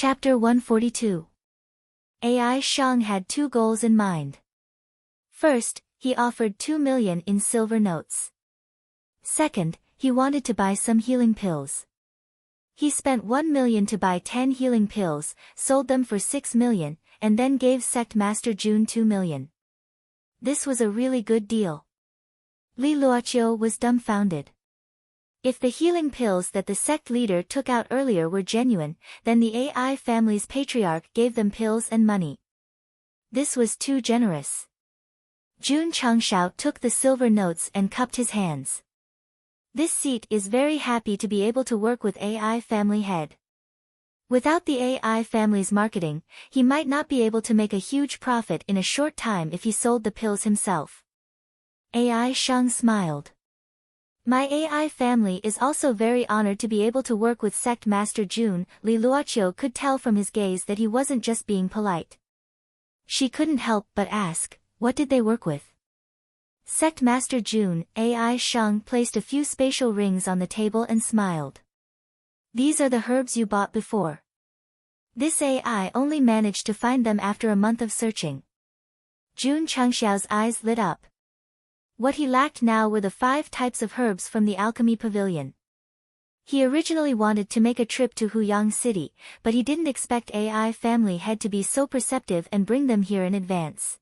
Chapter 142. AI Shang had two goals in mind. First, he offered 2 million in silver notes. Second, he wanted to buy some healing pills. He spent 1 million to buy 10 healing pills, sold them for 6 million, and then gave Sect Master June 2 million. This was a really good deal. Li Luoqiu was dumbfounded. If the healing pills that the sect leader took out earlier were genuine, then the AI family's patriarch gave them pills and money. This was too generous. Jun Changshao took the silver notes and cupped his hands. This seat is very happy to be able to work with AI family head. Without the AI family's marketing, he might not be able to make a huge profit in a short time if he sold the pills himself. AI Shang smiled. My AI family is also very honored to be able to work with Sect Master Jun. Li Luoqiu could tell from his gaze that he wasn't just being polite. She couldn't help but ask, what did they work with? Sect Master Jun. AI Shang placed a few spatial rings on the table and smiled. These are the herbs you bought before. This AI only managed to find them after a month of searching. Jun Changxiao's eyes lit up. What he lacked now were the 5 types of herbs from the alchemy pavilion. He originally wanted to make a trip to Huyang City, but he didn't expect AI family head to be so perceptive and bring them here in advance.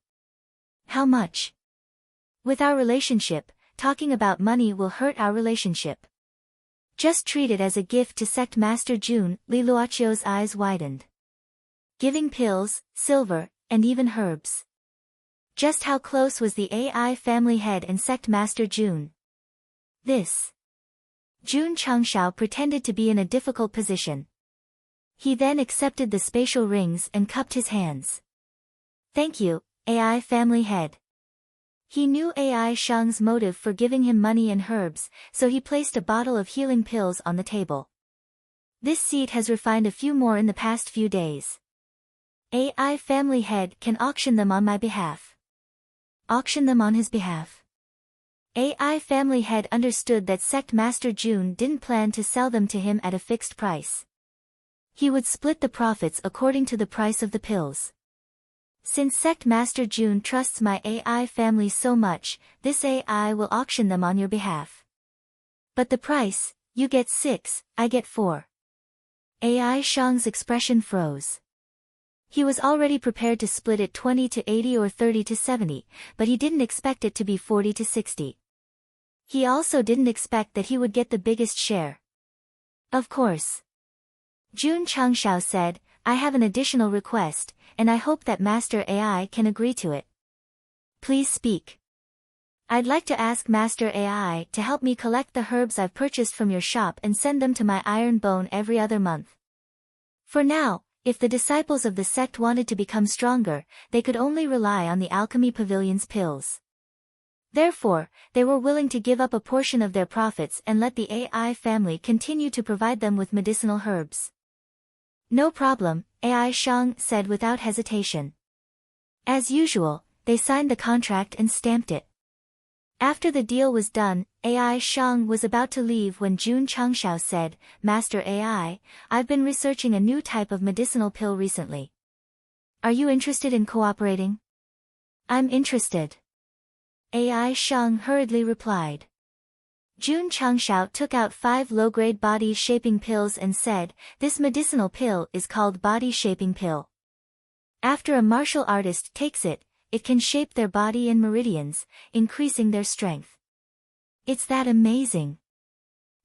How much? With our relationship, talking about money will hurt our relationship. Just treat it as a gift to Sect Master Jun. Li Luoqiu's eyes widened. Giving pills, silver, and even herbs. Just how close was the AI family head and Sect Master Jun? This. Jun Changshao pretended to be in a difficult position. He then accepted the spatial rings and cupped his hands. Thank you, AI family head. He knew AI Shang's motive for giving him money and herbs, so he placed a bottle of healing pills on the table. This seed has refined a few more in the past few days. AI family head can auction them on my behalf. Auction them on his behalf. AI family head understood that Sect Master Jun didn't plan to sell them to him at a fixed price. He would split the profits according to the price of the pills. Since Sect Master Jun trusts my AI family so much, this AI will auction them on your behalf. But the price, you get 6, I get 4. AI Shang's expression froze. He was already prepared to split it 20 to 80 or 30 to 70, but he didn't expect it to be 40 to 60. He also didn't expect that he would get the biggest share. Of course. Jun Changshao said, I have an additional request, and I hope that Master AI can agree to it. Please speak. I'd like to ask Master AI to help me collect the herbs I've purchased from your shop and send them to my iron bone every other month. For now, if the disciples of the sect wanted to become stronger, they could only rely on the alchemy pavilion's pills. Therefore, they were willing to give up a portion of their profits and let the AI family continue to provide them with medicinal herbs. No problem, AI Shang said without hesitation. As usual, they signed the contract and stamped it. After the deal was done, AI Shang was about to leave when Jun Changshao said, Master AI, I've been researching a new type of medicinal pill recently. Are you interested in cooperating? I'm interested. AI Shang hurriedly replied. Jun Changshao took out 5 low-grade body-shaping pills and said, this medicinal pill is called body-shaping pill. After a martial artist takes it, it can shape their body in meridians, increasing their strength. It's that amazing!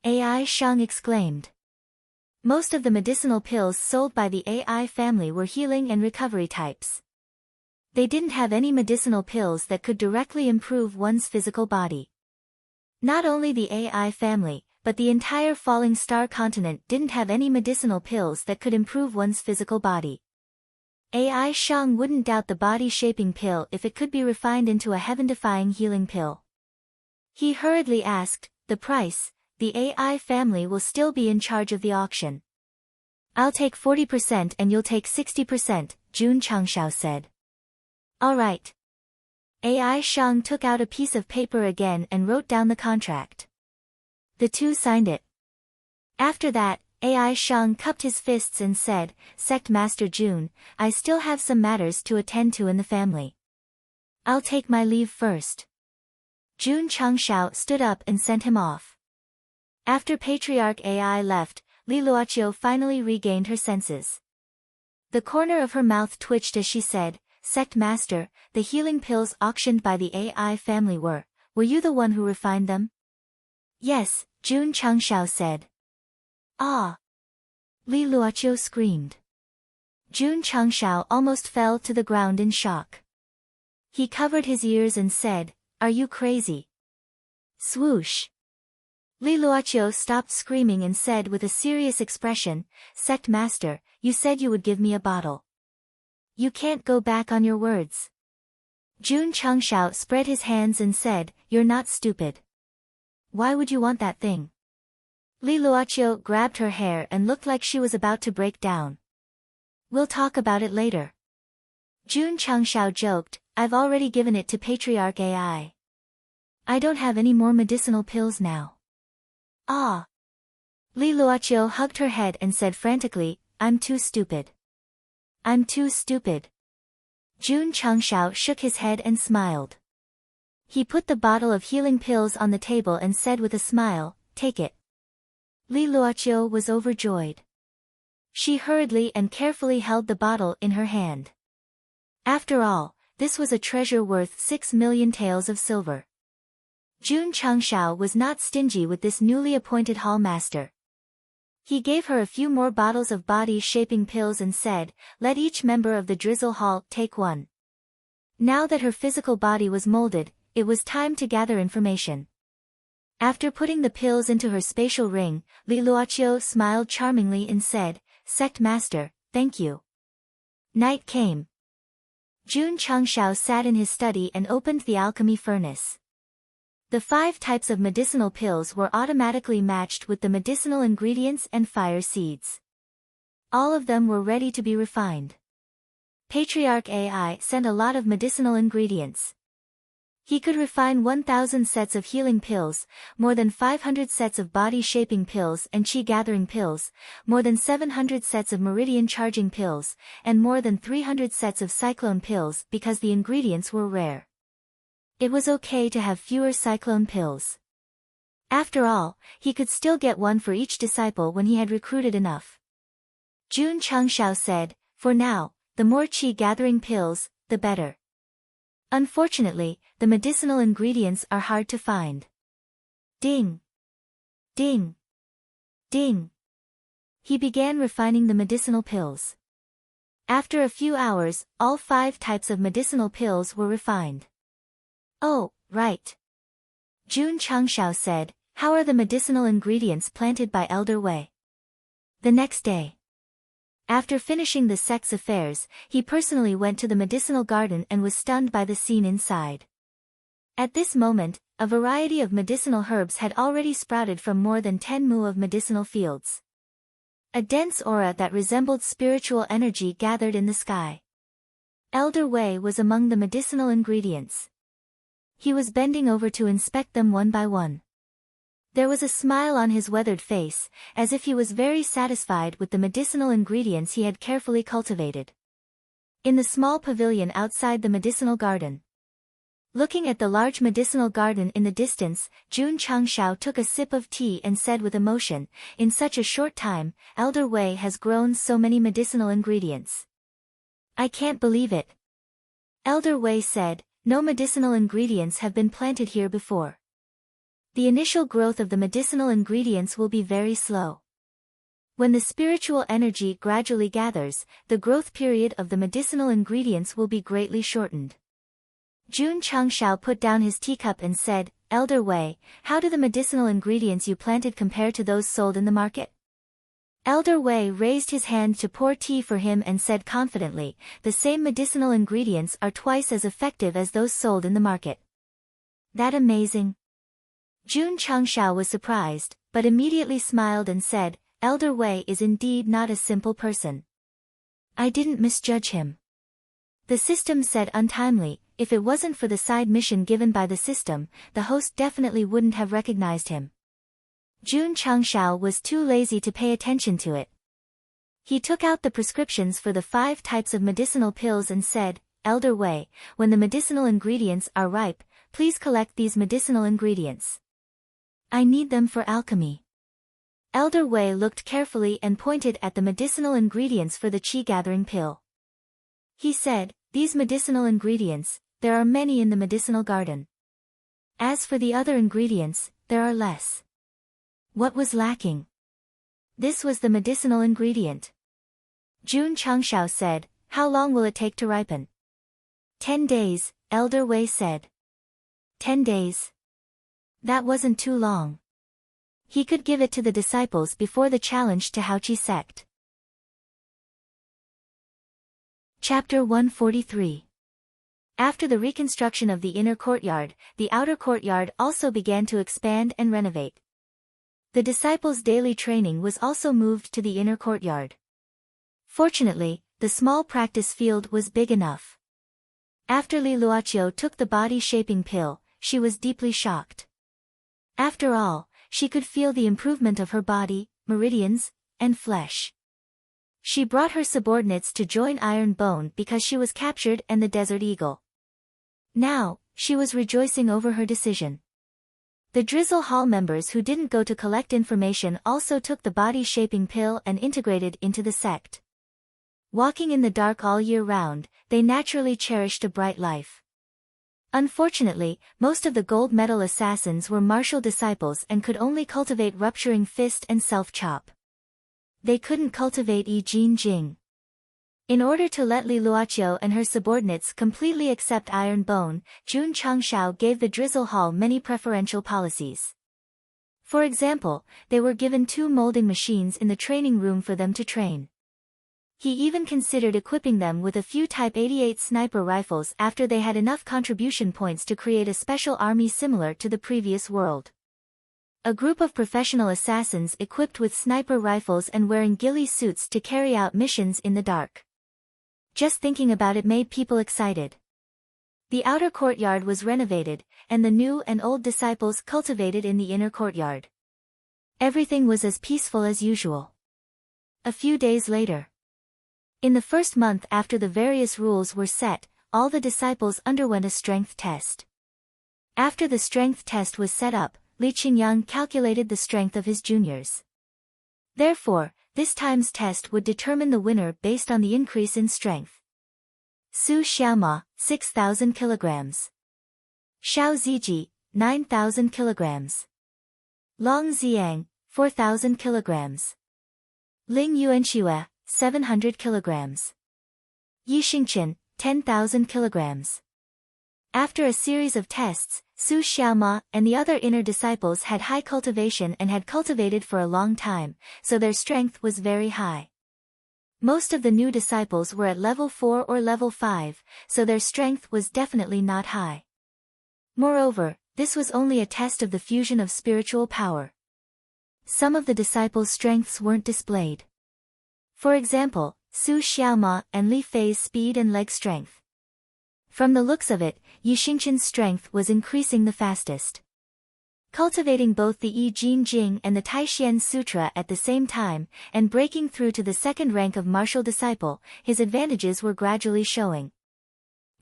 AI Shang exclaimed. Most of the medicinal pills sold by the AI family were healing and recovery types. They didn't have any medicinal pills that could directly improve one's physical body. Not only the AI family, but the entire Falling Star continent didn't have any medicinal pills that could improve one's physical body. AI Shang wouldn't doubt the body-shaping pill if it could be refined into a heaven-defying healing pill. He hurriedly asked, the price, the AI family will still be in charge of the auction. I'll take 40% and you'll take 60%, Jun Changshao said. All right. AI Shang took out a piece of paper again and wrote down the contract. The two signed it. After that, AI Shang cupped his fists and said, Sect Master Jun, I still have some matters to attend to in the family. I'll take my leave first. Jun Changshao stood up and sent him off. After Patriarch AI left, Li Luoqiu finally regained her senses. The corner of her mouth twitched as she said, Sect Master, the healing pills auctioned by the AI family were you the one who refined them? Yes, Jun Changshao said. Ah! Li Luoqiu screamed. Jun Changshao almost fell to the ground in shock. He covered his ears and said, Are you crazy? Swoosh! Li Luoqiu stopped screaming and said with a serious expression, Sect Master, you said you would give me a bottle. You can't go back on your words. Jun Changshao spread his hands and said, You're not stupid. Why would you want that thing? Li Luoqiu grabbed her hair and looked like she was about to break down. We'll talk about it later. Jun Changshao joked, I've already given it to Patriarch AI. I don't have any more medicinal pills now. Ah! Li Luoqiu hugged her head and said frantically, I'm too stupid. I'm too stupid. Jun Changshao shook his head and smiled. He put the bottle of healing pills on the table and said with a smile, Take it. Li Luoqiu was overjoyed. She hurriedly and carefully held the bottle in her hand. After all, this was a treasure worth 6 million taels of silver. Jun Changshao was not stingy with this newly appointed hall master. He gave her a few more bottles of body-shaping pills and said, Let each member of the Drizzle Hall take one. Now that her physical body was molded, it was time to gather information. After putting the pills into her spatial ring, Li Luoqiu smiled charmingly and said, Sect Master, thank you. Night came. Jun Changshao sat in his study and opened the alchemy furnace. The 5 types of medicinal pills were automatically matched with the medicinal ingredients and fire seeds. All of them were ready to be refined. Patriarch AI sent a lot of medicinal ingredients. He could refine 1,000 sets of healing pills, more than 500 sets of body-shaping pills and chi-gathering pills, more than 700 sets of meridian-charging pills, and more than 300 sets of cyclone pills because the ingredients were rare. It was okay to have fewer cyclone pills. After all, he could still get one for each disciple when he had recruited enough. Jun Changshao said, For now, the more chi-gathering pills, the better. Unfortunately, the medicinal ingredients are hard to find. Ding! Ding! Ding! He began refining the medicinal pills. After a few hours, all 5 types of medicinal pills were refined. Oh, right. Jun Changshao said, How are the medicinal ingredients planted by Elder Wei? The next day. After finishing the sect's affairs, he personally went to the medicinal garden and was stunned by the scene inside. At this moment, a variety of medicinal herbs had already sprouted from more than 10 mu of medicinal fields. A dense aura that resembled spiritual energy gathered in the sky. Elder Wei was among the medicinal ingredients. He was bending over to inspect them one by one. There was a smile on his weathered face, as if he was very satisfied with the medicinal ingredients he had carefully cultivated. In the small pavilion outside the medicinal garden. Looking at the large medicinal garden in the distance, Jun Changshao took a sip of tea and said with emotion, In such a short time, Elder Wei has grown so many medicinal ingredients. I can't believe it. Elder Wei said, No medicinal ingredients have been planted here before. The initial growth of the medicinal ingredients will be very slow. When the spiritual energy gradually gathers, the growth period of the medicinal ingredients will be greatly shortened. Jun Changshao put down his teacup and said, Elder Wei, how do the medicinal ingredients you planted compare to those sold in the market? Elder Wei raised his hand to pour tea for him and said confidently, The same medicinal ingredients are twice as effective as those sold in the market. That amazing? Jun Changshao was surprised, but immediately smiled and said, Elder Wei is indeed not a simple person. I didn't misjudge him. The system said untimely, if it wasn't for the side mission given by the system, the host definitely wouldn't have recognized him. Jun Changshao was too lazy to pay attention to it. He took out the prescriptions for the 5 types of medicinal pills and said, "Elder Wei, when the medicinal ingredients are ripe, please collect these medicinal ingredients. I need them for alchemy." Elder Wei looked carefully and pointed at the medicinal ingredients for the qi-gathering pill. He said, "These medicinal ingredients, there are many in the medicinal garden. As for the other ingredients, there are less." What was lacking? This was the medicinal ingredient. Jun Changshao said, "How long will it take to ripen?" 10 days, Elder Wei said. 10 days? That wasn't too long. He could give it to the disciples before the challenge to Haoqi Sect. Chapter 143. After the reconstruction of the inner courtyard, the outer courtyard also began to expand and renovate. The disciples' daily training was also moved to the inner courtyard. Fortunately, the small practice field was big enough. After Li Luoqiu took the body-shaping pill, she was deeply shocked. After all, she could feel the improvement of her body, meridians, and flesh. She brought her subordinates to join Iron Bone because she was captured and the Desert Eagle. Now, she was rejoicing over her decision. The Drizzle Hall members who didn't go to collect information also took the body-shaping pill and integrated into the sect. Walking in the dark all year round, they naturally cherished a bright life. Unfortunately, most of the gold medal assassins were martial disciples and could only cultivate rupturing fist and self-chop. They couldn't cultivate Yi Jin Jing. In order to let Li Luoqiu and her subordinates completely accept Iron Bone, Jun Changshao gave the Drizzle Hall many preferential policies. For example, they were given 2 molding machines in the training room for them to train. He even considered equipping them with a few Type 88 sniper rifles after they had enough contribution points to create a special army similar to the previous world. A group of professional assassins equipped with sniper rifles and wearing ghillie suits to carry out missions in the dark. Just thinking about it made people excited. The outer courtyard was renovated, and the new and old disciples cultivated in the inner courtyard. Everything was as peaceful as usual. A few days later. In the first month after the various rules were set, all the disciples underwent a strength test. After the strength test was set up, Li Qingyang calculated the strength of his juniors. Therefore, this time's test would determine the winner based on the increase in strength. Su Xiaoma, 6,000 kilograms. Xiao Ziji, 9,000 kilograms. Long Xiang, 4,000 kilograms. Ling Yuanxue, 700 kilograms. Yi Xingqian, 10,000 kilograms. After a series of tests, Su Xiaoma and the other inner disciples had high cultivation and had cultivated for a long time, so their strength was very high. Most of the new disciples were at level 4 or level 5, so their strength was definitely not high. Moreover, this was only a test of the fusion of spiritual power. Some of the disciples' strengths weren't displayed. For example, Su Xiaoma and Li Fei's speed and leg strength. From the looks of it, Yi Xingqian's strength was increasing the fastest. Cultivating both the Yi Jin Jing and the Taixuan Sutra at the same time, and breaking through to the second rank of martial disciple, his advantages were gradually showing.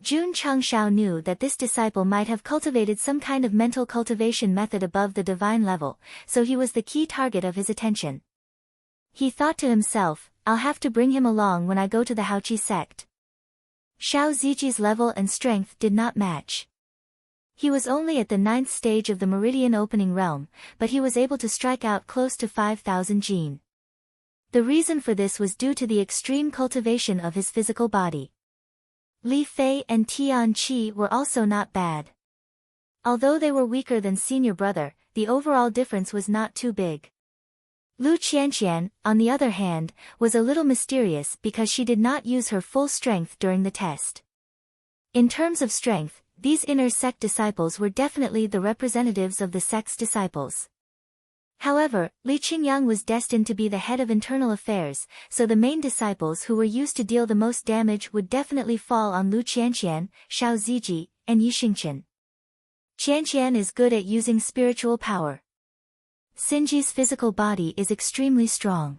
Jun Changshao knew that this disciple might have cultivated some kind of mental cultivation method above the divine level, so he was the key target of his attention. He thought to himself, "I'll have to bring him along when I go to the Haoqi Sect." Xiao Ziji's level and strength did not match. He was only at the 9th stage of the Meridian Opening Realm, but he was able to strike out close to 5,000 jin. The reason for this was due to the extreme cultivation of his physical body. Li Fei and Tian Qi were also not bad. Although they were weaker than senior brother, the overall difference was not too big. Lu Qianqian, on the other hand, was a little mysterious because she did not use her full strength during the test. In terms of strength, these inner sect disciples were definitely the representatives of the sect's disciples. However, Li Qingyang was destined to be the head of internal affairs, so the main disciples who were used to deal the most damage would definitely fall on Lu Qianqian, Xiao Ziji, and Yi Xingqian. Qianqian is good at using spiritual power. Xinji's physical body is extremely strong.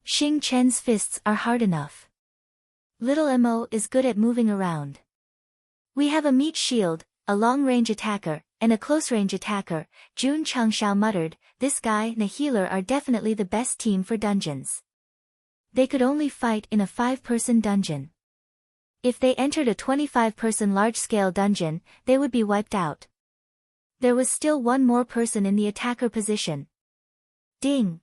Xing Chen's fists are hard enough. Little Mo is good at moving around. We have a meat shield, a long-range attacker, and a close-range attacker, Jun Changshao muttered. This guy and a healer are definitely the best team for dungeons. They could only fight in a 5-person dungeon. If they entered a 25-person large-scale dungeon, they would be wiped out. There was still one more person in the attacker position. Ding!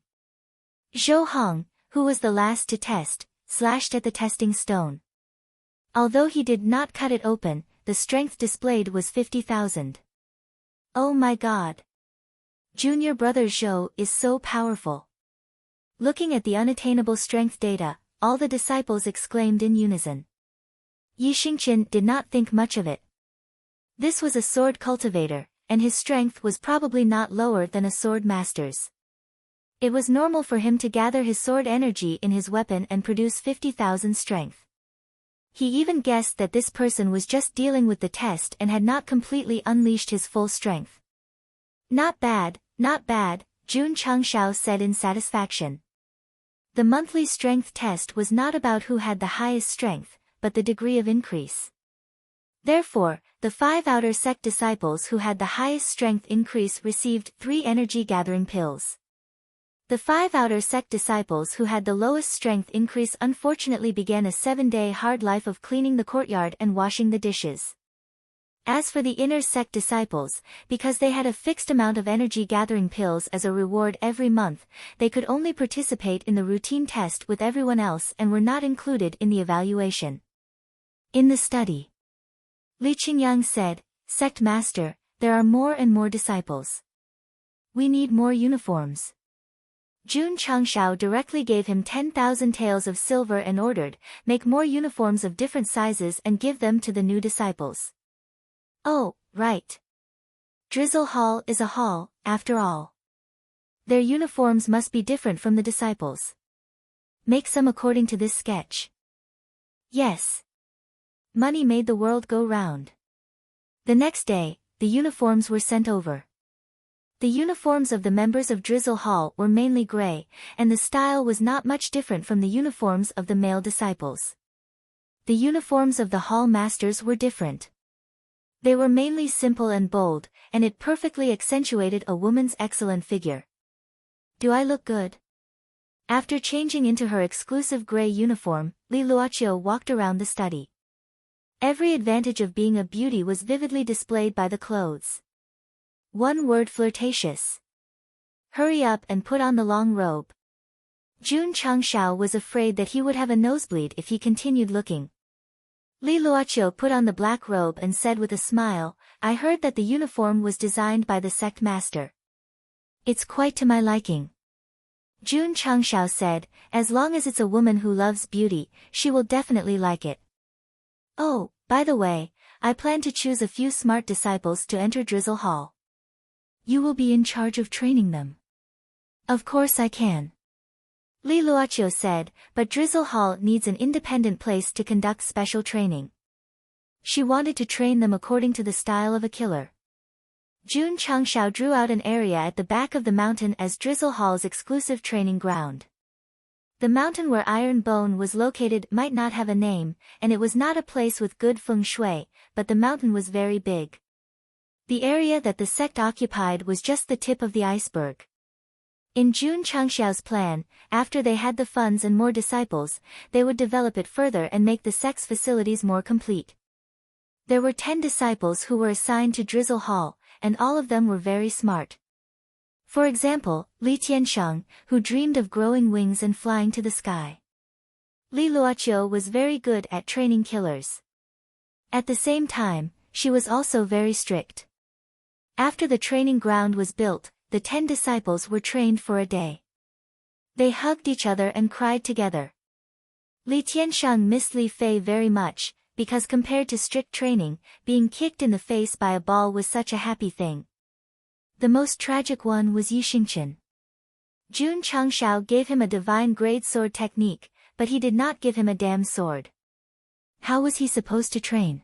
Zhou Hong, who was the last to test, slashed at the testing stone. Although he did not cut it open, the strength displayed was 50,000. Oh my god! Junior brother Zhou is so powerful. Looking at the unattainable strength data, all the disciples exclaimed in unison. Yi Xingqian did not think much of it. This was a sword cultivator, and his strength was probably not lower than a sword master's. It was normal for him to gather his sword energy in his weapon and produce 50,000 strength. He even guessed that this person was just dealing with the test and had not completely unleashed his full strength. Not bad, Jun Changshao said in satisfaction. The monthly strength test was not about who had the highest strength, but the degree of increase. Therefore, the 5 outer sect disciples who had the highest strength increase received 3 energy-gathering pills. The 5 outer sect disciples who had the lowest strength increase unfortunately began a 7-day hard life of cleaning the courtyard and washing the dishes. As for the inner sect disciples, because they had a fixed amount of energy-gathering pills as a reward every month, they could only participate in the routine test with everyone else and were not included in the evaluation. In the study, Li Qingyang said, "Sect Master, there are more and more disciples. We need more uniforms." Jun Changshao directly gave him 10,000 taels of silver and ordered, "Make more uniforms of different sizes and give them to the new disciples." Oh, right. Drizzle Hall is a hall, after all. Their uniforms must be different from the disciples. Make some according to this sketch. Yes. Money made the world go round. The next day, the uniforms were sent over. The uniforms of the members of Drizzle Hall were mainly gray, and the style was not much different from the uniforms of the male disciples. The uniforms of the hall masters were different. They were mainly simple and bold, and it perfectly accentuated a woman's excellent figure. Do I look good? After changing into her exclusive gray uniform, Li Luoqiu walked around the study. Every advantage of being a beauty was vividly displayed by the clothes. One word: flirtatious. Hurry up and put on the long robe. Jun Changshao was afraid that he would have a nosebleed if he continued looking. Li Luoqiu put on the black robe and said with a smile, "I heard that the uniform was designed by the sect master. It's quite to my liking." Jun Changshao said, "As long as it's a woman who loves beauty, she will definitely like it." Oh, by the way, I plan to choose a few smart disciples to enter Drizzle Hall. You will be in charge of training them. Of course I can. Li Luoqiu said, but Drizzle Hall needs an independent place to conduct special training. She wanted to train them according to the style of a killer. Jun Changshao drew out an area at the back of the mountain as Drizzle Hall's exclusive training ground. The mountain where Iron Bone was located might not have a name, and it was not a place with good feng shui, but the mountain was very big. The area that the sect occupied was just the tip of the iceberg. In Jun Changshao's plan, after they had the funds and more disciples, they would develop it further and make the sect's facilities more complete. There were 10 disciples who were assigned to Drizzle Hall, and all of them were very smart. For example, Li Tiansheng, who dreamed of growing wings and flying to the sky. Li Luoqiu was very good at training killers. At the same time, she was also very strict. After the training ground was built, the 10 disciples were trained for a day. They hugged each other and cried together. Li Tiansheng missed Li Fei very much, because compared to strict training, being kicked in the face by a ball was such a happy thing. The most tragic one was Yi Xingqian. Jun Changshao gave him a divine grade sword technique, but he did not give him a damn sword. How was he supposed to train?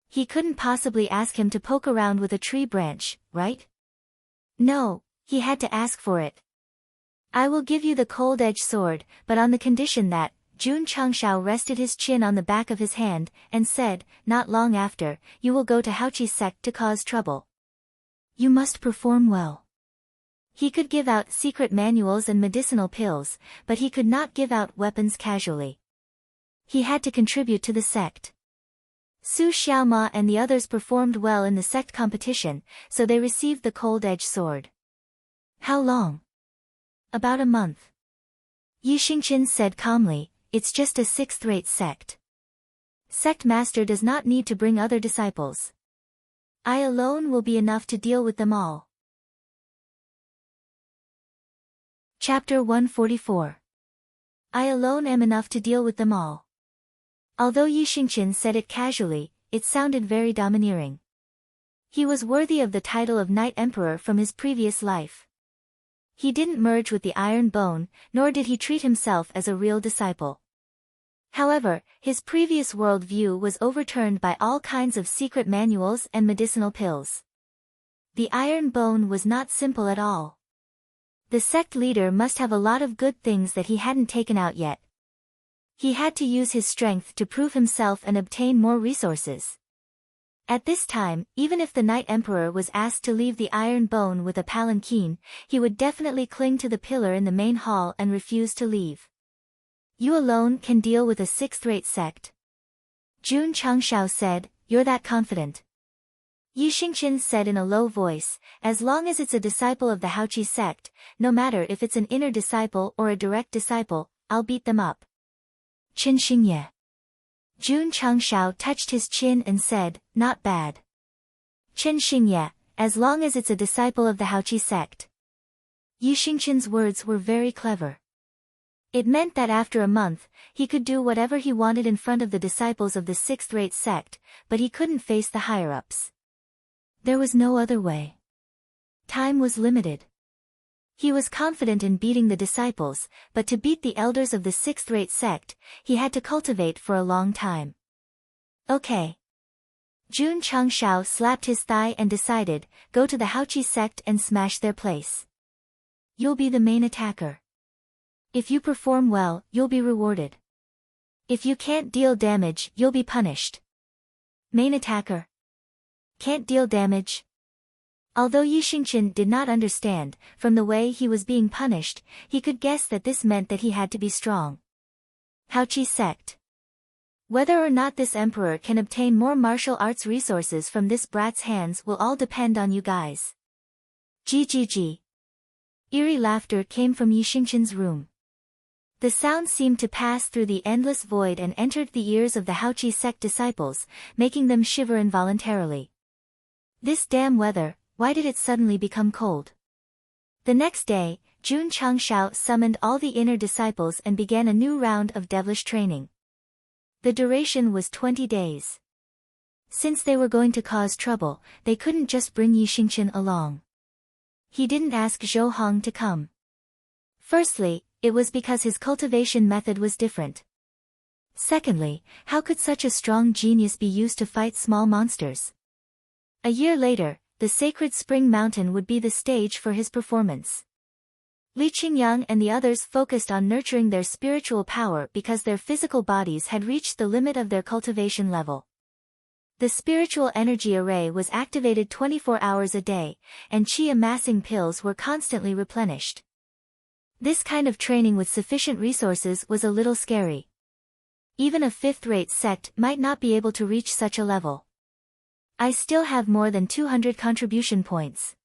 He couldn't possibly ask him to poke around with a tree branch, right? No, He had to ask for it. I will give you the cold-edged sword, but on the condition that, Jun Changshao rested his chin on the back of his hand, and said, not long after, you will go to Haoqi's sect to cause trouble. You must perform well. He could give out secret manuals and medicinal pills, but he could not give out weapons casually. He had to contribute to the sect. Su Xiaoma and the others performed well in the sect competition, so they received the cold-edged sword. How long? About a month. Yi Xingqian said calmly, it's just a sixth-rate sect. Sect master does not need to bring other disciples. I alone will be enough to deal with them all. Chapter 144. I alone am enough to deal with them all. Although Yi Xingqian said it casually, it sounded very domineering. He was worthy of the title of Night Emperor from his previous life. He didn't merge with the iron bone, nor did he treat himself as a real disciple. However, his previous world view was overturned by all kinds of secret manuals and medicinal pills. The iron bone was not simple at all. The sect leader must have a lot of good things that he hadn't taken out yet. He had to use his strength to prove himself and obtain more resources. At this time, even if the Night Emperor was asked to leave the iron bone with a palanquin, he would definitely cling to the pillar in the main hall and refuse to leave. You alone can deal with a sixth-rate sect. Jun Changshao said, you're that confident. Yi Xingqian said in a low voice, as long as it's a disciple of the Haoqi sect, no matter if it's an inner disciple or a direct disciple, I'll beat them up. Chen Xingye. Jun Changshao touched his chin and said, not bad. Chen Xingye, as long as it's a disciple of the Haoqi sect. Yi Xingqian's words were very clever. It meant that after a month, he could do whatever he wanted in front of the disciples of the sixth-rate sect, but he couldn't face the higher-ups. There was no other way. Time was limited. He was confident in beating the disciples, but to beat the elders of the sixth-rate sect, he had to cultivate for a long time. Okay. Jun Changshao slapped his thigh and decided, go to the Haoqi sect and smash their place. You'll be the main attacker. If you perform well, you'll be rewarded. If you can't deal damage, you'll be punished. Main attacker. Can't deal damage. Although Yi Xingqian did not understand, from the way he was being punished, he could guess that this meant that he had to be strong. Haoqi sect. Whether or not this emperor can obtain more martial arts resources from this brat's hands will all depend on you guys. GGG. Eerie laughter came from Yi Xingqian's room. The sound seemed to pass through the endless void and entered the ears of the Haoqi sect disciples, making them shiver involuntarily. This damn weather, why did it suddenly become cold? The next day, Jun Changshao summoned all the inner disciples and began a new round of devilish training. The duration was 20 days. Since they were going to cause trouble, they couldn't just bring Yi Xingqian along. He didn't ask Zhou Hong to come. Firstly, it was because his cultivation method was different. Secondly, how could such a strong genius be used to fight small monsters? A year later, the sacred spring mountain would be the stage for his performance. Li Qingyang and the others focused on nurturing their spiritual power because their physical bodies had reached the limit of their cultivation level. The spiritual energy array was activated 24 hours a day, and qi amassing pills were constantly replenished. This kind of training with sufficient resources was a little scary. Even a fifth-rate sect might not be able to reach such a level. I still have more than 200 contribution points.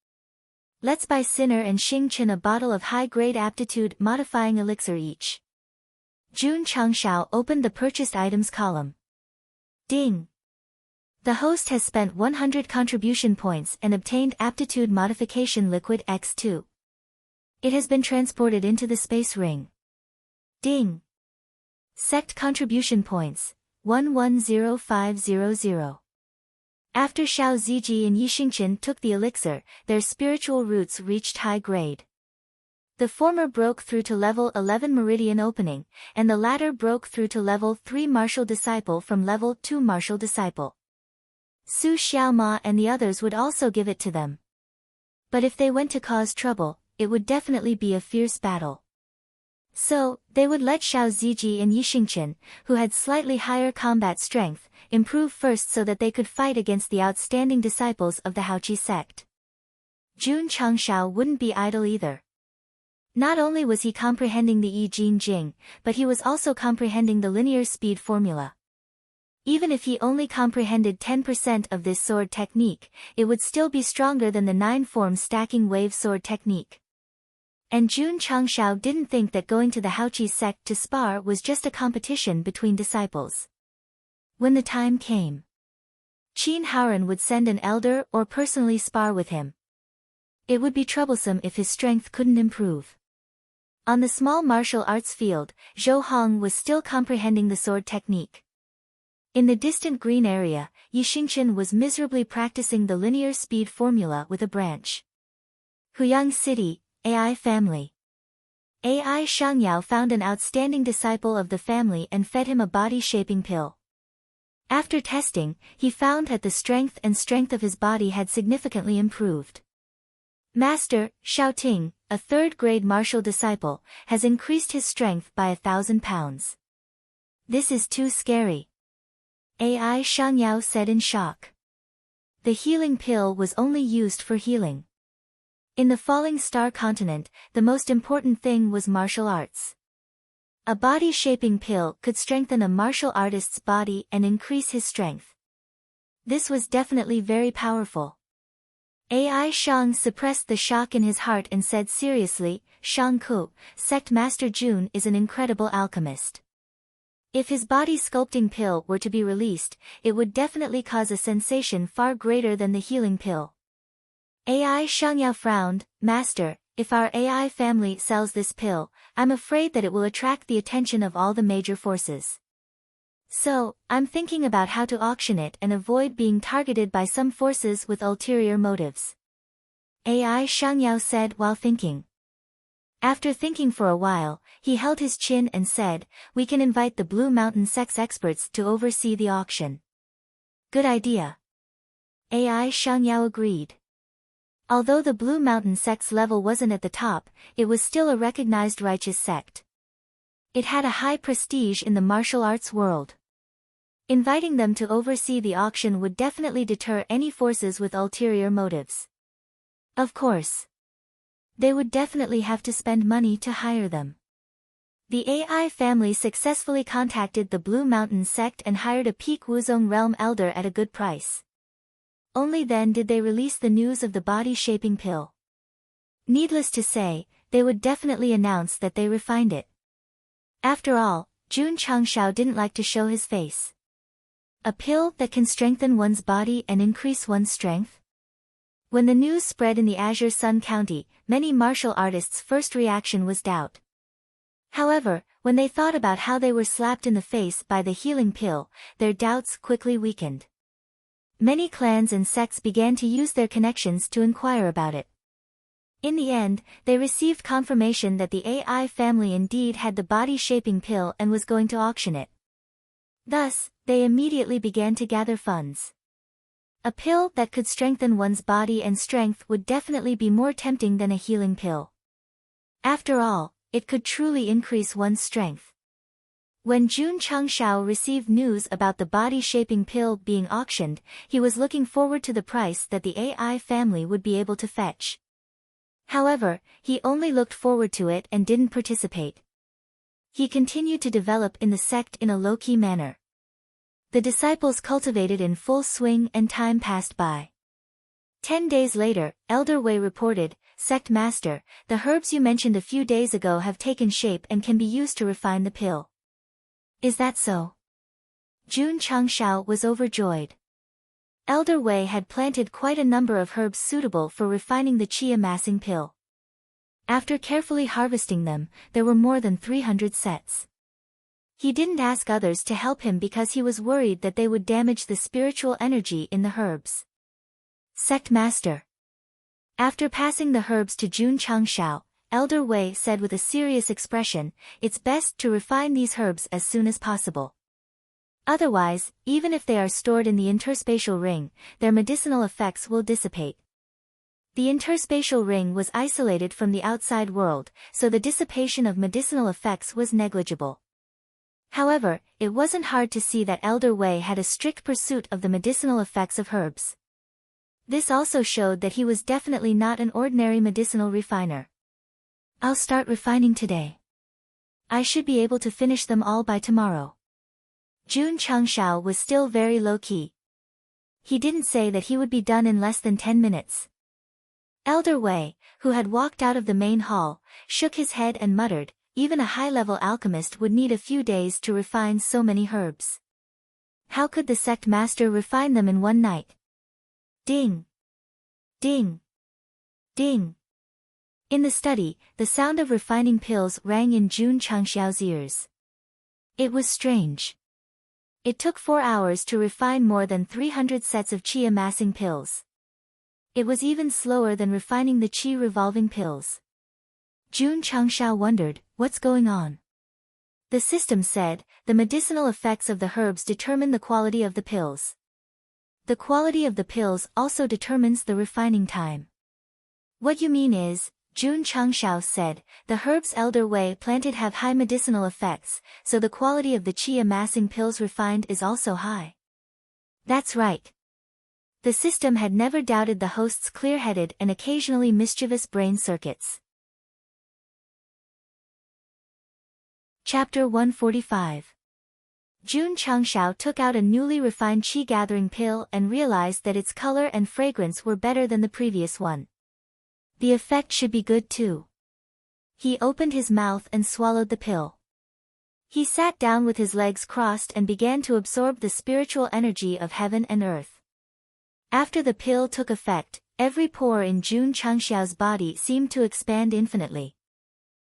Let's buy Sinner and Xing Chen a bottle of high-grade aptitude modifying elixir each. Jun Changshao opened the purchased items column. Ding! The host has spent 100 contribution points and obtained aptitude modification liquid X2. It has been transported into the space ring. Ding! Sect contribution points, 110500. After Xiao Ziji and Yi Xingqian took the elixir, their spiritual roots reached high grade. The former broke through to level 11 Meridian Opening, and the latter broke through to level 3 Martial Disciple from level 2 Martial Disciple. Su Xiaoma and the others would also give it to them. But if they went to cause trouble, it would definitely be a fierce battle. So, they would let Xiao Ziji and Yi Xingqian, who had slightly higher combat strength, improve first so that they could fight against the outstanding disciples of the Haoqi sect. Jun Changshao wouldn't be idle either. Not only was he comprehending the Yi Jin Jing, but he was also comprehending the linear speed formula. Even if he only comprehended 10% of this sword technique, it would still be stronger than the 9-form stacking wave sword technique. And Jun Changshao didn't think that going to the Haoqi sect to spar was just a competition between disciples. When the time came, Qin Haoran would send an elder or personally spar with him. It would be troublesome if his strength couldn't improve. On the small martial arts field, Zhou Hong was still comprehending the sword technique. In the distant green area, Yi Xingqian was miserably practicing the linear speed formula with a branch. Huyang City, AI family. AI Shangyao found an outstanding disciple of the family and fed him a body-shaping pill. After testing, he found that the strength of his body had significantly improved. Master, Xiaoting, a third-grade martial disciple, has increased his strength by 1,000 pounds. This is too scary. AI Shangyao said in shock. The healing pill was only used for healing. In the Falling Star continent, the most important thing was martial arts. A body-shaping pill could strengthen a martial artist's body and increase his strength. This was definitely very powerful. AI Shang suppressed the shock in his heart and said seriously, Shang Ku, Sect Master Jun is an incredible alchemist. If his body sculpting pill were to be released, it would definitely cause a sensation far greater than the healing pill. AI Shangyao frowned, Master, if our AI family sells this pill, I'm afraid that it will attract the attention of all the major forces. So, I'm thinking about how to auction it and avoid being targeted by some forces with ulterior motives. AI Shangyao said while thinking. After thinking for a while, he held his chin and said, we can invite the Blue Mountain Sect's experts to oversee the auction. Good idea. AI Shangyao agreed. Although the Blue Mountain Sect's level wasn't at the top, it was still a recognized righteous sect. It had a high prestige in the martial arts world. Inviting them to oversee the auction would definitely deter any forces with ulterior motives. Of course. They would definitely have to spend money to hire them. The AI family successfully contacted the Blue Mountain Sect and hired a Peak Wuzong Realm elder at a good price. Only then did they release the news of the body-shaping pill. Needless to say, they would definitely announce that they refined it. After all, Jun Changshao didn't like to show his face. A pill that can strengthen one's body and increase one's strength? When the news spread in the Azure Sun County, many martial artists' first reaction was doubt. However, when they thought about how they were slapped in the face by the healing pill, their doubts quickly weakened. Many clans and sects began to use their connections to inquire about it. In the end, they received confirmation that the AI family indeed had the body-shaping pill and was going to auction it. Thus, they immediately began to gather funds. A pill that could strengthen one's body and strength would definitely be more tempting than a healing pill. After all, it could truly increase one's strength. When Jun Changshao received news about the body-shaping pill being auctioned, he was looking forward to the price that the AI family would be able to fetch. However, he only looked forward to it and didn't participate. He continued to develop in the sect in a low-key manner. The disciples cultivated in full swing and time passed by. 10 days later, Elder Wei reported, Sect Master, the herbs you mentioned a few days ago have taken shape and can be used to refine the pill. Is that so? Jun Changshao was overjoyed. Elder Wei had planted quite a number of herbs suitable for refining the qi-amassing pill. After carefully harvesting them, there were more than 300 sets. He didn't ask others to help him because he was worried that they would damage the spiritual energy in the herbs. Sect Master. After passing the herbs to Jun Changshao, Elder Wei said with a serious expression, it's best to refine these herbs as soon as possible. Otherwise, even if they are stored in the interspatial ring, their medicinal effects will dissipate. The interspatial ring was isolated from the outside world, so the dissipation of medicinal effects was negligible. However, it wasn't hard to see that Elder Wei had a strict pursuit of the medicinal effects of herbs. This also showed that he was definitely not an ordinary medicinal refiner. I'll start refining today. I should be able to finish them all by tomorrow. Jun Changshao was still very low-key. He didn't say that he would be done in less than 10 minutes. Elder Wei, who had walked out of the main hall, shook his head and muttered, even a high-level alchemist would need a few days to refine so many herbs. How could the sect master refine them in one night? Ding! Ding! Ding! In the study, the sound of refining pills rang in Jun Changxiao's ears. It was strange. It took 4 hours to refine more than 300 sets of qi-amassing pills. It was even slower than refining the qi-revolving pills. Jun Changxiao wondered, what's going on? The system said, the medicinal effects of the herbs determine the quality of the pills. The quality of the pills also determines the refining time. What you mean is, Jun Changxiao said, the herbs Elder Wei planted have high medicinal effects, so the quality of the qi-amassing pills refined is also high. That's right. The system had never doubted the host's clear-headed and occasionally mischievous brain circuits. Chapter 145. Jun Changxiao took out a newly refined qi-gathering pill and realized that its color and fragrance were better than the previous one. The effect should be good too. He opened his mouth and swallowed the pill. He sat down with his legs crossed and began to absorb the spiritual energy of heaven and earth. After the pill took effect, every pore in Jun Changxiao's body seemed to expand infinitely.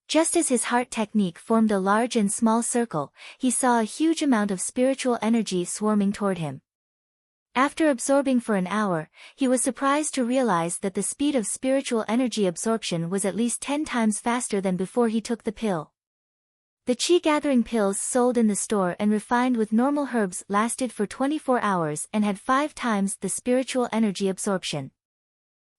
Just as his heart technique formed a large and small circle, he saw a huge amount of spiritual energy swarming toward him. After absorbing for an hour, he was surprised to realize that the speed of spiritual energy absorption was at least 10 times faster than before he took the pill. The qi-gathering pills sold in the store and refined with normal herbs lasted for 24 hours and had 5 times the spiritual energy absorption.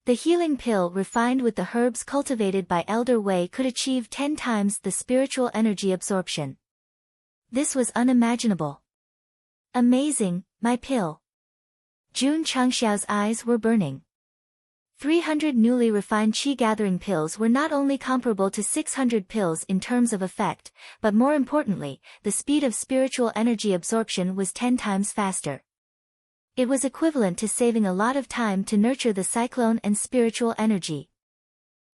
The healing pill refined with the herbs cultivated by Elder Wei could achieve 10 times the spiritual energy absorption. This was unimaginable. Amazing, my pill. Jun Changxiao's eyes were burning. 300 newly refined qi-gathering pills were not only comparable to 600 pills in terms of effect, but more importantly, the speed of spiritual energy absorption was 10 times faster. It was equivalent to saving a lot of time to nurture the cyclone and spiritual energy.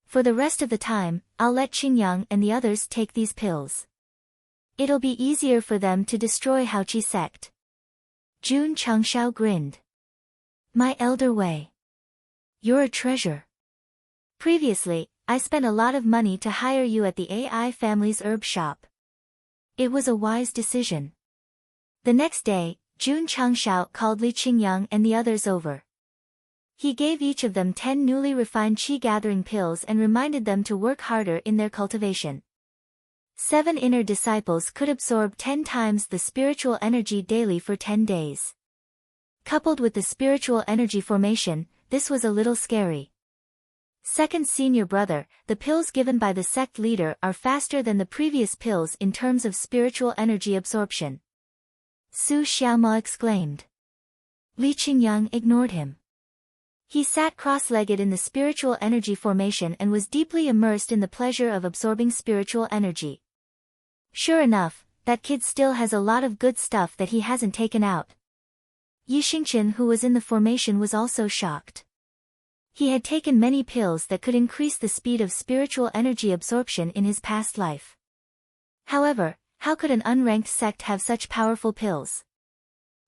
For the rest of the time, I'll let Qingyang and the others take these pills. It'll be easier for them to destroy Haoqi sect. Jun Changxiao grinned. My Elder Wei. You're a treasure. Previously, I spent a lot of money to hire you at the AI family's herb shop. It was a wise decision. The next day, Jun Changxiao called Li Qingyang and the others over. He gave each of them 10 newly refined qi-gathering pills and reminded them to work harder in their cultivation. 7 inner disciples could absorb 10 times the spiritual energy daily for 10 days. Coupled with the spiritual energy formation, this was a little scary. Second senior brother, the pills given by the sect leader are faster than the previous pills in terms of spiritual energy absorption. Su Xiaomo exclaimed. Li Qingyang ignored him. He sat cross-legged in the spiritual energy formation and was deeply immersed in the pleasure of absorbing spiritual energy. Sure enough, that kid still has a lot of good stuff that he hasn't taken out. Yi Xingqian, who was in the formation, was also shocked. He had taken many pills that could increase the speed of spiritual energy absorption in his past life. However, how could an unranked sect have such powerful pills?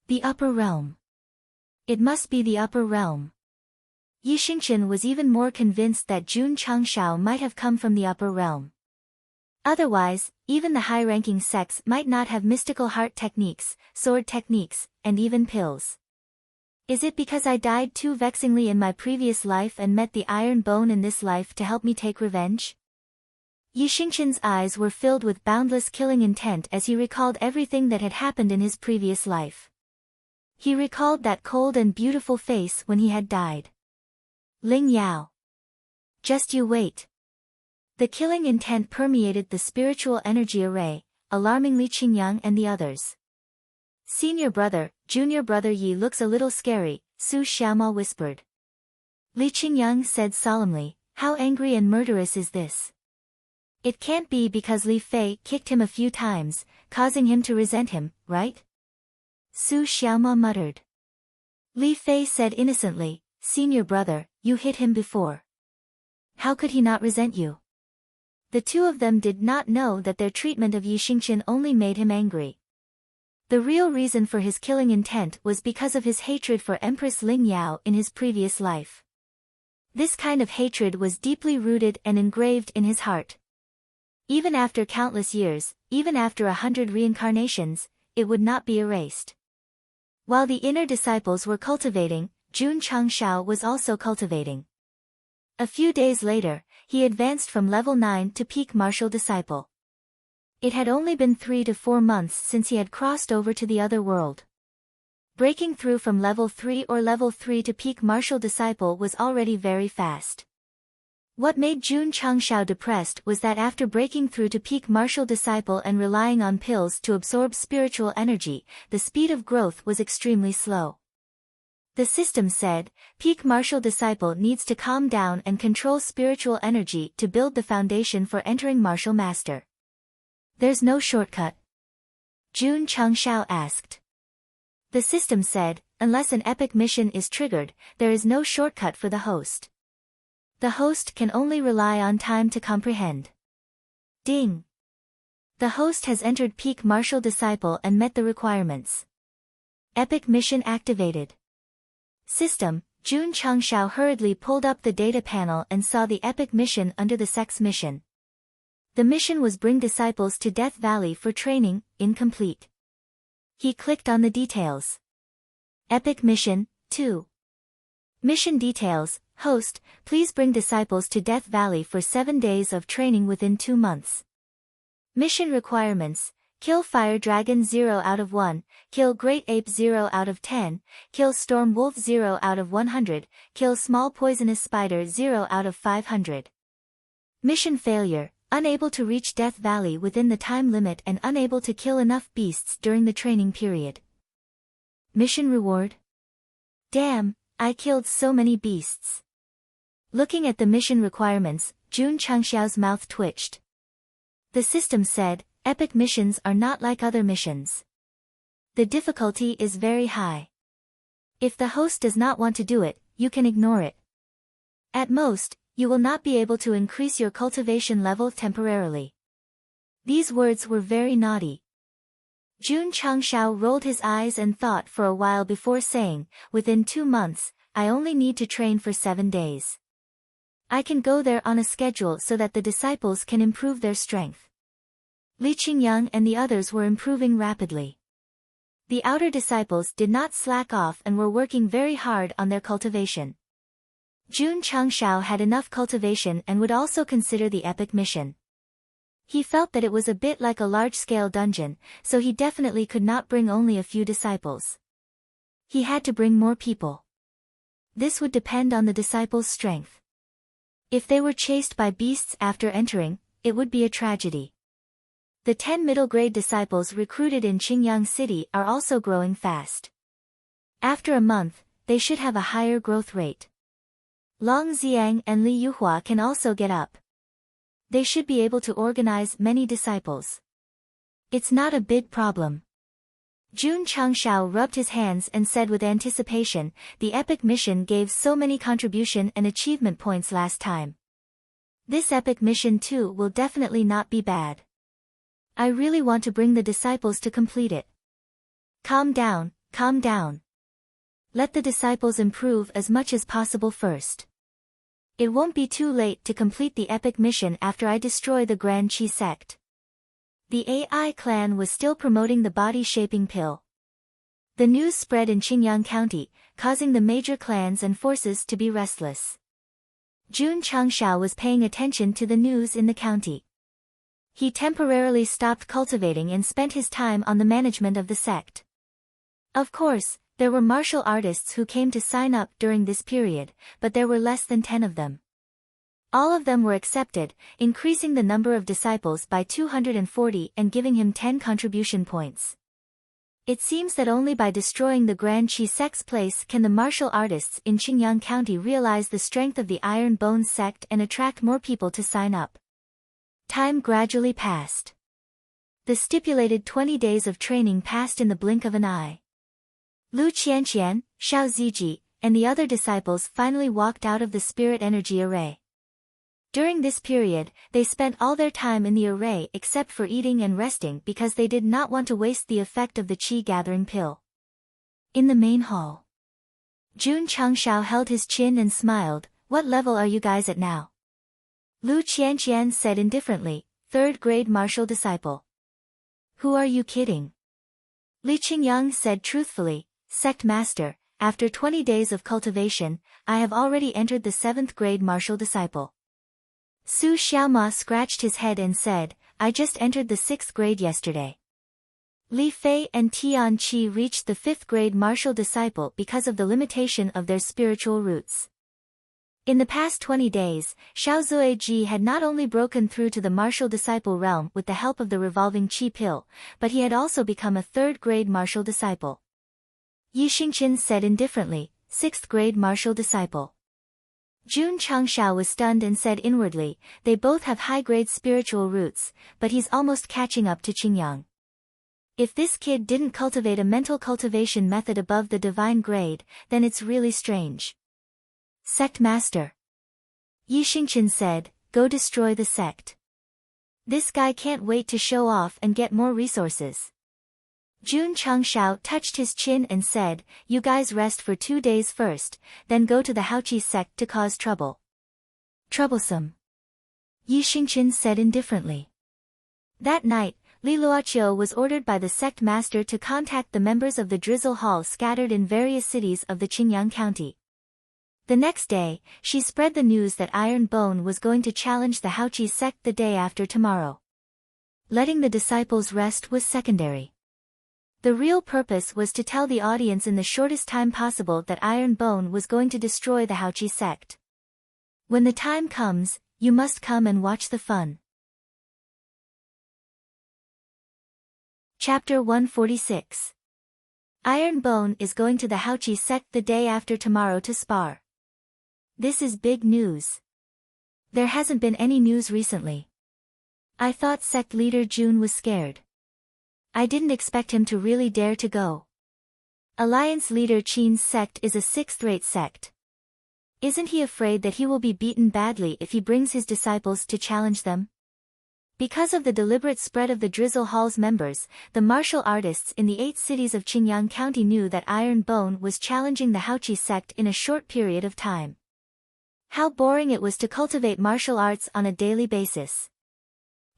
The upper realm. It must be the upper realm. Yi Xingqian was even more convinced that Jun Changxiao might have come from the upper realm. Otherwise, even the high-ranking sects might not have mystical heart techniques, sword techniques, and even pills. Is it because I died too vexingly in my previous life and met the iron bone in this life to help me take revenge? Yi Xingqian's eyes were filled with boundless killing intent as he recalled everything that had happened in his previous life. He recalled that cold and beautiful face when he had died. Ling Yao. Just you wait. The killing intent permeated the spiritual energy array, alarming Li Qingyang and the others. Senior brother, junior brother Yi looks a little scary, Su Xiaomao whispered. Li Qingyang said solemnly, how angry and murderous is this? It can't be because Li Fei kicked him a few times, causing him to resent him, right? Su Xiaomao muttered. Li Fei said innocently, senior brother, you hit him before. How could he not resent you? The two of them did not know that their treatment of Yi Xingqian only made him angry. The real reason for his killing intent was because of his hatred for Empress Ling Yao in his previous life. This kind of hatred was deeply rooted and engraved in his heart. Even after countless years, even after 100 reincarnations, it would not be erased. While the inner disciples were cultivating, Jun Changshao was also cultivating. A few days later, he advanced from level 9 to peak martial disciple. It had only been 3 to 4 months since he had crossed over to the other world. Breaking through from level 3 or level 3 to peak martial disciple was already very fast. What made Jun Changshao depressed was that after breaking through to peak martial disciple and relying on pills to absorb spiritual energy, the speed of growth was extremely slow. The system said, peak martial disciple needs to calm down and control spiritual energy to build the foundation for entering martial master. There's no shortcut? Jun Changshao asked. The system said, unless an epic mission is triggered, there is no shortcut for the host. The host can only rely on time to comprehend. Ding! The host has entered peak martial disciple and met the requirements. Epic mission activated. System, Jun Changshao hurriedly pulled up the data panel and saw the epic mission under the Sect's mission. The mission was bring disciples to Death Valley for training, incomplete. He clicked on the details. Epic mission, 2. Mission details, host, please bring disciples to Death Valley for 7 days of training within 2 months. Mission requirements, kill Fire Dragon 0 out of 1, kill Great Ape 0 out of 10, kill Storm Wolf 0 out of 100, kill Small Poisonous Spider 0 out of 500. Mission failure, unable to reach Death Valley within the time limit and unable to kill enough beasts during the training period. Mission reward? Damn, I killed so many beasts. Looking at the mission requirements, Jun Changshao's mouth twitched. The system said, epic missions are not like other missions. The difficulty is very high. If the host does not want to do it, you can ignore it. At most, you will not be able to increase your cultivation level temporarily. These words were very naughty. Jun Changshao rolled his eyes and thought for a while before saying, within 2 months, I only need to train for 7 days. I can go there on a schedule so that the disciples can improve their strength. Li Qingyang and the others were improving rapidly. The outer disciples did not slack off and were working very hard on their cultivation. Jun Changshao had enough cultivation and would also consider the epic mission. He felt that it was a bit like a large-scale dungeon, so he definitely could not bring only a few disciples. He had to bring more people. This would depend on the disciples' strength. If they were chased by beasts after entering, it would be a tragedy. The 10 middle-grade disciples recruited in Qingyang City are also growing fast. After a month, they should have a higher growth rate. Long Xiang and Li Yuhua can also get up. They should be able to organize many disciples. It's not a big problem. Jun Changshao rubbed his hands and said with anticipation, the epic mission gave so many contribution and achievement points last time. This epic mission too will definitely not be bad. I really want to bring the disciples to complete it. Calm down, calm down. Let the disciples improve as much as possible first. It won't be too late to complete the epic mission after I destroy the Grand Qi sect. The AI clan was still promoting the body-shaping pill. The news spread in Qingyang County, causing the major clans and forces to be restless. Jun Changshao was paying attention to the news in the county. He temporarily stopped cultivating and spent his time on the management of the sect. Of course, there were martial artists who came to sign up during this period, but there were less than 10 of them. All of them were accepted, increasing the number of disciples by 240 and giving him 10 contribution points. It seems that only by destroying the Grand Qi sect's place can the martial artists in Qingyang County realize the strength of the Iron Bones sect and attract more people to sign up. Time gradually passed. The stipulated 20 days of training passed in the blink of an eye. Lu Qianqian, Xiao Ziji, and the other disciples finally walked out of the spirit energy array. During this period, they spent all their time in the array except for eating and resting because they did not want to waste the effect of the qi gathering pill. In the main hall, Jun Changshao held his chin and smiled. "What level are you guys at now?" Lu Qianqian said indifferently, "Third grade martial disciple." "Who are you kidding?" Li Qingyang said truthfully, "Sect master, after 20 days of cultivation, I have already entered the 7th grade martial disciple." Su Xiaoma scratched his head and said, "I just entered the 6th grade yesterday." Li Fei and Tian Qi reached the 5th grade martial disciple because of the limitation of their spiritual roots. In the past 20 days, Xiao Zueji had not only broken through to the martial disciple realm with the help of the revolving qi pill, but he had also become a 3rd grade martial disciple. Yi Xingqian said indifferently, 6th grade martial disciple. Jun Changshao was stunned and said inwardly, "They both have high-grade spiritual roots, but he's almost catching up to Qingyang. If this kid didn't cultivate a mental cultivation method above the divine grade, then it's really strange." "Sect master," Yi Xingqian said, "go destroy the sect. This guy can't wait to show off and get more resources." Jun Changshao touched his chin and said, "You guys rest for 2 days first, then go to the Haoqi sect to cause trouble." "Troublesome," Yi Xingqian said indifferently. That night, Li Luoqiu was ordered by the sect master to contact the members of the Drizzle Hall scattered in various cities of the Qingyang County. The next day, she spread the news that Iron Bone was going to challenge the Haoqi sect the day after tomorrow. Letting the disciples rest was secondary. The real purpose was to tell the audience in the shortest time possible that Iron Bone was going to destroy the Haoqi sect. When the time comes, you must come and watch the fun. Chapter 146. Iron Bone is going to the Haoqi sect the day after tomorrow to spar. This is big news. There hasn't been any news recently. I thought sect leader Jun was scared. I didn't expect him to really dare to go. Alliance leader Qin's sect is a 6th-rate sect. Isn't he afraid that he will be beaten badly if he brings his disciples to challenge them? Because of the deliberate spread of the Drizzle Hall's members, the martial artists in the 8 cities of Qingyang County knew that Iron Bone was challenging the Haoqi sect in a short period of time. How boring it was to cultivate martial arts on a daily basis.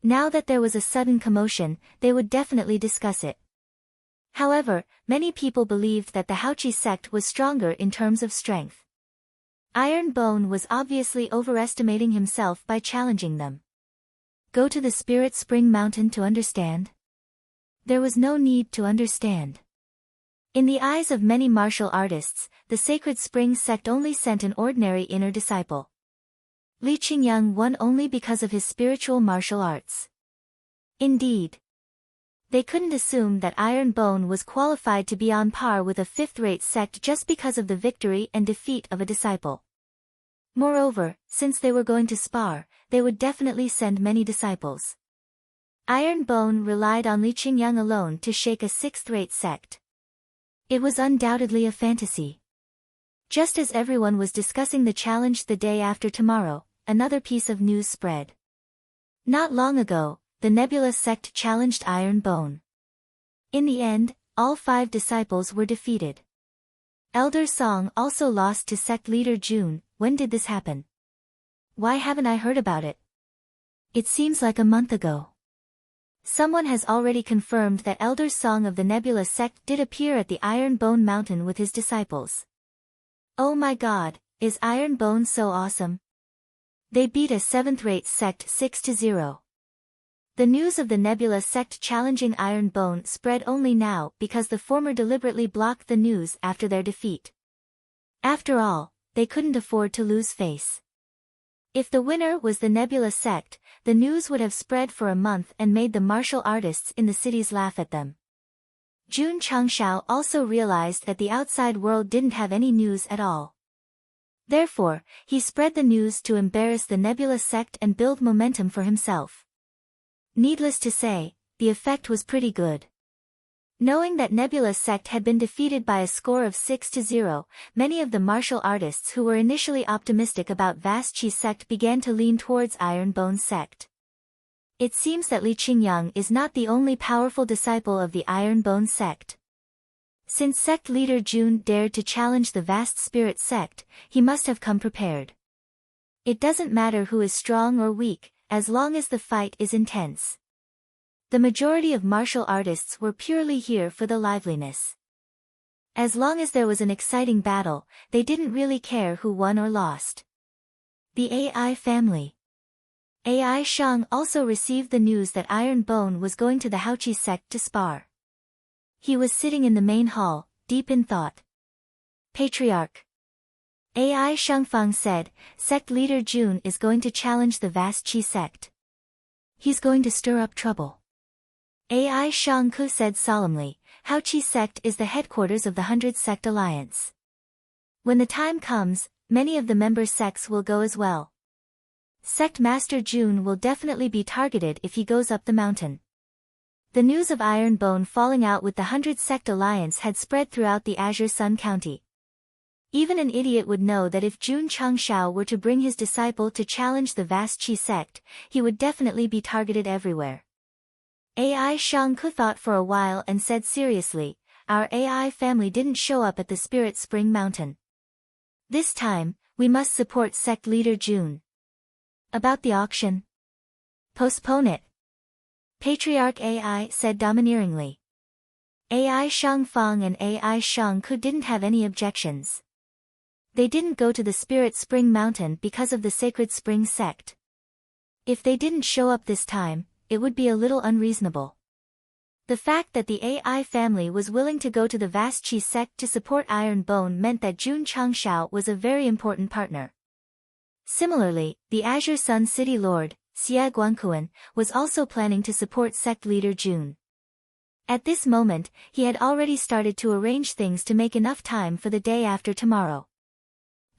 Now that there was a sudden commotion, they would definitely discuss it. However, many people believed that the Haoqi sect was stronger in terms of strength. Iron Bone was obviously overestimating himself by challenging them. Go to the Spirit Spring Mountain to understand? There was no need to understand. In the eyes of many martial artists, the Sacred Spring sect only sent an ordinary inner disciple. Li Qingyang won only because of his spiritual martial arts. Indeed, they couldn't assume that Iron Bone was qualified to be on par with a 5th-rate sect just because of the victory and defeat of a disciple. Moreover, since they were going to spar, they would definitely send many disciples. Iron Bone relied on Li Qingyang alone to shake a 6th-rate sect. It was undoubtedly a fantasy. Just as everyone was discussing the challenge the day after tomorrow, another piece of news spread. Not long ago, the Nebula sect challenged Iron Bone. In the end, all 5 disciples were defeated. Elder Song also lost to sect leader Jun. When did this happen? Why haven't I heard about it? It seems like a month ago. Someone has already confirmed that Elder Song of the Nebula sect did appear at the Iron Bone Mountain with his disciples. Oh my god, is Iron Bone so awesome? They beat a 7th-rate sect 6-0. The news of the Nebula sect challenging Iron Bone spread only now because the former deliberately blocked the news after their defeat. After all, they couldn't afford to lose face. If the winner was the Nebula Sect, the news would have spread for a month and made the martial artists in the cities laugh at them. Jun Changshao also realized that the outside world didn't have any news at all. Therefore, he spread the news to embarrass the Nebula Sect and build momentum for himself. Needless to say, the effect was pretty good. Knowing that Nebula Sect had been defeated by a score of 6-0, many of the martial artists who were initially optimistic about Vast Chi Sect began to lean towards Iron Bone Sect. It seems that Li Qingyang is not the only powerful disciple of the Iron Bone Sect. Since sect leader Jun dared to challenge the Vast Spirit Sect, he must have come prepared. It doesn't matter who is strong or weak, as long as the fight is intense. The majority of martial artists were purely here for the liveliness. As long as there was an exciting battle, they didn't really care who won or lost. The AI family. AI Shang also received the news that Iron Bone was going to the Haoqi sect to spar. He was sitting in the main hall, deep in thought. Patriarch. AI Shangfang said, sect leader Jun is going to challenge the Vast Chi sect. He's going to stir up trouble. AI Shangku said solemnly, Haoqi sect is the headquarters of the 100 Sect Alliance. When the time comes, many of the member sects will go as well. Sect Master Jun will definitely be targeted if he goes up the mountain. The news of Iron Bone falling out with the 100 Sect Alliance had spread throughout the Azure Sun County. Even an idiot would know that if Jun Changshao were to bring his disciple to challenge the Vast Chi sect, he would definitely be targeted everywhere. AI Shangku thought for a while and said seriously, our AI family didn't show up at the Spirit Spring Mountain. This time, we must support sect leader Jun. About the auction? Postpone it. Patriarch AI said domineeringly. AI Shangfang and AI Shangku didn't have any objections. They didn't go to the Spirit Spring Mountain because of the Sacred Spring sect. If they didn't show up this time, it would be a little unreasonable. The fact that the AI family was willing to go to the Vast Chi sect to support Iron Bone meant that Jun Changshao was a very important partner. Similarly, the Azure Sun City Lord, Xie Guanquan, was also planning to support sect leader Jun. At this moment, he had already started to arrange things to make enough time for the day after tomorrow.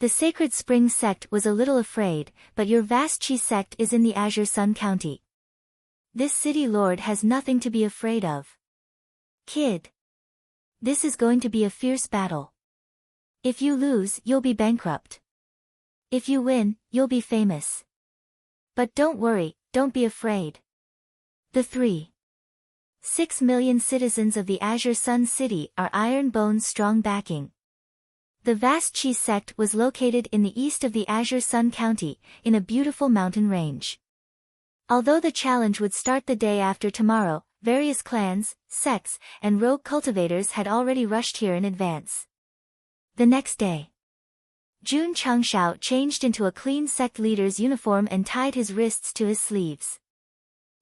The Sacred Spring sect was a little afraid, but your Vast Chi sect is in the Azure Sun County. This city lord has nothing to be afraid of. Kid. This is going to be a fierce battle. If you lose, you'll be bankrupt. If you win, you'll be famous. But don't worry, don't be afraid. The 3.6 million citizens of the Azure Sun City are Iron Bone's strong backing. The Vast Chi sect was located in the east of the Azure Sun County, in a beautiful mountain range. Although the challenge would start the day after tomorrow, various clans, sects, and rogue cultivators had already rushed here in advance. The next day, Jun Changshao changed into a clean sect leader's uniform and tied his wrists to his sleeves.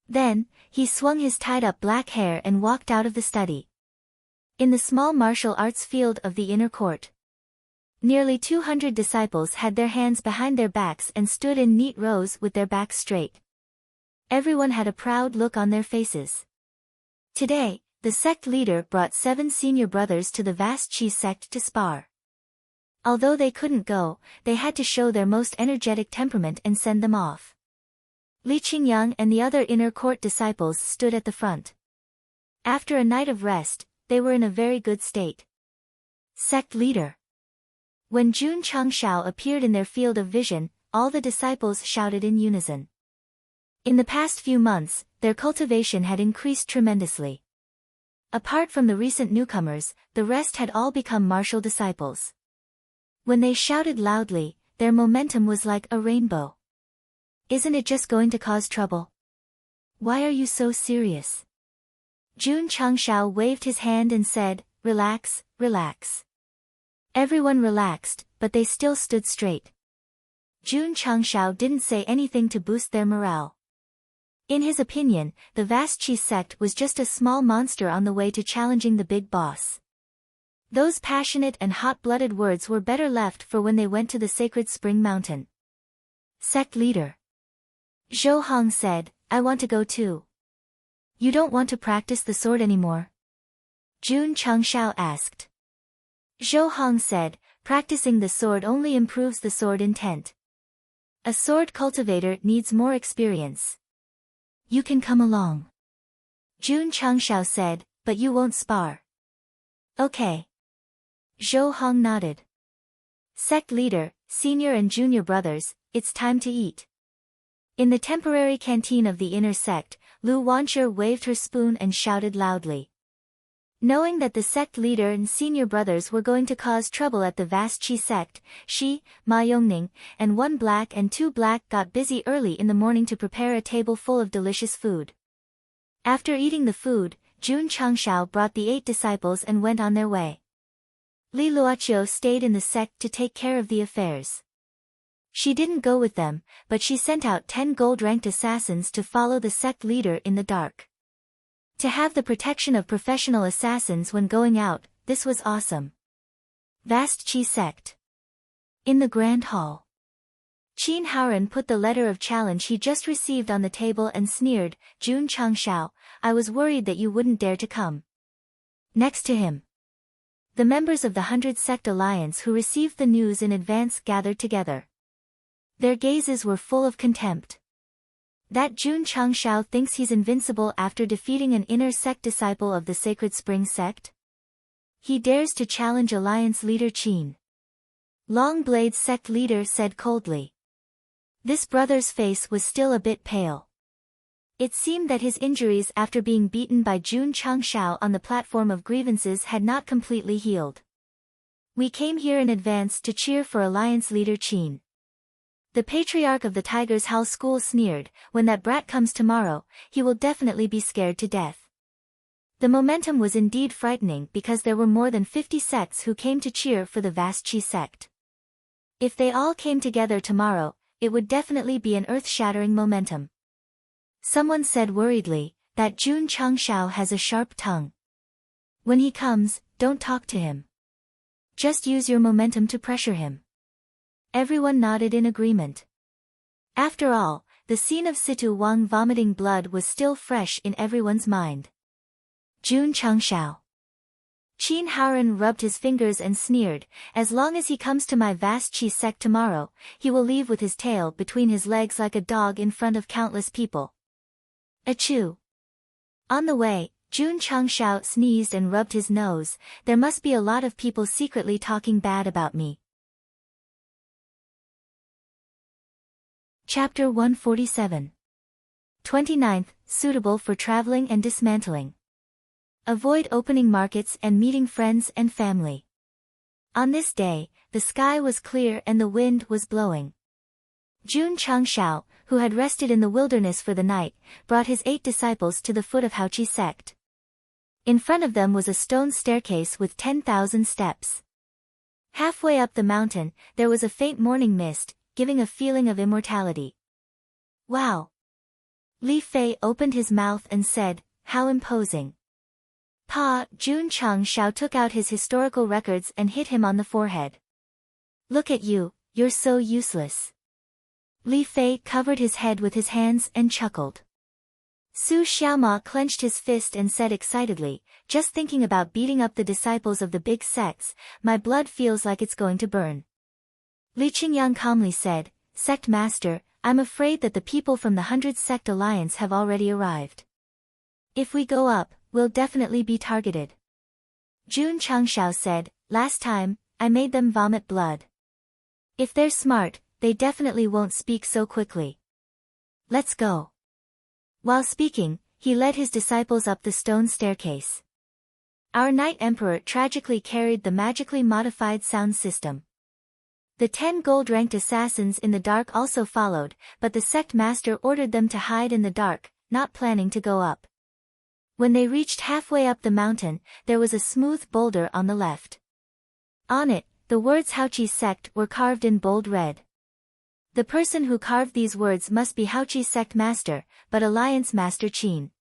Then, he swung his tied-up black hair and walked out of the study. In the small martial arts field of the inner court, nearly 200 disciples had their hands behind their backs and stood in neat rows with their backs straight. Everyone had a proud look on their faces. Today, the sect leader brought 7 senior brothers to the Vast Chi sect to spar. Although they couldn't go, they had to show their most energetic temperament and send them off. Li Qingyang and the other inner court disciples stood at the front. After a night of rest, they were in a very good state. Sect leader. When Jun Changshao appeared in their field of vision, all the disciples shouted in unison. In the past few months, their cultivation had increased tremendously. Apart from the recent newcomers, the rest had all become martial disciples. When they shouted loudly, their momentum was like a rainbow. Isn't it just going to cause trouble? Why are you so serious? Jun Changshao waved his hand and said, relax, relax. Everyone relaxed, but they still stood straight. Jun Changshao didn't say anything to boost their morale. In his opinion, the Vast Chi sect was just a small monster on the way to challenging the big boss. Those passionate and hot-blooded words were better left for when they went to the Sacred Spring Mountain. Sect leader. Zhou Hong said, I want to go too. You don't want to practice the sword anymore? Jun Chengshao asked. Zhou Hong said, practicing the sword only improves the sword intent. A sword cultivator needs more experience. You can come along. Jun Chengshao said, but you won't spar. Okay. Zhou Hong nodded. Sect leader, senior and junior brothers, it's time to eat. In the temporary canteen of the inner sect, Lu Wanshur waved her spoon and shouted loudly. Knowing that the sect leader and senior brothers were going to cause trouble at the vast Qi sect, she, Ma Yongning, and one black and two black got busy early in the morning to prepare a table full of delicious food. After eating the food, Jun Chengshao brought the 8 disciples and went on their way. Li Luoqiu stayed in the sect to take care of the affairs. She didn't go with them, but she sent out 10 gold-ranked assassins to follow the sect leader in the dark. To have the protection of professional assassins when going out, this was awesome. Vast Qi sect. In the Grand Hall. Qin Haoren put the letter of challenge he just received on the table and sneered, Jun Chengshao, I was worried that you wouldn't dare to come. Next to him. The members of the 100 Sect Alliance who received the news in advance gathered together. Their gazes were full of contempt. That Jun Chengshao thinks he's invincible after defeating an inner sect disciple of the Sacred Spring sect? He dares to challenge Alliance leader Qin. Longblade's sect leader said coldly. This brother's face was still a bit pale. It seemed that his injuries after being beaten by Jun Chengshao on the platform of grievances had not completely healed. We came here in advance to cheer for Alliance leader Qin. The patriarch of the Tiger's Howl School sneered, when that brat comes tomorrow, he will definitely be scared to death. The momentum was indeed frightening because there were more than 50 sects who came to cheer for the vast Qi sect. If they all came together tomorrow, it would definitely be an earth-shattering momentum. Someone said worriedly, that Jun Chengshao has a sharp tongue. When he comes, don't talk to him. Just use your momentum to pressure him. Everyone nodded in agreement. After all, the scene of Situ Wang vomiting blood was still fresh in everyone's mind. Jun Chengshao. Qin Haoren rubbed his fingers and sneered, as long as he comes to my vast Qi sect tomorrow, he will leave with his tail between his legs like a dog in front of countless people. Achoo. On the way, Jun Chengshao sneezed and rubbed his nose, there must be a lot of people secretly talking bad about me. Chapter 147. 29th, suitable for traveling and dismantling. Avoid opening markets and meeting friends and family. On this day, the sky was clear and the wind was blowing. Jun Chengshao, who had rested in the wilderness for the night, brought his 8 disciples to the foot of Haoqi sect. In front of them was a stone staircase with 10,000 steps. Halfway up the mountain, there was a faint morning mist, giving a feeling of immortality. Wow! Li Fei opened his mouth and said, how imposing. Jun Chengshao took out his historical records and hit him on the forehead. Look at you, you're so useless. Li Fei covered his head with his hands and chuckled. Su Xiaoma clenched his fist and said excitedly, just thinking about beating up the disciples of the big sects, my blood feels like it's going to burn. Li Qingyang calmly said, Sect Master, I'm afraid that the people from the 100 Sect Alliance have already arrived. If we go up, we'll definitely be targeted. Jun Chengshao said, last time, I made them vomit blood. If they're smart, they definitely won't speak so quickly. Let's go. While speaking, he led his disciples up the stone staircase. Our Night Emperor tragically carried the magically modified sound system. The 10 gold-ranked assassins in the dark also followed, but the sect master ordered them to hide in the dark, not planning to go up. When they reached halfway up the mountain, there was a smooth boulder on the left. On it, the words Haoqi sect were carved in bold red. The person who carved these words must be Haoqi sect master, but Alliance master Qin.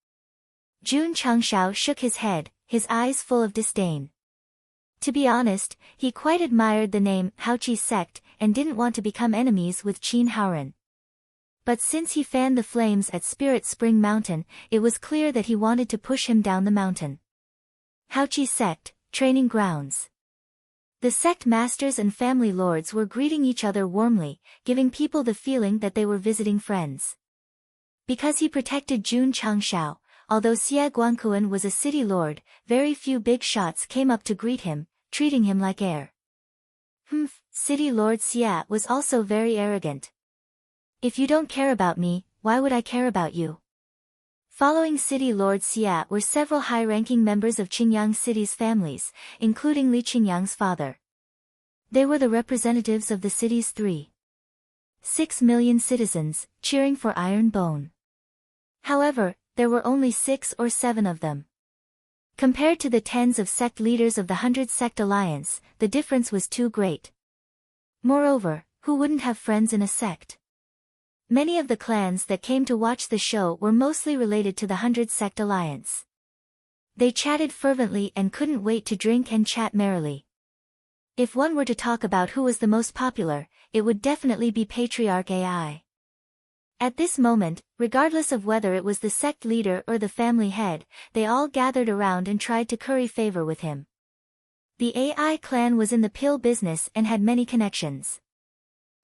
Jun Chengshao shook his head, his eyes full of disdain. To be honest, he quite admired the name Haoqi sect and didn't want to become enemies with Qin Haoren. But since he fanned the flames at Spirit Spring Mountain, it was clear that he wanted to push him down the mountain. Haochi Sect, Training Grounds. The sect masters and family lords were greeting each other warmly, giving people the feeling that they were visiting friends. Because he protected Jun Changshao, although Xie Guangquan was a city lord, very few big shots came up to greet him, treating him like heir. City Lord Xie was also very arrogant. If you don't care about me, why would I care about you? Following City Lord Xie were several high-ranking members of Qingyang City's families, including Li Qingyang's father. They were the representatives of the city's 3.6 million citizens, cheering for Iron Bone. However, there were only 6 or 7 of them. Compared to the tens of sect leaders of the 100 Sect Alliance, the difference was too great. Moreover, who wouldn't have friends in a sect? Many of the clans that came to watch the show were mostly related to the 100 Sect Alliance. They chatted fervently and couldn't wait to drink and chat merrily. If one were to talk about who was the most popular, it would definitely be Patriarch AI. At this moment, regardless of whether it was the sect leader or the family head, they all gathered around and tried to curry favor with him. The AI clan was in the pill business and had many connections.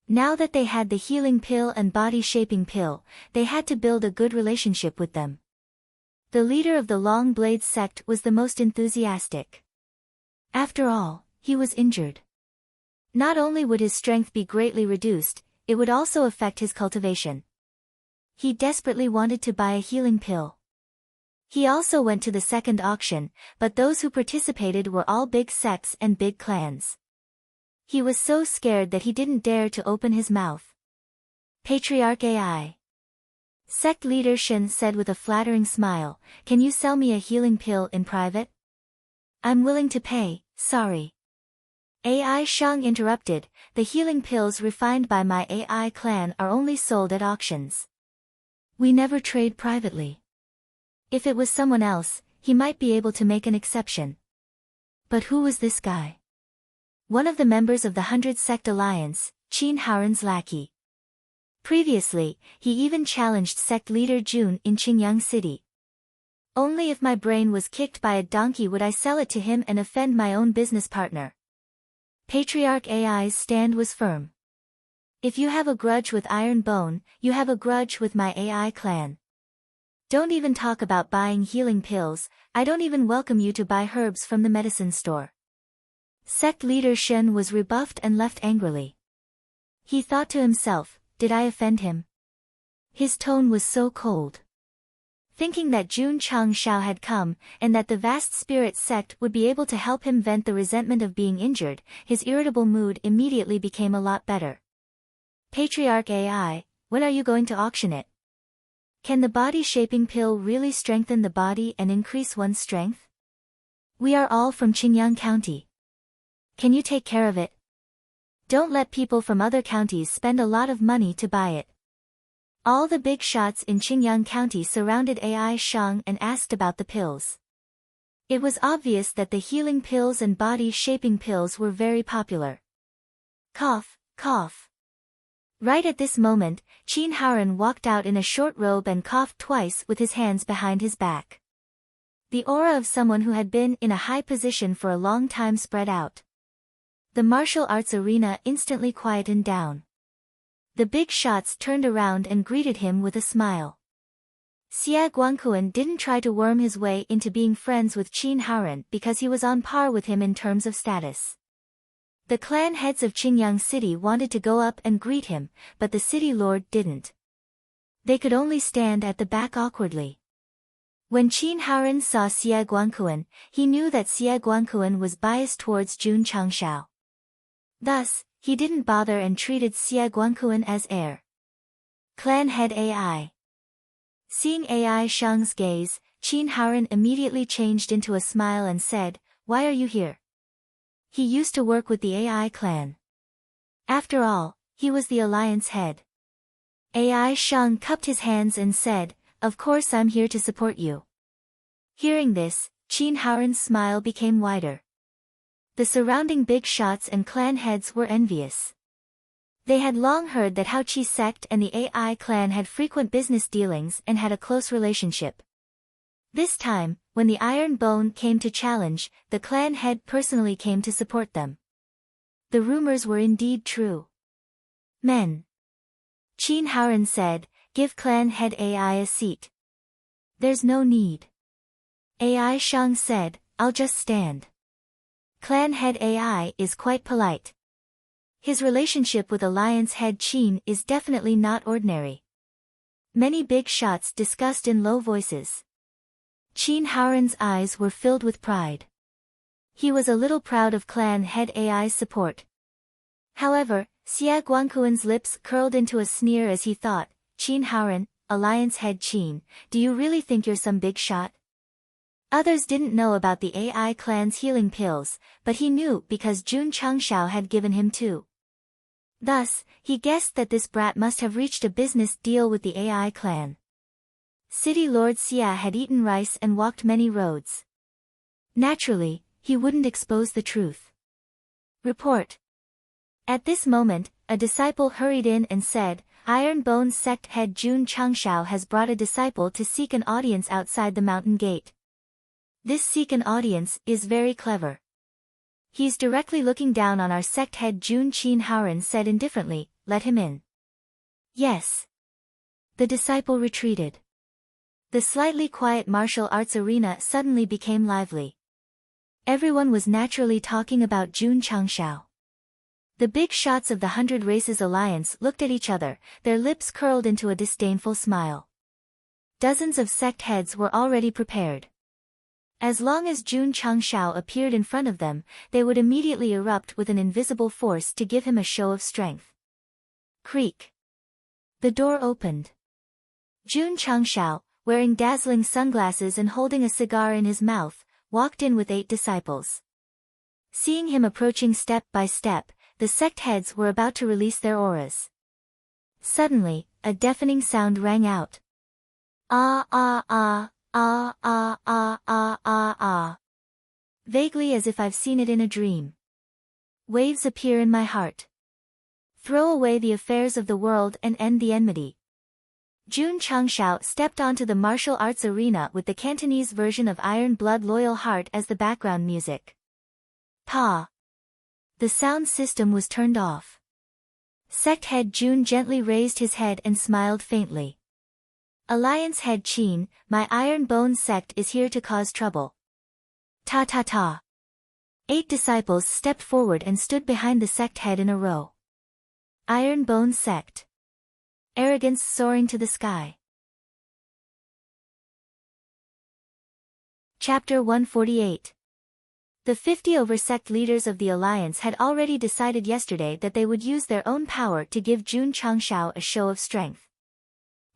Now that they had the healing pill and body-shaping pill, they had to build a good relationship with them. The leader of the Long Blade sect was the most enthusiastic. After all, he was injured. Not only would his strength be greatly reduced, it would also affect his cultivation. He desperately wanted to buy a healing pill. He also went to the second auction, but those who participated were all big sects and big clans. He was so scared that he didn't dare to open his mouth. Patriarch AI. Sect leader Shen said with a flattering smile, "Can you sell me a healing pill in private?" "I'm willing to pay, sorry." AI Shang interrupted, "The healing pills refined by my AI clan are only sold at auctions. We never trade privately. If it was someone else, he might be able to make an exception." But who was this guy? One of the members of the 100 Sect Alliance, Qin Haoren's lackey. Previously, he even challenged sect leader Jun in Qingyang City. "Only if my brain was kicked by a donkey would I sell it to him and offend my own business partner." Patriarch AI's stand was firm. "If you have a grudge with Iron Bone, you have a grudge with my AI clan. Don't even talk about buying healing pills, I don't even welcome you to buy herbs from the medicine store." Sect leader Shen was rebuffed and left angrily. He thought to himself, did I offend him? His tone was so cold. Thinking that Jun Changshao had come, and that the vast spirit sect would be able to help him vent the resentment of being injured, his irritable mood immediately became a lot better. "Patriarch AI, when are you going to auction it? Can the body-shaping pill really strengthen the body and increase one's strength? We are all from Qingyang County. Can you take care of it? Don't let people from other counties spend a lot of money to buy it." All the big shots in Qingyang County surrounded AI Shang and asked about the pills. It was obvious that the healing pills and body-shaping pills were very popular. Cough, cough. Right at this moment, Qin Haoren walked out in a short robe and coughed twice with his hands behind his back. The aura of someone who had been in a high position for a long time spread out. The martial arts arena instantly quietened down. The big shots turned around and greeted him with a smile. Xie Guangquan didn't try to worm his way into being friends with Qin Haoren because he was on par with him in terms of status. The clan heads of Qingyang City wanted to go up and greet him, but the city lord didn't. They could only stand at the back awkwardly. When Qin Haoren saw Xie Guangquan, he knew that Xie Guangquan was biased towards Jun Changshao. Thus, he didn't bother and treated Xie Guangquan as heir. Clan head AI. Seeing AI Shang's gaze, Qin Haoren immediately changed into a smile and said, "Why are you here?" He used to work with the AI clan. After all, he was the alliance head. AI Shang cupped his hands and said, "Of course I'm here to support you." Hearing this, Qin Haoren's smile became wider. The surrounding big shots and clan heads were envious. They had long heard that Hao Chi sect and the AI clan had frequent business dealings and had a close relationship. This time, when the Iron Bone came to challenge, the clan head personally came to support them. The rumors were indeed true. Men. Qin Haoren said, "Give clan head AI a seat." "There's no need." AI Shang said, "I'll just stand." Clan head AI is quite polite. His relationship with Alliance head Qin is definitely not ordinary. Many big shots discussed in low voices. Qin Haoren's eyes were filled with pride. He was a little proud of clan head AI's support. However, Xie Guangquan's lips curled into a sneer as he thought, "Qin Haoren, Alliance head Qin, do you really think you're some big shot?" Others didn't know about the AI clan's healing pills, but he knew because Jun Changshao had given him two. Thus, he guessed that this brat must have reached a business deal with the AI clan. City Lord Xia had eaten rice and walked many roads. Naturally, he wouldn't expose the truth. Report. At this moment, a disciple hurried in and said, "Iron Bone's sect head Jun Changshao has brought a disciple to seek an audience outside the mountain gate. This seek an audience is very clever. He's directly looking down on our sect head." Jun Qin Haoren said indifferently, "Let him in." Yes. The disciple retreated. The slightly quiet martial arts arena suddenly became lively. Everyone was naturally talking about Jun Changshao. The big shots of the 100 Races Alliance looked at each other, their lips curled into a disdainful smile. Dozens of sect heads were already prepared. As long as Jun Changshao appeared in front of them, they would immediately erupt with an invisible force to give him a show of strength. Creak. The door opened. Jun Changshao, wearing dazzling sunglasses and holding a cigar in his mouth, walked in with 8 disciples. Seeing him approaching step by step, the sect heads were about to release their auras. Suddenly, a deafening sound rang out. Ah ah ah, ah ah ah ah ah ah. Vaguely as if I've seen it in a dream. Waves appear in my heart. Throw away the affairs of the world and end the enmity. Jun Changshao stepped onto the martial arts arena with the Cantonese version of Iron Blood Loyal Heart as the background music. Pa. The sound system was turned off. Sect head Jun gently raised his head and smiled faintly. "Alliance head Qin, my Iron Bone sect is here to cause trouble." Ta ta ta. 8 disciples stepped forward and stood behind the sect head in a row. Iron Bone sect. Arrogance soaring to the sky. Chapter 148. The 50 over-sect leaders of the alliance had already decided yesterday that they would use their own power to give Jun Changshao a show of strength.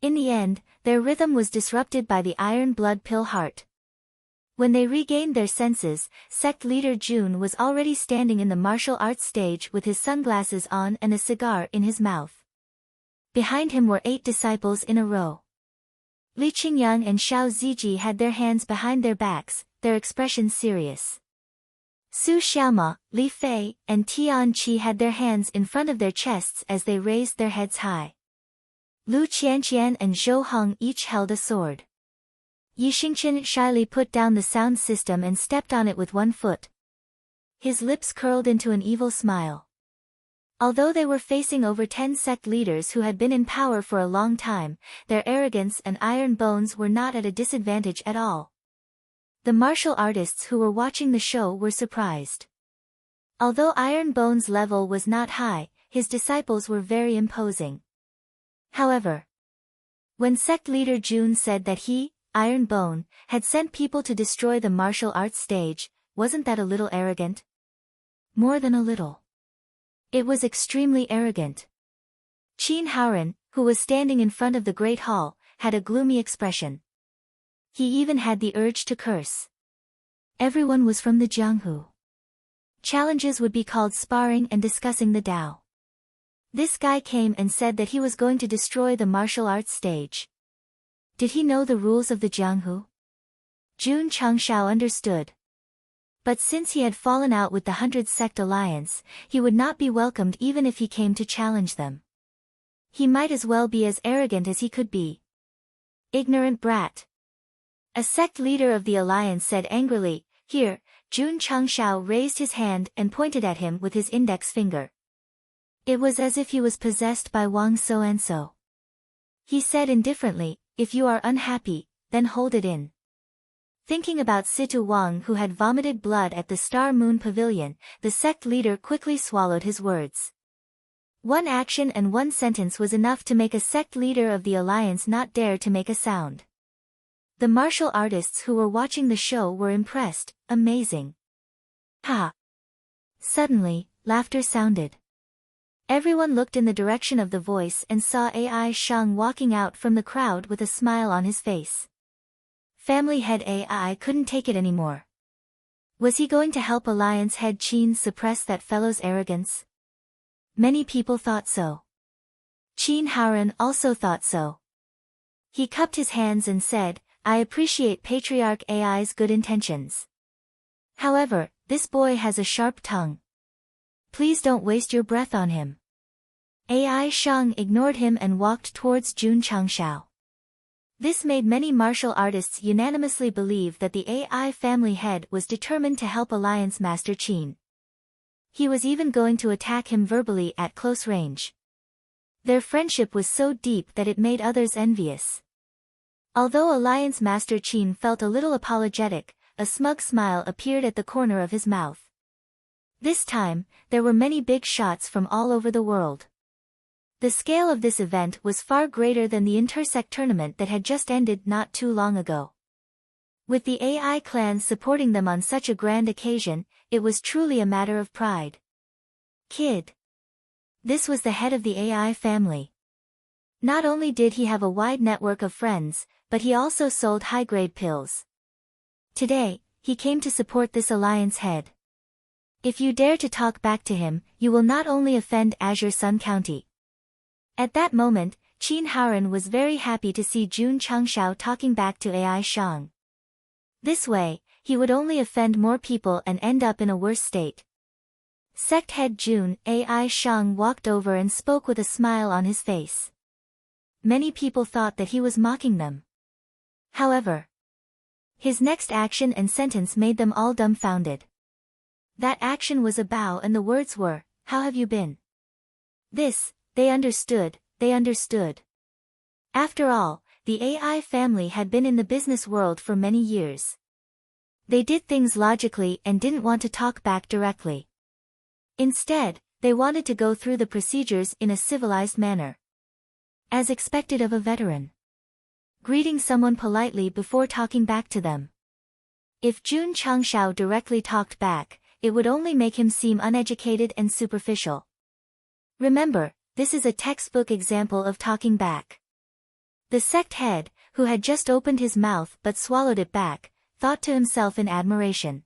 In the end, their rhythm was disrupted by the Iron Blood Pill Heart. When they regained their senses, sect leader Jun was already standing in the martial arts stage with his sunglasses on and a cigar in his mouth. Behind him were 8 disciples in a row. Li Qingyang and Xiao Ziji had their hands behind their backs, their expressions serious. Su Xiaoma, Li Fei, and Tian Qi had their hands in front of their chests as they raised their heads high. Lu Qianqian and Zhou Heng each held a sword. Yi Xingqian shyly put down the sound system and stepped on it with one foot. His lips curled into an evil smile. Although they were facing over 10 sect leaders who had been in power for a long time, their arrogance and iron bones were not at a disadvantage at all. The martial artists who were watching the show were surprised. Although Iron Bone's level was not high, his disciples were very imposing. However, when sect leader Jun said that he, Iron Bone, had sent people to destroy the martial arts stage, wasn't that a little arrogant? More than a little. It was extremely arrogant. Qin Haoren, who was standing in front of the Great Hall, had a gloomy expression. He even had the urge to curse. Everyone was from the Jianghu. Challenges would be called sparring and discussing the Tao. This guy came and said that he was going to destroy the martial arts stage. Did he know the rules of the Jianghu? Jun Changshao understood. But since he had fallen out with the 100 Sect alliance, he would not be welcomed even if he came to challenge them. He might as well be as arrogant as he could be. Ignorant brat. A Sect leader of the alliance said angrily. Here, Jun Changshao raised his hand and pointed at him with his index finger. It was as if he was possessed by Wang So-and-so. He said indifferently, if you are unhappy, then hold it in. Thinking about Situ Wang who had vomited blood at the Star Moon Pavilion, the Sect leader quickly swallowed his words. One action and one sentence was enough to make a Sect leader of the alliance not dare to make a sound. The martial artists who were watching the show were impressed. Amazing. Ha! Suddenly, laughter sounded. Everyone looked in the direction of the voice and saw AI Shang walking out from the crowd with a smile on his face. Family head AI couldn't take it anymore. Was he going to help Alliance head Qin suppress that fellow's arrogance? Many people thought so. Qin Haoran also thought so. He cupped his hands and said, I appreciate Patriarch AI's good intentions. However, this boy has a sharp tongue. Please don't waste your breath on him. AI Shang ignored him and walked towards Jun Changshao. This made many martial artists unanimously believe that the AI family head was determined to help Alliance Master Qin. He was even going to attack him verbally at close range. Their friendship was so deep that it made others envious. Although Alliance Master Qin felt a little apologetic, a smug smile appeared at the corner of his mouth. This time, there were many big shots from all over the world. The scale of this event was far greater than the Intersect tournament that had just ended not too long ago. With the AI clans supporting them on such a grand occasion, it was truly a matter of pride. Kid. This was the head of the AI family. Not only did he have a wide network of friends, but he also sold high-grade pills. Today, he came to support this alliance head. If you dare to talk back to him, you will not only offend Azure Sun County. At that moment, Qin Haoran was very happy to see Jun Changshao talking back to AI Shang. This way, he would only offend more people and end up in a worse state. Sect head Jun AI Shang walked over and spoke with a smile on his face. Many people thought that he was mocking them. However, his next action and sentence made them all dumbfounded. That action was a bow and the words were, how have you been? This, they understood. After all, the AI family had been in the business world for many years. They did things logically and didn't want to talk back directly. Instead, they wanted to go through the procedures in a civilized manner. As expected of a veteran. Greeting someone politely before talking back to them. If Jun Changshao directly talked back, it would only make him seem uneducated and superficial. Remember, this is a textbook example of talking back. The sect head, who had just opened his mouth but swallowed it back, thought to himself in admiration.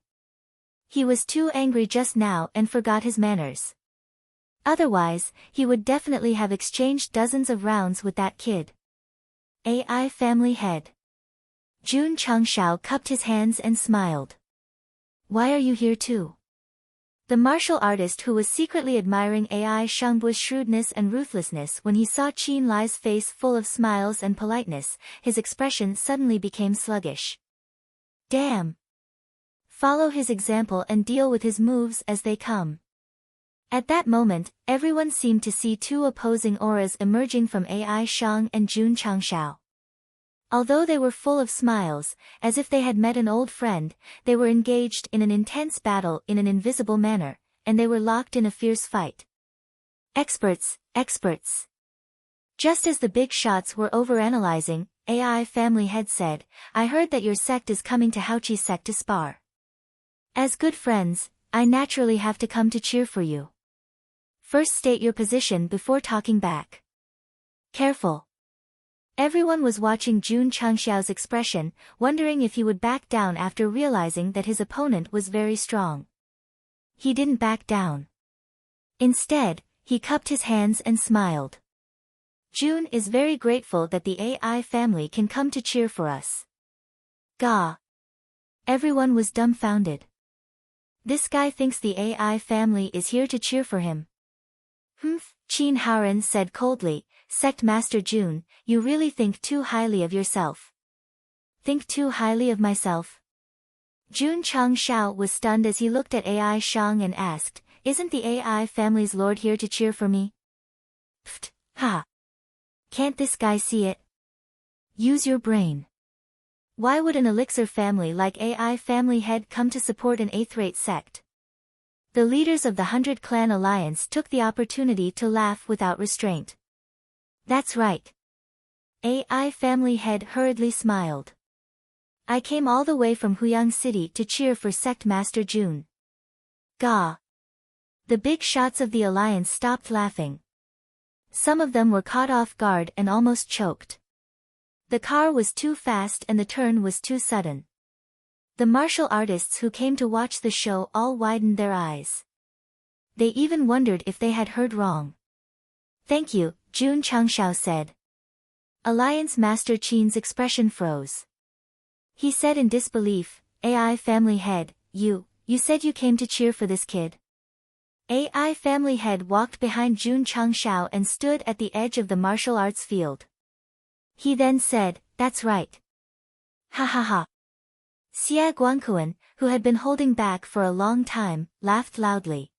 He was too angry just now and forgot his manners. Otherwise, he would definitely have exchanged dozens of rounds with that kid. AI family head. Jun Changshao cupped his hands and smiled. Why are you here too? The martial artist who was secretly admiring AI Shangbu's shrewdness and ruthlessness when he saw Qin Lai's face full of smiles and politeness, his expression suddenly became sluggish. Damn! Follow his example and deal with his moves as they come. At that moment, everyone seemed to see two opposing auras emerging from AI Shang and Jun Changshao. Although they were full of smiles, as if they had met an old friend, they were engaged in an intense battle in an invisible manner, and they were locked in a fierce fight. Experts. Just as the big shots were overanalyzing, AI family head said, I heard that your sect is coming to Haoqi's sect to spar. As good friends, I naturally have to come to cheer for you. First state your position before talking back. Careful. Everyone was watching Jun Changshao's expression, wondering if he would back down after realizing that his opponent was very strong. He didn't back down. Instead, he cupped his hands and smiled. Jun is very grateful that the AI family can come to cheer for us. Gah! Everyone was dumbfounded. This guy thinks the AI family is here to cheer for him. Humph, Qin Haoren said coldly, Sect Master Jun, you really think too highly of yourself. Think too highly of myself? Jun Changshao was stunned as he looked at AI Shang and asked, isn't the AI family's lord here to cheer for me? Pfft, ha. Can't this guy see it? Use your brain. Why would an elixir family like AI family head come to support an 8th-rate sect? The leaders of the 100 Clan Alliance took the opportunity to laugh without restraint. That's right. AI family head hurriedly smiled. I came all the way from Huyang City to cheer for Sect Master Jun. Gah. The big shots of the Alliance stopped laughing. Some of them were caught off guard and almost choked. The car was too fast and the turn was too sudden. The martial artists who came to watch the show all widened their eyes. They even wondered if they had heard wrong. Thank you, Jun Changshao said. Alliance Master Qin's expression froze. He said in disbelief, AI family head, you said you came to cheer for this kid? AI family head walked behind Jun Changshao and stood at the edge of the martial arts field. He then said, that's right. Ha ha ha. Xia Guangquan, who had been holding back for a long time, laughed loudly.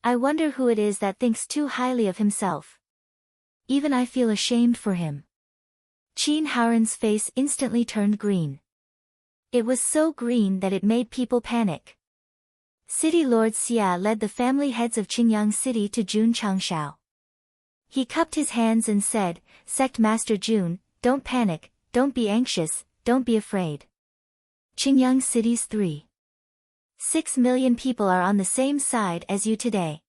I wonder who it is that thinks too highly of himself. Even I feel ashamed for him. Qin Haoren's face instantly turned green. It was so green that it made people panic. City Lord Xia led the family heads of Qingyang City to Jun Changshao. He cupped his hands and said, Sect Master Jun, don't panic, don't be anxious, don't be afraid. Qingyang City's 3.6 million people are on the same side as you today.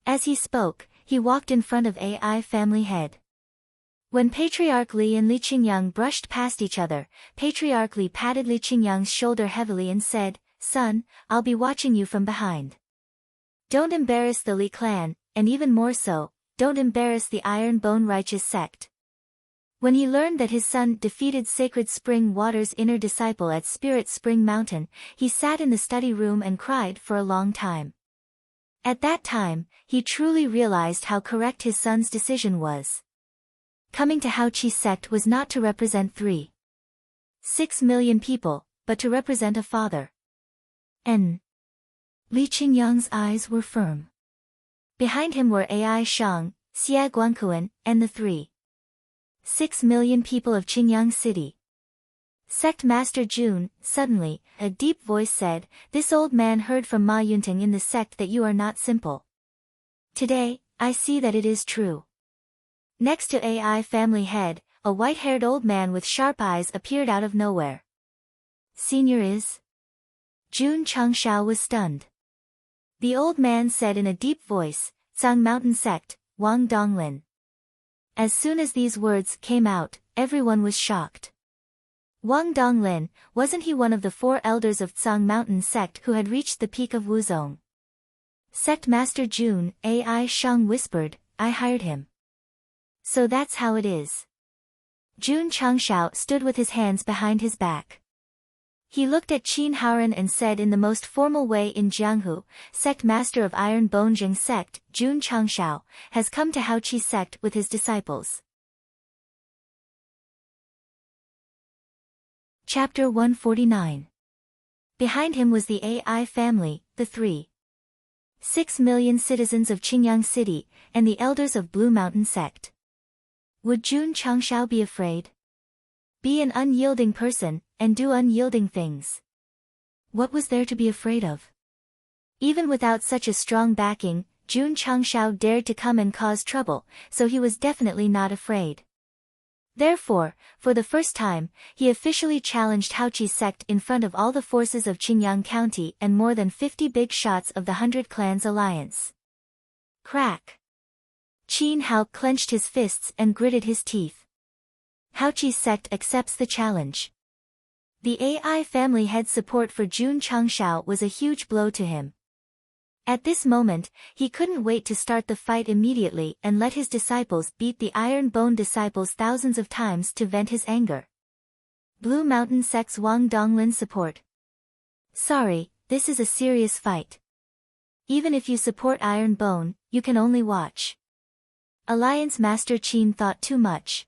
As he spoke, he walked in front of AI family head. When Patriarch Li and Li Qingyang brushed past each other, Patriarch Li patted Li Qingyang's shoulder heavily and said, Son, I'll be watching you from behind. Don't embarrass the Li clan, and even more so, don't embarrass the Iron Bone Righteous sect. When he learned that his son defeated Sacred Spring Water's inner disciple at Spirit Spring Mountain, he sat in the study room and cried for a long time. At that time, he truly realized how correct his son's decision was. Coming to Haoqi sect was not to represent 3.6 million people, but to represent a father. Li Qingyang's eyes were firm. Behind him were AI Shang, Xia Guangquan, and the 3.6 million people of Qingyang City. Sect Master Jun, suddenly, a deep voice said, This old man heard from Ma Yunting in the sect that you are not simple. Today, I see that it is true. Next to AI family head, a white-haired old man with sharp eyes appeared out of nowhere. Senior is? Jun Changshao was stunned. The old man said in a deep voice, Zhang Mountain Sect, Wang Donglin. As soon as these words came out, everyone was shocked. Wang Donglin, wasn't he one of the 4 elders of Zhang Mountain Sect who had reached the peak of Wuzong? Sect Master Jun, AI Shang whispered, I hired him. So that's how it is. Jun Changshao stood with his hands behind his back. He looked at Qin Haoren and said in the most formal way in Jianghu, Sect Master of Iron Bone Jing Sect, Jun Changshao, has come to Haoqi Sect with his disciples. Chapter 149. Behind him was the AI family, the 3.6 million citizens of Qingyang City, and the elders of Blue Mountain Sect. Would Jun Changshao be afraid? Be an unyielding person, and do unyielding things. What was there to be afraid of? Even without such a strong backing, Jun Changshao dared to come and cause trouble, so he was definitely not afraid. Therefore, for the first time, he officially challenged Haoqi Sect in front of all the forces of Qingyang County and more than 50 big shots of the 100 Clans Alliance. Crack! Qin Hao clenched his fists and gritted his teeth. Haoqi Sect accepts the challenge. The AI family head's support for Jun Changshao was a huge blow to him. At this moment, he couldn't wait to start the fight immediately and let his disciples beat the Iron Bone disciples thousands of times to vent his anger. Blue Mountain Sect's Wang Donglin support. Sorry, this is a serious fight. Even if you support Iron Bone, you can only watch. Alliance Master Qin thought too much.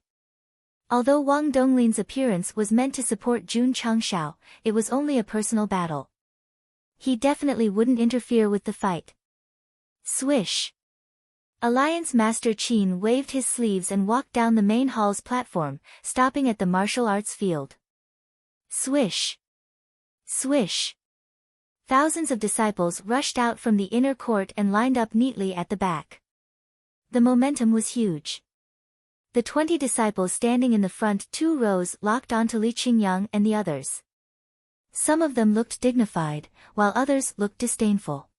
Although Wang Donglin's appearance was meant to support Jun Changshao, it was only a personal battle. He definitely wouldn't interfere with the fight. Swish! Alliance Master Qin waved his sleeves and walked down the main hall's platform, stopping at the martial arts field. Swish! Swish! Thousands of disciples rushed out from the inner court and lined up neatly at the back. The momentum was huge. The 20 disciples standing in the front 2 rows locked onto Li Qingyang and the others. Some of them looked dignified, while others looked disdainful.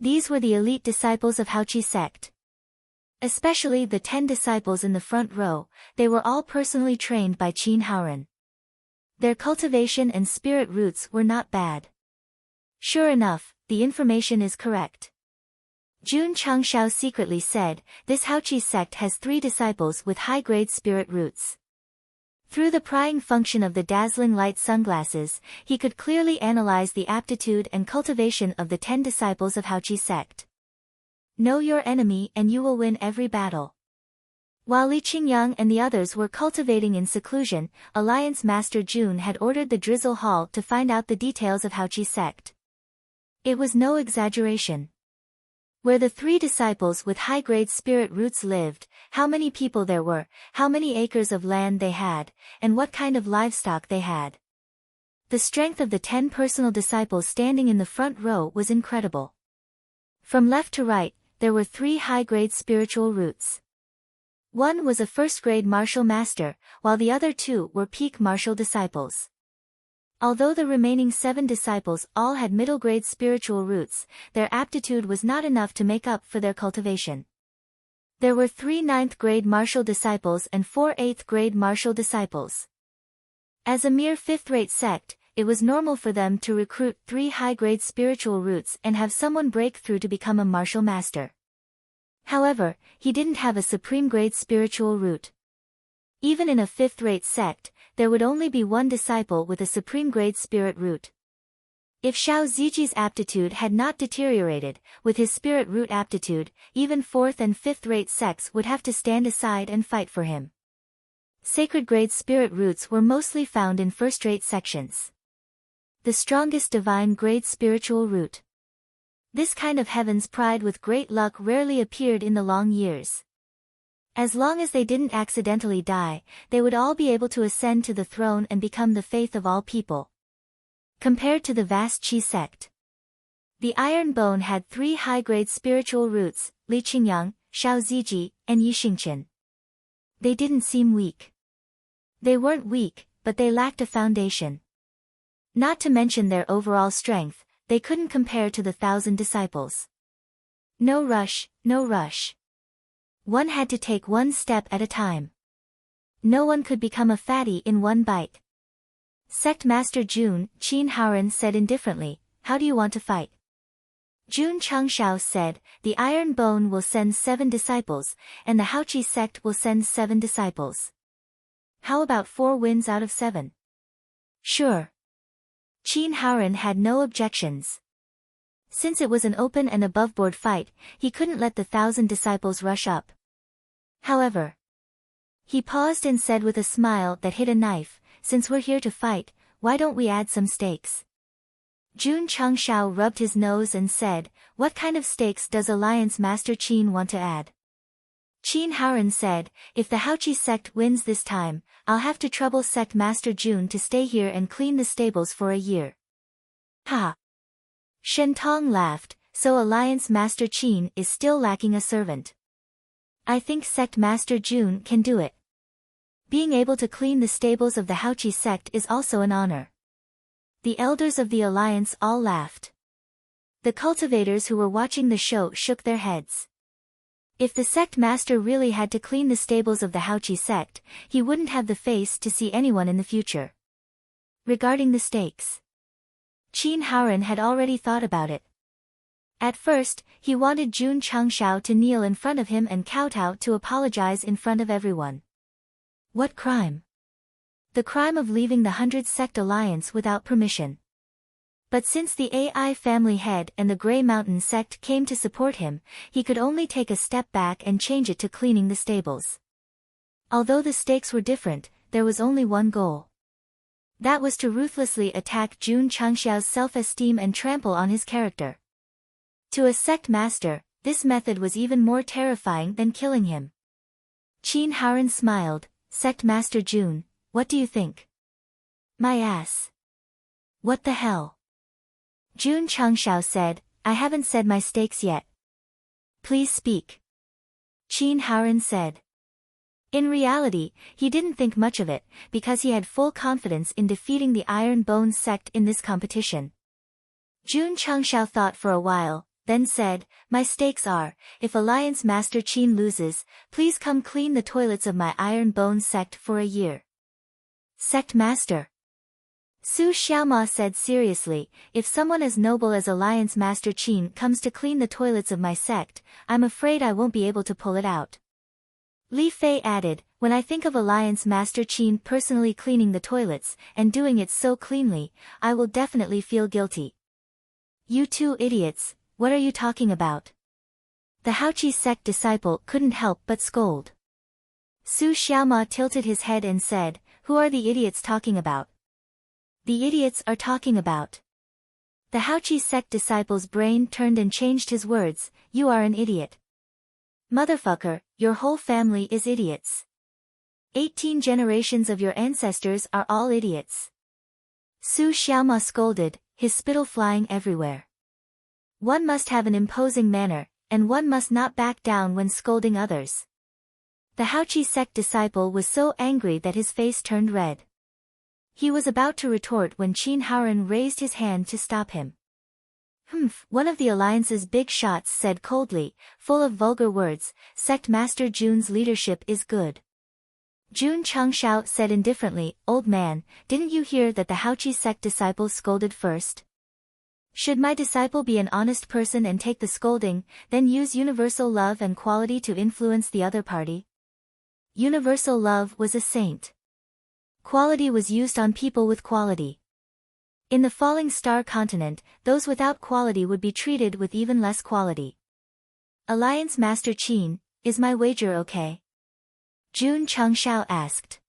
These were the elite disciples of Haoqi Sect. Especially the 10 disciples in the front row, they were all personally trained by Qin Haoran. Their cultivation and spirit roots were not bad. Sure enough, the information is correct. Jun Changshao secretly said, this Haoqi sect has 3 disciples with high-grade spirit roots. Through the prying function of the dazzling light sunglasses, he could clearly analyze the aptitude and cultivation of the 10 disciples of Haoqi sect. Know your enemy and you will win every battle. While Li Qingyang and the others were cultivating in seclusion, Alliance Master Jun had ordered the Drizzle Hall to find out the details of Haoqi sect. It was no exaggeration. Where the 3 disciples with high-grade spirit roots lived, how many people there were, how many acres of land they had, and what kind of livestock they had. The strength of the 10 personal disciples standing in the front row was incredible. From left to right, there were 3 high-grade spiritual roots. One was a first-grade martial master, while the other 2 were peak martial disciples. Although the remaining 7 disciples all had middle-grade spiritual roots, their aptitude was not enough to make up for their cultivation. There were 3 9th-grade martial disciples and 4 8th-grade martial disciples. As a mere 5th-rate sect, it was normal for them to recruit 3 high-grade spiritual roots and have someone break through to become a martial master. However, he didn't have a supreme-grade spiritual root. Even in a 5th-rate sect, there would only be 1 disciple with a supreme-grade spirit root. If Xiao Ziji's aptitude had not deteriorated, with his spirit root aptitude, even 4th and 5th-rate sects would have to stand aside and fight for him. Sacred-grade spirit roots were mostly found in first-rate sections. The strongest divine-grade spiritual root. This kind of heaven's pride with great luck rarely appeared in the long years. As long as they didn't accidentally die, they would all be able to ascend to the throne and become the faith of all people. Compared to the vast Qi sect, the Iron Bone had 3 high-grade spiritual roots, Li Qingyang, Xiao Ziji, and Yi Xingqian. They didn't seem weak. They weren't weak, but they lacked a foundation. Not to mention their overall strength, they couldn't compare to the 1,000 disciples. No rush, no rush. One had to take 1 step at a time. No one could become a fatty in 1 bite. Sect Master Jun, Qin Haoran said indifferently, how do you want to fight? Jun Changshao said, the Iron Bone will send 7 disciples, and the Haoqi sect will send 7 disciples. How about 4 wins out of 7? Sure. Qin Haoran had no objections. Since it was an open and above-board fight, he couldn't let the 1,000 disciples rush up. However, he paused and said with a smile that hit a knife, since we're here to fight, why don't we add some stakes? Jun Changshao rubbed his nose and said, what kind of stakes does Alliance Master Qin want to add? Qin Haoran said, if the Haoqi sect wins this time, I'll have to trouble Sect Master Jun to stay here and clean the stables for a year. Ha! Shen Tong laughed, so Alliance Master Qin is still lacking a servant. I think Sect Master Jun can do it. Being able to clean the stables of the Haoqi sect is also an honor. The elders of the alliance all laughed. The cultivators who were watching the show shook their heads. If the sect master really had to clean the stables of the Haoqi sect, he wouldn't have the face to see anyone in the future. Regarding the stakes, Qin Haoran had already thought about it. At first, he wanted Jun Changshao to kneel in front of him and kowtow to apologize in front of everyone. What crime? The crime of leaving the 100 Sect Alliance without permission. But since the AI family head and the Grey Mountain sect came to support him, he could only take a step back and change it to cleaning the stables. Although the stakes were different, there was only one goal. That was to ruthlessly attack Jun Changxiao's self-esteem and trample on his character. To a sect master, this method was even more terrifying than killing him. Qin Haoren smiled. Sect Master Jun, what do you think? My ass. What the hell? Jun Changxiao said, I haven't said my stakes yet. Please speak. Qin Haoren said. In reality, he didn't think much of it, because he had full confidence in defeating the Iron Bones sect in this competition. Jun Changxiao thought for a while, then said, my stakes are, if Alliance Master Qin loses, please come clean the toilets of my Iron Bones sect for a year. Sect Master. Su Xiaoma said seriously, if someone as noble as Alliance Master Qin comes to clean the toilets of my sect, I'm afraid I won't be able to pull it out. Li Fei added, when I think of Alliance Master Qin personally cleaning the toilets, and doing it so cleanly, I will definitely feel guilty. You two idiots, what are you talking about? The Haoqi sect disciple couldn't help but scold. Su Xiaoma tilted his head and said, who are the idiots talking about? The idiots are talking about. The Haoqi sect disciple's brain turned and changed his words, you are an idiot. Motherfucker, your whole family is idiots. 18 generations of your ancestors are all idiots. Su Xiaoma scolded, his spittle flying everywhere. One must have an imposing manner, and one must not back down when scolding others. The Haoqi sect disciple was so angry that his face turned red. He was about to retort when Qin Haoren raised his hand to stop him. Humph, one of the Alliance's big shots said coldly, full of vulgar words, Sect Master Jun's leadership is good. Jun Changxiao said indifferently, old man, didn't you hear that the Haoqi sect disciple scolded first? Should my disciple be an honest person and take the scolding, then use universal love and quality to influence the other party? Universal love was a saint. Quality was used on people with quality. In the falling star continent, those without quality would be treated with even less quality. Alliance Master Qin, is my wager okay? Jun Changxiao asked.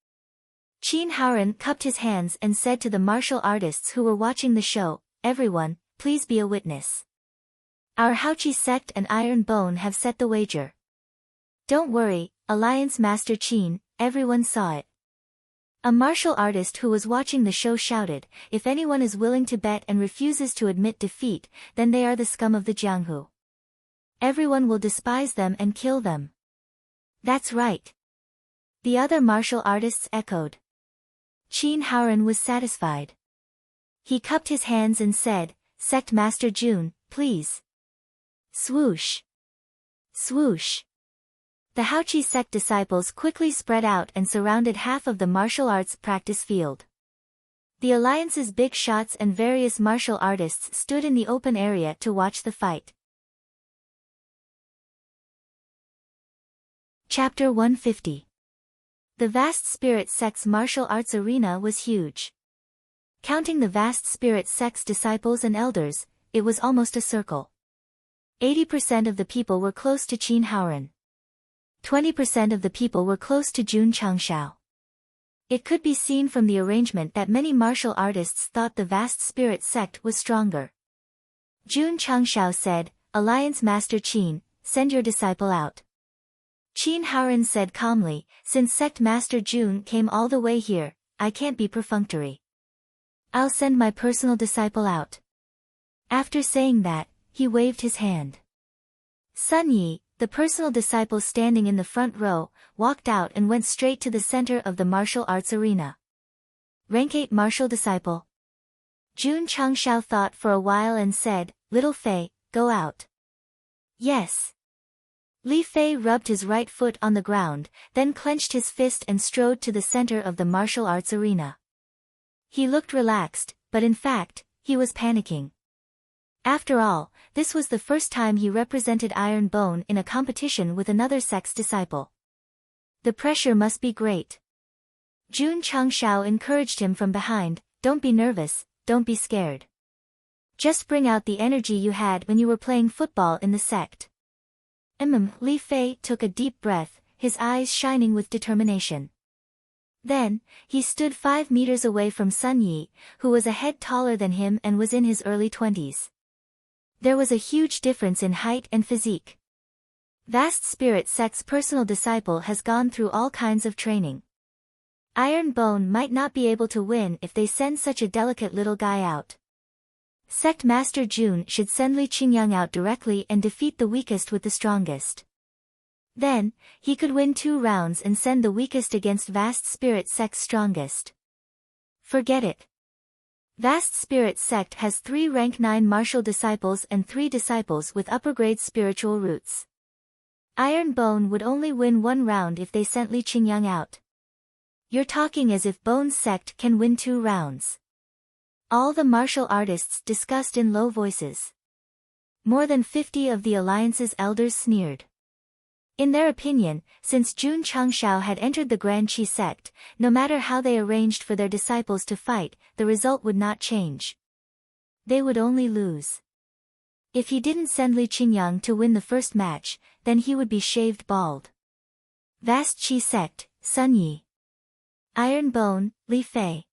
Qin Haoren cupped his hands and said to the martial artists who were watching the show, everyone, please be a witness. Our Haoqi sect and Iron Bone have set the wager. Don't worry, Alliance Master Qin, everyone saw it. A martial artist who was watching the show shouted, if anyone is willing to bet and refuses to admit defeat, then they are the scum of the Jianghu. Everyone will despise them and kill them. That's right. The other martial artists echoed. Qin Haoren was satisfied. He cupped his hands and said, Sect Master Jun, please. Swoosh. Swoosh. The Haoqi sect disciples quickly spread out and surrounded half of the martial arts practice field. The Alliance's big shots and various martial artists stood in the open area to watch the fight. Chapter 150. The Vast Spirit Sect's martial arts arena was huge. Counting the Vast Spirit Sect's disciples and elders, it was almost a circle. 80% of the people were close to Qin Haoren. 20% of the people were close to Jun Changxiao. It could be seen from the arrangement that many martial artists thought the Vast Spirit Sect was stronger. Jun Changxiao said, Alliance Master Qin, send your disciple out. Qin Haoren said calmly, since Sect Master Jun came all the way here, I can't be perfunctory. I'll send my personal disciple out. After saying that, he waved his hand. Sun Yi, the personal disciple standing in the front row, walked out and went straight to the center of the martial arts arena. Rank 8 martial disciple. Jun Changxiao thought for a while and said, Little Fei, go out. Yes. Li Fei rubbed his right foot on the ground, then clenched his fist and strode to the center of the martial arts arena. He looked relaxed, but in fact, he was panicking. After all, this was the first time he represented Iron Bone in a competition with another sect's disciple. The pressure must be great. Jun Changxiao encouraged him from behind, don't be nervous, don't be scared. Just bring out the energy you had when you were playing football in the sect. Li Fei took a deep breath, his eyes shining with determination. Then, he stood 5 meters away from Sun Yi, who was a head taller than him and was in his early 20s. There was a huge difference in height and physique. Vast Spirit Sect's personal disciple has gone through all kinds of training. Iron Bone might not be able to win if they send such a delicate little guy out. Sect Master Jun should send Li Qingyang out directly and defeat the weakest with the strongest. Then, he could win 2 rounds and send the weakest against Vast Spirit Sect's strongest. Forget it. Vast Spirit Sect has 3 rank 9 martial disciples and 3 disciples with upper-grade spiritual roots. Iron Bone would only win 1 round if they sent Li Qingyang out. You're talking as if Bone's sect can win 2 rounds. All the martial artists discussed in low voices. More than 50 of the alliance's elders sneered. In their opinion, since Jun Changshao had entered the Grand Qi sect, no matter how they arranged for their disciples to fight, the result would not change. They would only lose. If he didn't send Li Qingyang to win the first match, then he would be shaved bald. Vast Qi sect, Sun Yi. Iron Bone, Li Fei.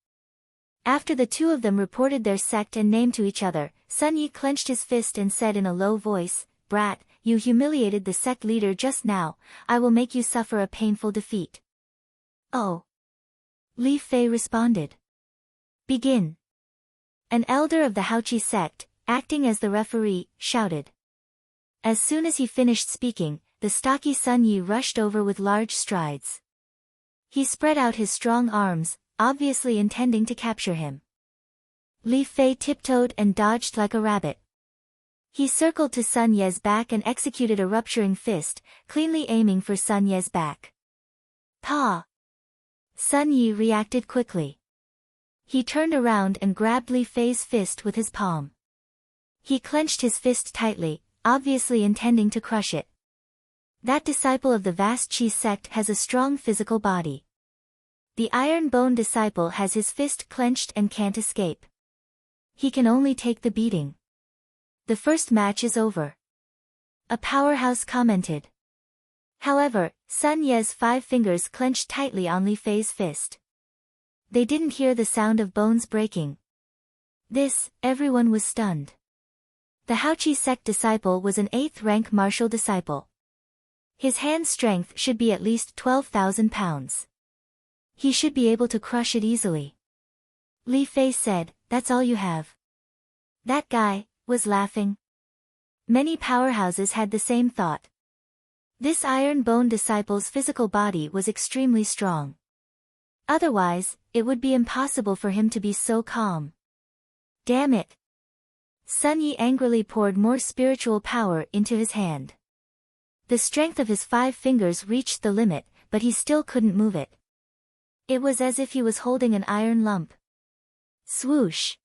After the 2 of them reported their sect and name to each other, Sun Yi clenched his fist and said in a low voice, "Brat, you humiliated the sect leader just now, I will make you suffer a painful defeat." "Oh." Li Fei responded. "Begin." An elder of the Haoqi sect, acting as the referee, shouted. As soon as he finished speaking, the stocky Sun Yi rushed over with large strides. He spread out his strong arms, obviously intending to capture him. Li Fei tiptoed and dodged like a rabbit. He circled to Sun Ye's back and executed a rupturing fist, cleanly aiming for Sun Ye's back. Pa! Sun Yi reacted quickly. He turned around and grabbed Li Fei's fist with his palm. He clenched his fist tightly, obviously intending to crush it. That disciple of the Vast Qi sect has a strong physical body. The Iron Bone disciple has his fist clenched and can't escape. He can only take the beating. The first match is over. A powerhouse commented. However, Sun Ye's 5 fingers clenched tightly on Li Fei's fist. They didn't hear the sound of bones breaking. Everyone was stunned. The Haoqi sect disciple was an 8th rank martial disciple. His hand strength should be at least 12,000 pounds. He should be able to crush it easily. Li Fei said, "That's all you have?" That guy was laughing. Many powerhouses had the same thought. This Iron Bone disciple's physical body was extremely strong. Otherwise, it would be impossible for him to be so calm. Damn it! Sun Yi angrily poured more spiritual power into his hand. The strength of his 5 fingers reached the limit, but he still couldn't move it. It was as if he was holding an iron lump. Swoosh!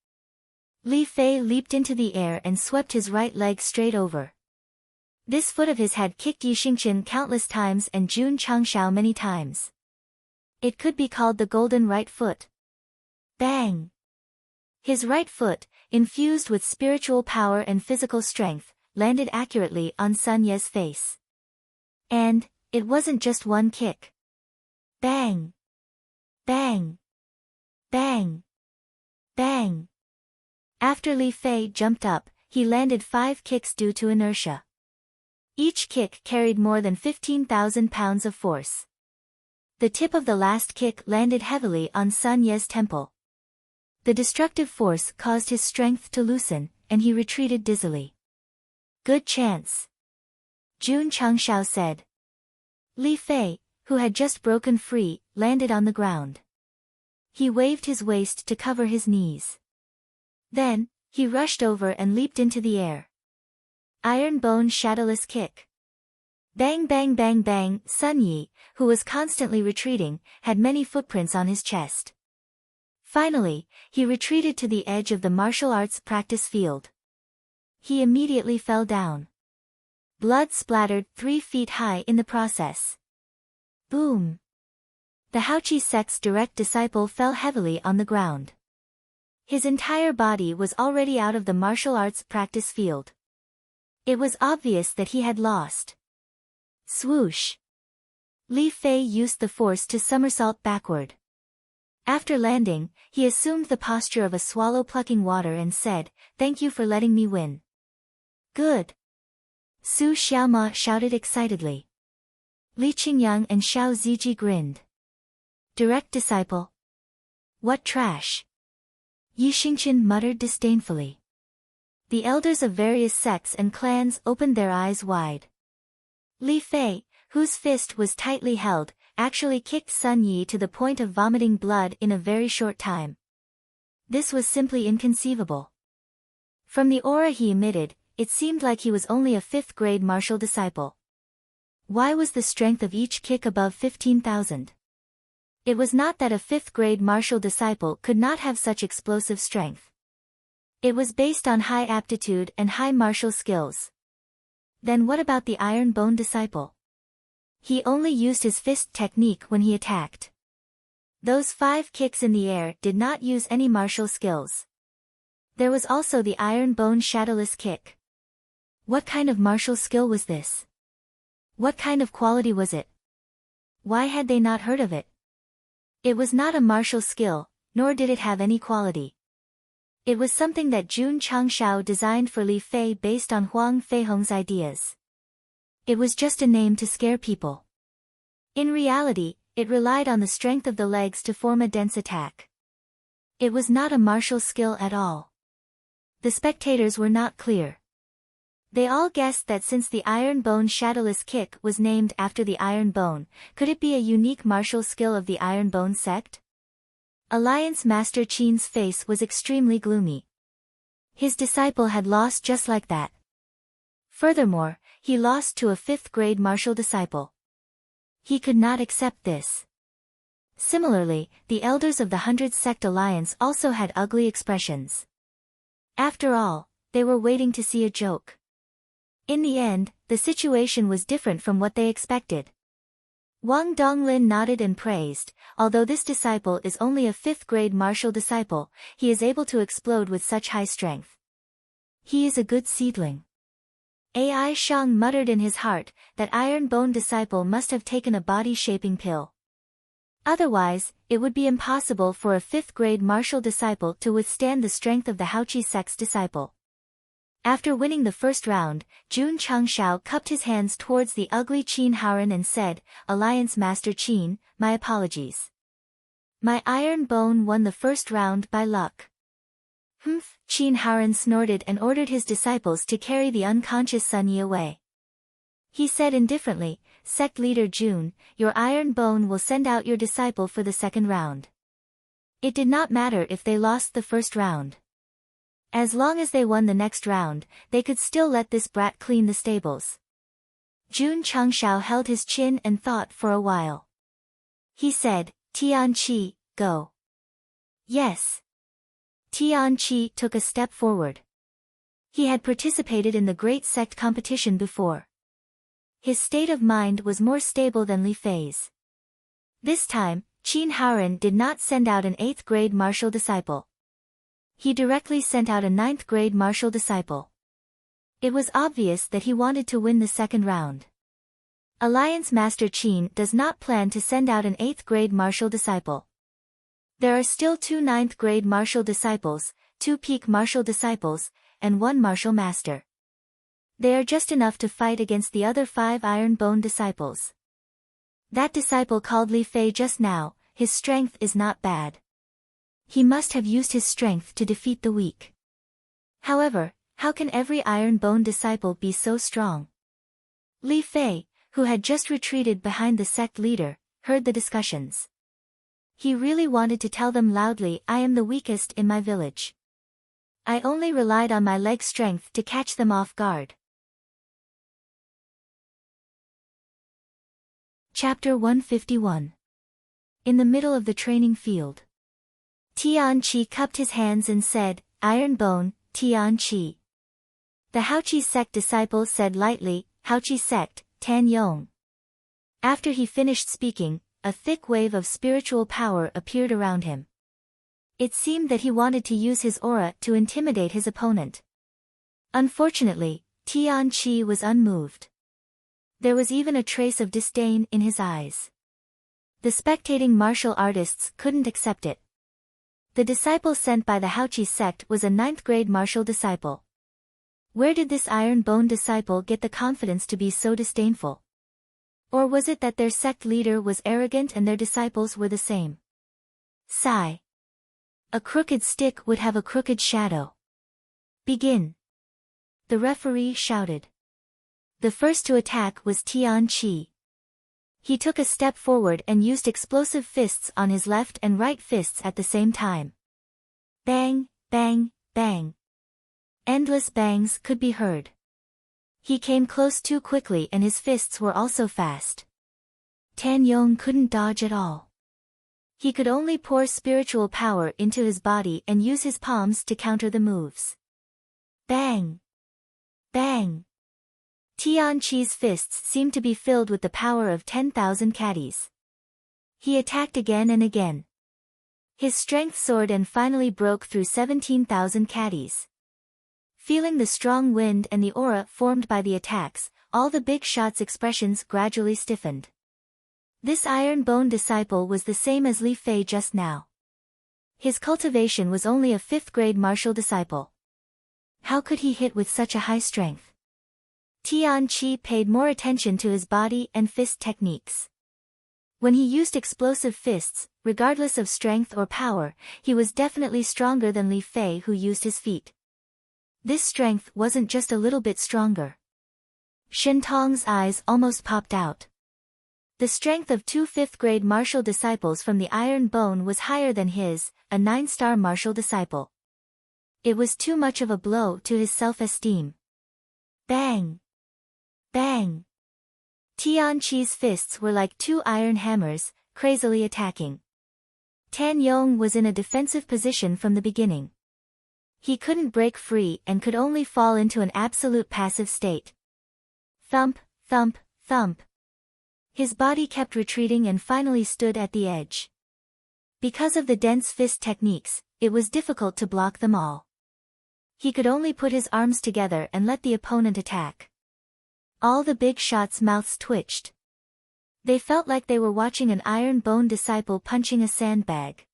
Li Fei leaped into the air and swept his right leg straight over. This foot of his had kicked Yi Xingqian countless times and Jun Changshao many times. It could be called the golden right foot. Bang! His right foot, infused with spiritual power and physical strength, landed accurately on Sun Ye's face. And, it wasn't just one kick. Bang! Bang! Bang! Bang! After Li Fei jumped up, he landed 5 kicks due to inertia. Each kick carried more than 15,000 pounds of force. The tip of the last kick landed heavily on Sun Ye's temple. The destructive force caused his strength to loosen, and he retreated dizzily. Good chance. Jun Changshao said. Li Fei, who had just broken free, landed on the ground. He waved his waist to cover his knees. Then, he rushed over and leaped into the air. Iron Bone shadowless kick. Bang bang bang bang. Sun Yi, who was constantly retreating, had many footprints on his chest. Finally, he retreated to the edge of the martial arts practice field. He immediately fell down. Blood splattered 3 feet high in the process. Boom! The Haoqi sect's direct disciple fell heavily on the ground. His entire body was already out of the martial arts practice field. It was obvious that he had lost. Swoosh! Li Fei used the force to somersault backward. After landing, he assumed the posture of a swallow plucking water and said, "Thank you for letting me win." "Good." Su Xiaoma shouted excitedly. Li Qingyang and Xiao Ziji grinned. "Direct disciple? What trash!" Yi Xingqian muttered disdainfully. The elders of various sects and clans opened their eyes wide. Li Fei, whose fist was tightly held, actually kicked Sun Yi to the point of vomiting blood in a very short time. This was simply inconceivable. From the aura he emitted, it seemed like he was only a 5th-grade martial disciple. Why was the strength of each kick above 15,000? It was not that a 5th-grade martial disciple could not have such explosive strength. It was based on high aptitude and high martial skills. Then what about the Iron Bone disciple? He only used his fist technique when he attacked. Those 5 kicks in the air did not use any martial skills. There was also the Iron Bone shadowless kick. What kind of martial skill was this? What kind of quality was it? Why had they not heard of it? It was not a martial skill, nor did it have any quality. It was something that Jun Changshao designed for Li Fei based on Huang Feihong's ideas. It was just a name to scare people. In reality, it relied on the strength of the legs to form a dense attack. It was not a martial skill at all. The spectators were not clear. They all guessed that since the Iron Bone shadowless kick was named after the Iron Bone, could it be a unique martial skill of the Iron Bone sect? Alliance Master Qin's face was extremely gloomy. His disciple had lost just like that. Furthermore, he lost to a 5th-grade martial disciple. He could not accept this. Similarly, the elders of the 100 Sect Alliance also had ugly expressions. After all, they were waiting to see a joke. In the end, the situation was different from what they expected. Wang Donglin nodded and praised, although this disciple is only a 5th-grade martial disciple, he is able to explode with such high strength. He is a good seedling. Ai Shang muttered in his heart, that Iron Bone disciple must have taken a body-shaping pill. Otherwise, it would be impossible for a 5th-grade martial disciple to withstand the strength of the Haoqi sect's disciple. After winning the first round, Jun Changshao cupped his hands towards the ugly Qin Haoran and said, "Alliance Master Qin, my apologies. My Iron Bone won the first round by luck." "Humph," Qin Haoran snorted and ordered his disciples to carry the unconscious Sun Yi away. He said indifferently, "Sect leader Jun, your Iron Bone will send out your disciple for the second round." It did not matter if they lost the first round. As long as they won the next round, they could still let this brat clean the stables. Jun Changshao held his chin and thought for a while. He said, "Tian Qi, go." "Yes." Tian Qi took a step forward. He had participated in the Great Sect competition before. His state of mind was more stable than Li Fei's. This time, Qin Haoran did not send out an 8th-grade martial disciple. He directly sent out a 9th-grade martial disciple. It was obvious that he wanted to win the second round. Alliance Master Qin does not plan to send out an 8th-grade martial disciple. There are still 2 9th-grade martial disciples, 2 peak martial disciples, and 1 martial master. They are just enough to fight against the other 5 Iron Bone disciples. That disciple called Li Fei just now, his strength is not bad. He must have used his strength to defeat the weak. However, how can every Iron Bone disciple be so strong? Li Fei, who had just retreated behind the sect leader, heard the discussions. He really wanted to tell them loudly, "I am the weakest in my village. I only relied on my leg strength to catch them off guard." Chapter 151. In the middle of the training field. Tian Qi cupped his hands and said, "Iron Bone, Tian Qi." The Haoqi sect disciple said lightly, "Haoqi sect, Tan Yong." After he finished speaking, a thick wave of spiritual power appeared around him. It seemed that he wanted to use his aura to intimidate his opponent. Unfortunately, Tianqi was unmoved. There was even a trace of disdain in his eyes. The spectating martial artists couldn't accept it. The disciple sent by the Haoqi sect was a 9th-grade martial disciple. Where did this iron-bone disciple get the confidence to be so disdainful? Or was it that their sect leader was arrogant and their disciples were the same? Sigh. A crooked stick would have a crooked shadow. Begin. The referee shouted. The first to attack was Tianqi. He took a step forward and used explosive fists on his left and right fists at the same time. Bang, bang, bang. Endless bangs could be heard. He came close too quickly and his fists were also fast. Tan Yong couldn't dodge at all. He could only pour spiritual power into his body and use his palms to counter the moves. Bang! Bang! Tianqi's fists seemed to be filled with the power of 10,000 caddies. He attacked again and again. His strength soared and finally broke through 17,000 caddies. Feeling the strong wind and the aura formed by the attacks, all the big shot's expressions gradually stiffened. This iron-bone disciple was the same as Li Fei just now. His cultivation was only a 5th-grade martial disciple. How could he hit with such a high strength? Tianqi paid more attention to his body and fist techniques. When he used explosive fists, regardless of strength or power, he was definitely stronger than Li Fei who used his feet. This strength wasn't just a little bit stronger. Shen Tong's eyes almost popped out. The strength of 2 5th-grade martial disciples from the Iron Bone was higher than his, a 9-star martial disciple. It was too much of a blow to his self-esteem. Bang! Bang! Tianqi's fists were like 2 iron hammers, crazily attacking. Tan Yong was in a defensive position from the beginning. He couldn't break free and could only fall into an absolute passive state. Thump, thump, thump. His body kept retreating and finally stood at the edge. Because of the dense fist techniques, it was difficult to block them all. He could only put his arms together and let the opponent attack. All the big shots' mouths twitched. They felt like they were watching an iron-bone disciple punching a sandbag.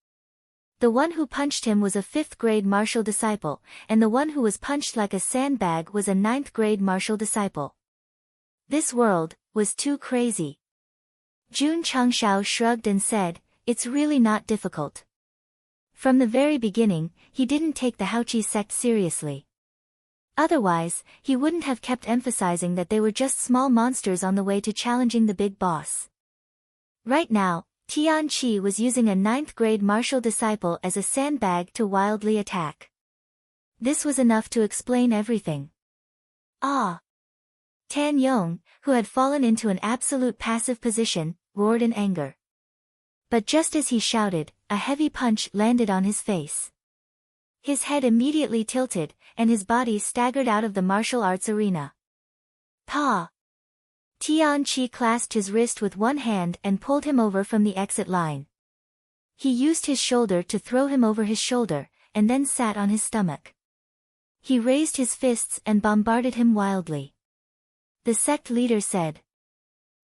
The one who punched him was a 5th-grade martial disciple, and the one who was punched like a sandbag was a 9th-grade martial disciple. This world was too crazy. Jun Changshao shrugged and said, "It's really not difficult." From the very beginning, he didn't take the Haoqi sect seriously. Otherwise, he wouldn't have kept emphasizing that they were just small monsters on the way to challenging the big boss. Right now, Tianqi was using a 9th-grade martial disciple as a sandbag to wildly attack. This was enough to explain everything. Ah! Tan Yong, who had fallen into an absolute passive position, roared in anger. But just as he shouted, a heavy punch landed on his face. His head immediately tilted, and his body staggered out of the martial arts arena. Pa! Tianqi clasped his wrist with one hand and pulled him over from the exit line. He used his shoulder to throw him over his shoulder, and then sat on his stomach. He raised his fists and bombarded him wildly. The sect leader said,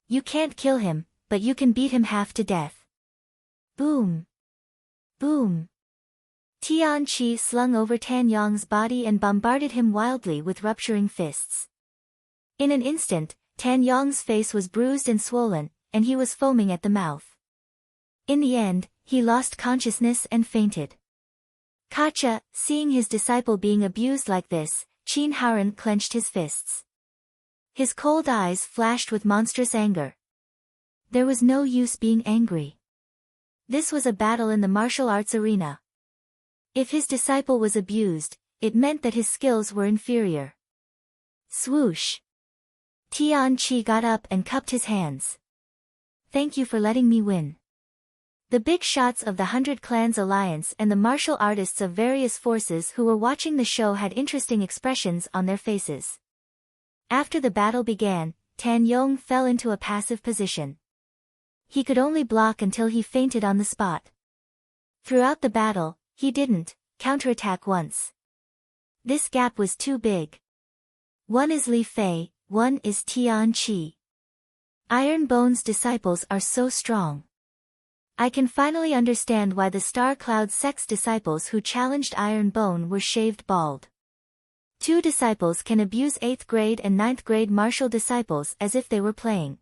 "You can't kill him, but you can beat him half to death." Boom! Boom! Tianqi slung over Tan Yong's body and bombarded him wildly with rupturing fists. In an instant, Tan Yong's face was bruised and swollen, and he was foaming at the mouth. In the end, he lost consciousness and fainted. Kacha, seeing his disciple being abused like this, Qin Haoran clenched his fists. His cold eyes flashed with monstrous anger. There was no use being angry. This was a battle in the martial arts arena. If his disciple was abused, it meant that his skills were inferior. Swoosh! Tianqi got up and cupped his hands. "Thank you for letting me win." The big shots of the 100 Clans Alliance and the martial artists of various forces who were watching the show had interesting expressions on their faces. After the battle began, Tan Yong fell into a passive position. He could only block until he fainted on the spot. Throughout the battle, He didn't counterattack once. This gap was too big. One is Li Fei, one is Tian Qi. Iron Bone's disciples are so strong. I can finally understand why the Star Cloud Sect's disciples who challenged Iron Bone were shaved bald. 2 disciples can abuse 8th grade and 9th grade martial disciples as if they were playing.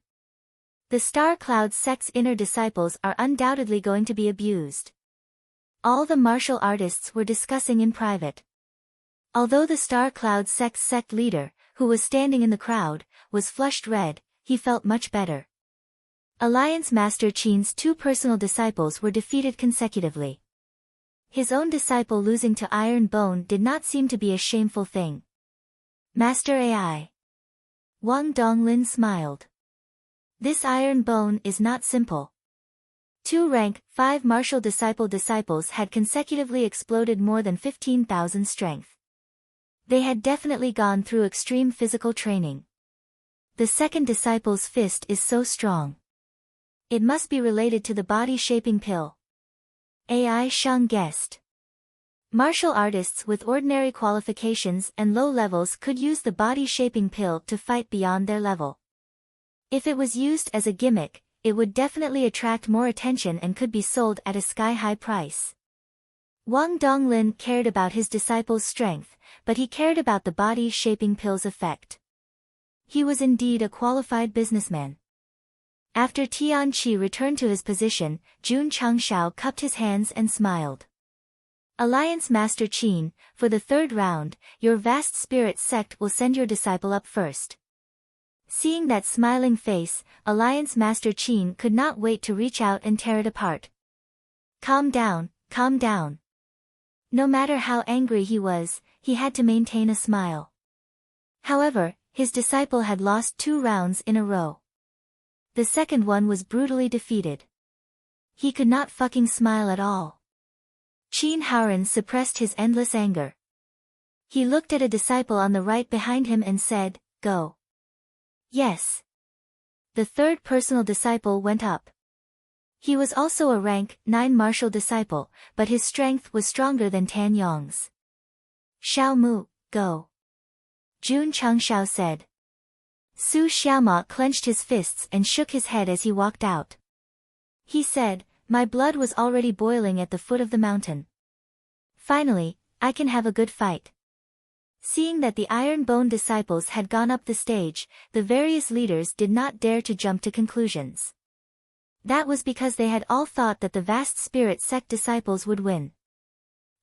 The Star Cloud Sect's inner disciples are undoubtedly going to be abused. All the martial artists were discussing in private. Although the Star Cloud Sect's sect leader, who was standing in the crowd, was flushed red, he felt much better. Alliance Master Qin's 2 personal disciples were defeated consecutively. His own disciple losing to Iron Bone did not seem to be a shameful thing. Master AI. Wang Donglin smiled. This Iron Bone is not simple. 2 rank 5 martial disciples had consecutively exploded more than 15,000 strength. They had definitely gone through extreme physical training. The second disciple's fist is so strong. It must be related to the body-shaping pill. AI Shang guessed. Martial artists with ordinary qualifications and low levels could use the body-shaping pill to fight beyond their level. If it was used as a gimmick, it would definitely attract more attention and could be sold at a sky-high price. Wang Donglin cared about his disciple's strength, but he cared about the body-shaping pill's effect. He was indeed a qualified businessman. After Tian Qi returned to his position, Jun Changshao cupped his hands and smiled. Alliance Master Qin, for the 3rd round, your vast spirit sect will send your disciple up first. Seeing that smiling face, Alliance Master Qin could not wait to reach out and tear it apart. Calm down, calm down. No matter how angry he was, he had to maintain a smile. However, his disciple had lost 2 rounds in a row. The second one was brutally defeated. He could not fucking smile at all. Qin Haoran suppressed his endless anger. He looked at a disciple on the right behind him and said, "Go." Yes. The 3rd personal disciple went up. He was also a rank 9 martial disciple, but his strength was stronger than Tan Yong's. "Xiao Mu, go." Jun Changshao said. Su Xiaoma clenched his fists and shook his head as he walked out. He said, "My blood was already boiling at the foot of the mountain. Finally, I can have a good fight." Seeing that the Iron Bone disciples had gone up the stage, the various leaders did not dare to jump to conclusions. That was because they had all thought that the vast spirit sect disciples would win.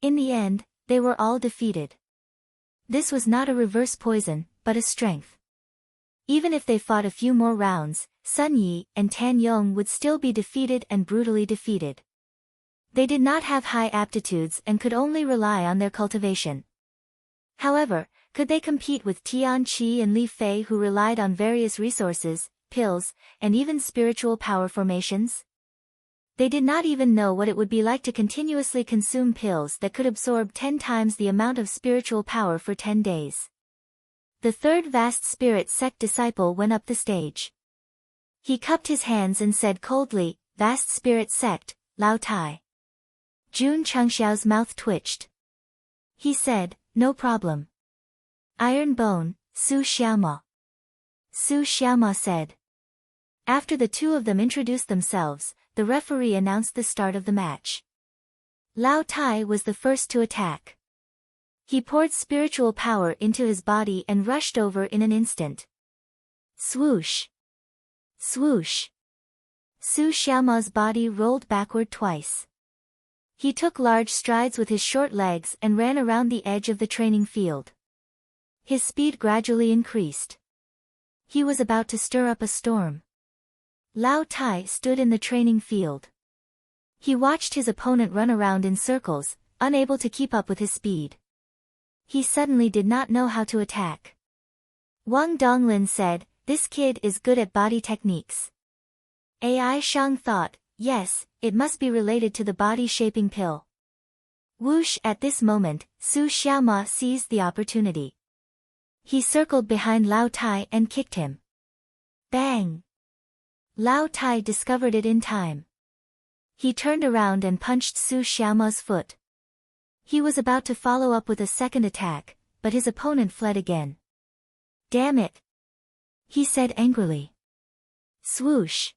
In the end, they were all defeated. This was not a reverse poison, but a strength. Even if they fought a few more rounds, Sun Yi and Tan Yong would still be defeated and brutally defeated. They did not have high aptitudes and could only rely on their cultivation. However, could they compete with Tian Qi and Li Fei who relied on various resources, pills, and even spiritual power formations? They did not even know what it would be like to continuously consume pills that could absorb 10 times the amount of spiritual power for 10 days. The 3rd vast spirit sect disciple went up the stage. He cupped his hands and said coldly, "Vast spirit sect, Lao Tai." Jun Changxiao's mouth twitched. He said, "No problem." Iron Bone, Su Xiaoma. Su Xiaoma said. After the 2 of them introduced themselves, the referee announced the start of the match. Lao Tai was the first to attack. He poured spiritual power into his body and rushed over in an instant. Swoosh! Swoosh! Su Xiaoma's body rolled backward twice. He took large strides with his short legs and ran around the edge of the training field. His speed gradually increased. He was about to stir up a storm. Lao Tai stood in the training field. He watched his opponent run around in circles, unable to keep up with his speed. He suddenly did not know how to attack. Wang Donglin said, "This kid is good at body techniques." AI Shang thought, "Yes, it must be related to the body-shaping pill." Whoosh! At this moment, Su Xiaoma seized the opportunity. He circled behind Lao Tai and kicked him. Bang! Lao Tai discovered it in time. He turned around and punched Su Xiaoma's foot. He was about to follow up with a second attack, but his opponent fled again. "Damn it!" he said angrily. Swoosh!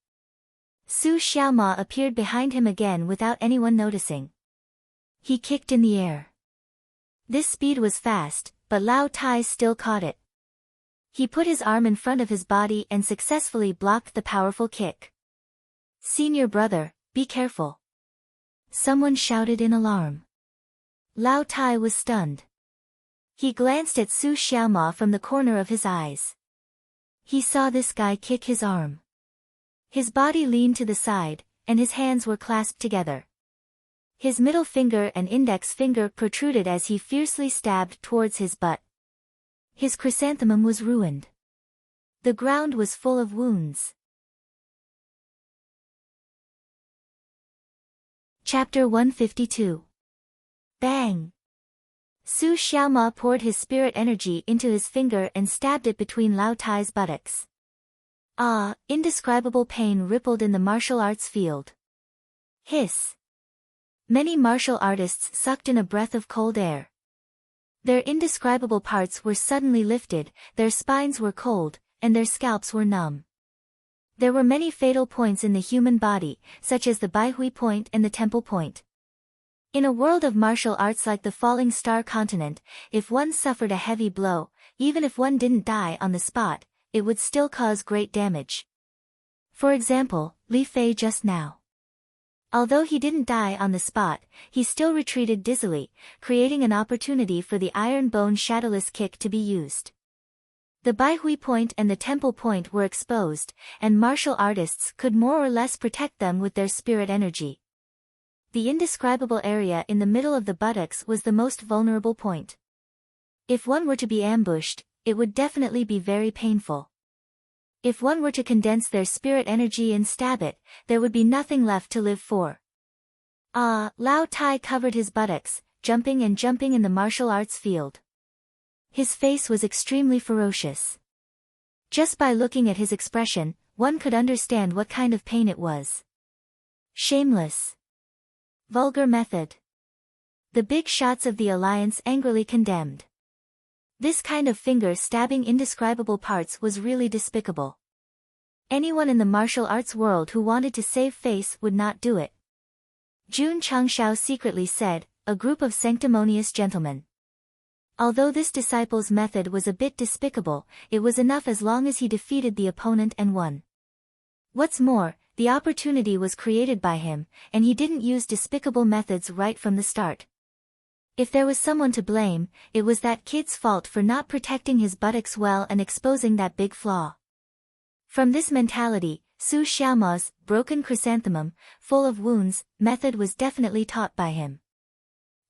Su Xiaoma appeared behind him again without anyone noticing. He kicked in the air. This speed was fast, but Lao Tai still caught it. He put his arm in front of his body and successfully blocked the powerful kick. "Senior brother, be careful!" someone shouted in alarm. Lao Tai was stunned. He glanced at Su Xiaoma from the corner of his eyes. He saw this guy kick his arm. His body leaned to the side, and his hands were clasped together. His middle finger and index finger protruded as he fiercely stabbed towards his butt. His chrysanthemum was ruined. The ground was full of wounds. Chapter 152. Bang! Su Xiaoma poured his spirit energy into his finger and stabbed it between Lao Tai's buttocks. Ah, indescribable pain rippled in the martial arts field. Hiss! Many martial artists sucked in a breath of cold air. Their indescribable parts were suddenly lifted, their spines were cold, and their scalps were numb. There were many fatal points in the human body, such as the Baihui point and the Temple point. In a world of martial arts like the Falling Star continent, if one suffered a heavy blow, even if one didn't die on the spot, it would still cause great damage. For example, Li Fei just now. Although he didn't die on the spot, he still retreated dizzily, creating an opportunity for the iron bone shadowless kick to be used. The Baihui point and the Temple point were exposed, and martial artists could more or less protect them with their spirit energy. The indescribable area in the middle of the buttocks was the most vulnerable point. If one were to be ambushed, it would definitely be very painful. If one were to condense their spirit energy and stab it, there would be nothing left to live for. Ah, Lao Tai covered his buttocks, jumping and jumping in the martial arts field. His face was extremely ferocious. Just by looking at his expression, one could understand what kind of pain it was. Shameless. Vulgar method. The big shots of the Alliance angrily condemned. This kind of finger-stabbing indescribable parts was really despicable. Anyone in the martial arts world who wanted to save face would not do it. Jun Changshao secretly said, a group of sanctimonious gentlemen. Although this disciple's method was a bit despicable, it was enough as long as he defeated the opponent and won. What's more, the opportunity was created by him, and he didn't use despicable methods right from the start. If there was someone to blame, it was that kid's fault for not protecting his buttocks well and exposing that big flaw. From this mentality, Su Xiaoma's broken chrysanthemum, full of wounds, method was definitely taught by him.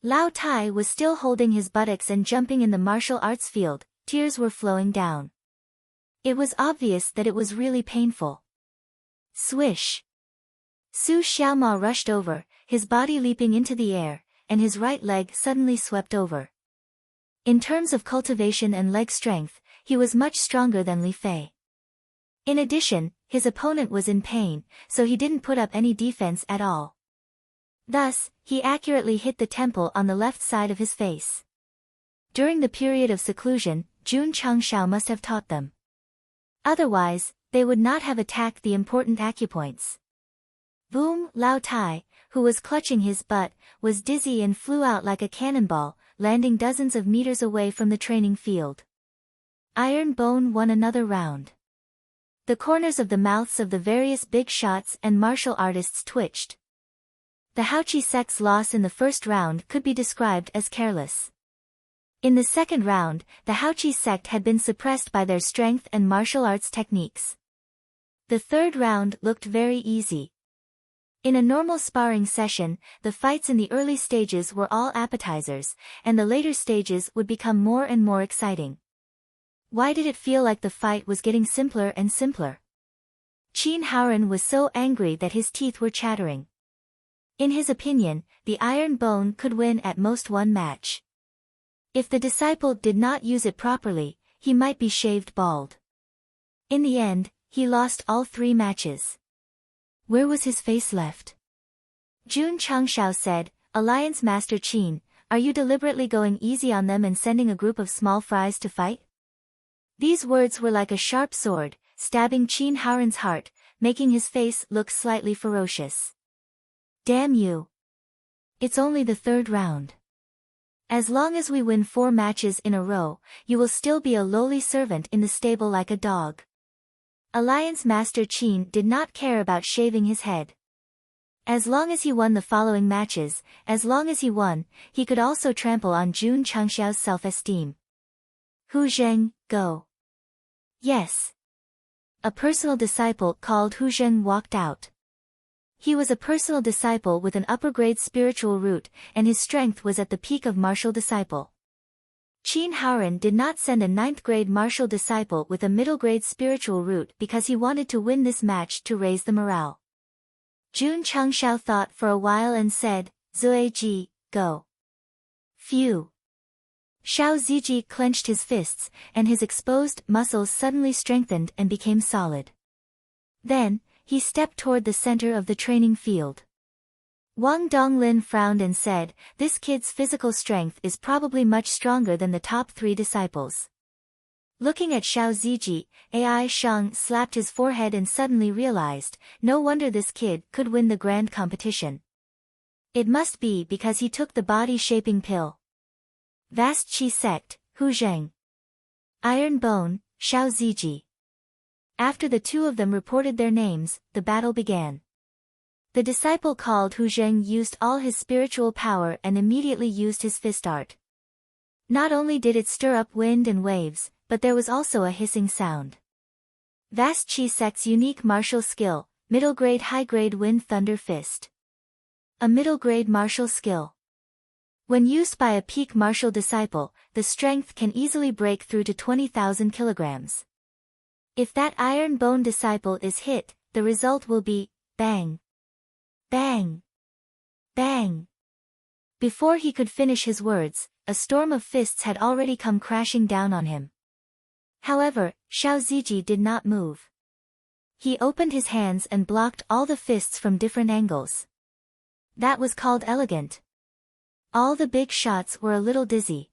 Lao Tai was still holding his buttocks and jumping in the martial arts field, tears were flowing down. It was obvious that it was really painful. Swish! Su Xiaoma rushed over, his body leaping into the air, and his right leg suddenly swept over. In terms of cultivation and leg strength, he was much stronger than Li Fei. In addition, his opponent was in pain, so he didn't put up any defense at all. Thus, he accurately hit the temple on the left side of his face. During the period of seclusion, Jun Changshao must have taught them. Otherwise, they would not have attacked the important acupoints. Boom! Lao Tai, who was clutching his butt, was dizzy and flew out like a cannonball, landing dozens of meters away from the training field. Iron Bone won another round. The corners of the mouths of the various big shots and martial artists twitched. The Haoqi Sect's loss in the first round could be described as careless. In the second round, the Haoqi Sect had been suppressed by their strength and martial arts techniques. The third round looked very easy. In a normal sparring session, the fights in the early stages were all appetizers, and the later stages would become more and more exciting. Why did it feel like the fight was getting simpler and simpler? Qin Haoren was so angry that his teeth were chattering. In his opinion, the Iron Bone could win at most one match. If the disciple did not use it properly, he might be shaved bald. In the end, he lost all 3 matches. Where was his face left? Jun Changshao said, Alliance Master Qin, are you deliberately going easy on them and sending a group of small fries to fight? These words were like a sharp sword, stabbing Qin Haoren's heart, making his face look slightly ferocious. Damn you. It's only the third round. As long as we win 4 matches in a row, you will still be a lowly servant in the stable like a dog. Alliance Master Qin did not care about shaving his head. As long as he won the following matches, as long as he won, he could also trample on Jun Changxiao's self-esteem. Hu Zheng, go. Yes. A personal disciple called Hu Zheng walked out. He was a personal disciple with an upper-grade spiritual root, and his strength was at the peak of martial disciple. Qin Haoren did not send a 9th-grade martial disciple with a middle-grade spiritual root because he wanted to win this match to raise the morale. Jun Changxiao thought for a while and said, Zueji, go. Phew. Xiao Ziji clenched his fists, and his exposed muscles suddenly strengthened and became solid. Then, he stepped toward the center of the training field. Wang Donglin frowned and said, this kid's physical strength is probably much stronger than the top 3 disciples. Looking at Xiao Ziji, Ai Shang slapped his forehead and suddenly realized, no wonder this kid could win the grand competition. It must be because he took the body-shaping pill. Vast Qi Sect, Hu Zheng. Iron Bone, Xiao Ziji. After the 2 of them reported their names, the battle began. The disciple called Hu Zheng used all his spiritual power and immediately used his fist art. Not only did it stir up wind and waves, but there was also a hissing sound. Vast Qi Sect's unique martial skill, middle-grade high-grade wind thunder fist. A middle-grade martial skill. When used by a peak martial disciple, the strength can easily break through to 20,000 kilograms. If that iron bone disciple is hit, the result will be, bang. Bang. Bang. Before he could finish his words, a storm of fists had already come crashing down on him. However, Xiao Ziji did not move. He opened his hands and blocked all the fists from different angles. That was called elegant. All the big shots were a little dizzy.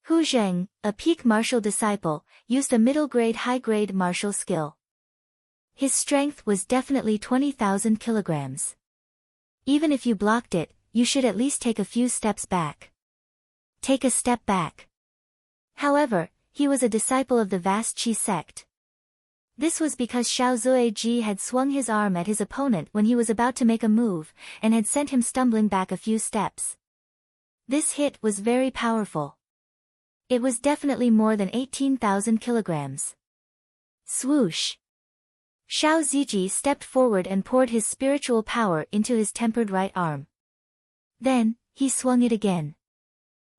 Hu Zheng, a peak martial disciple, used a middle-grade high-grade martial skill. His strength was definitely 20,000 kilograms. Even if you blocked it, you should at least take a few steps back. Take a step back. However, he was a disciple of the Vast Qi Sect. This was because Xiao Zueji had swung his arm at his opponent when he was about to make a move, and had sent him stumbling back a few steps. This hit was very powerful. It was definitely more than 18,000 kilograms. Swoosh! Xiao Ziji stepped forward and poured his spiritual power into his tempered right arm. Then, he swung it again.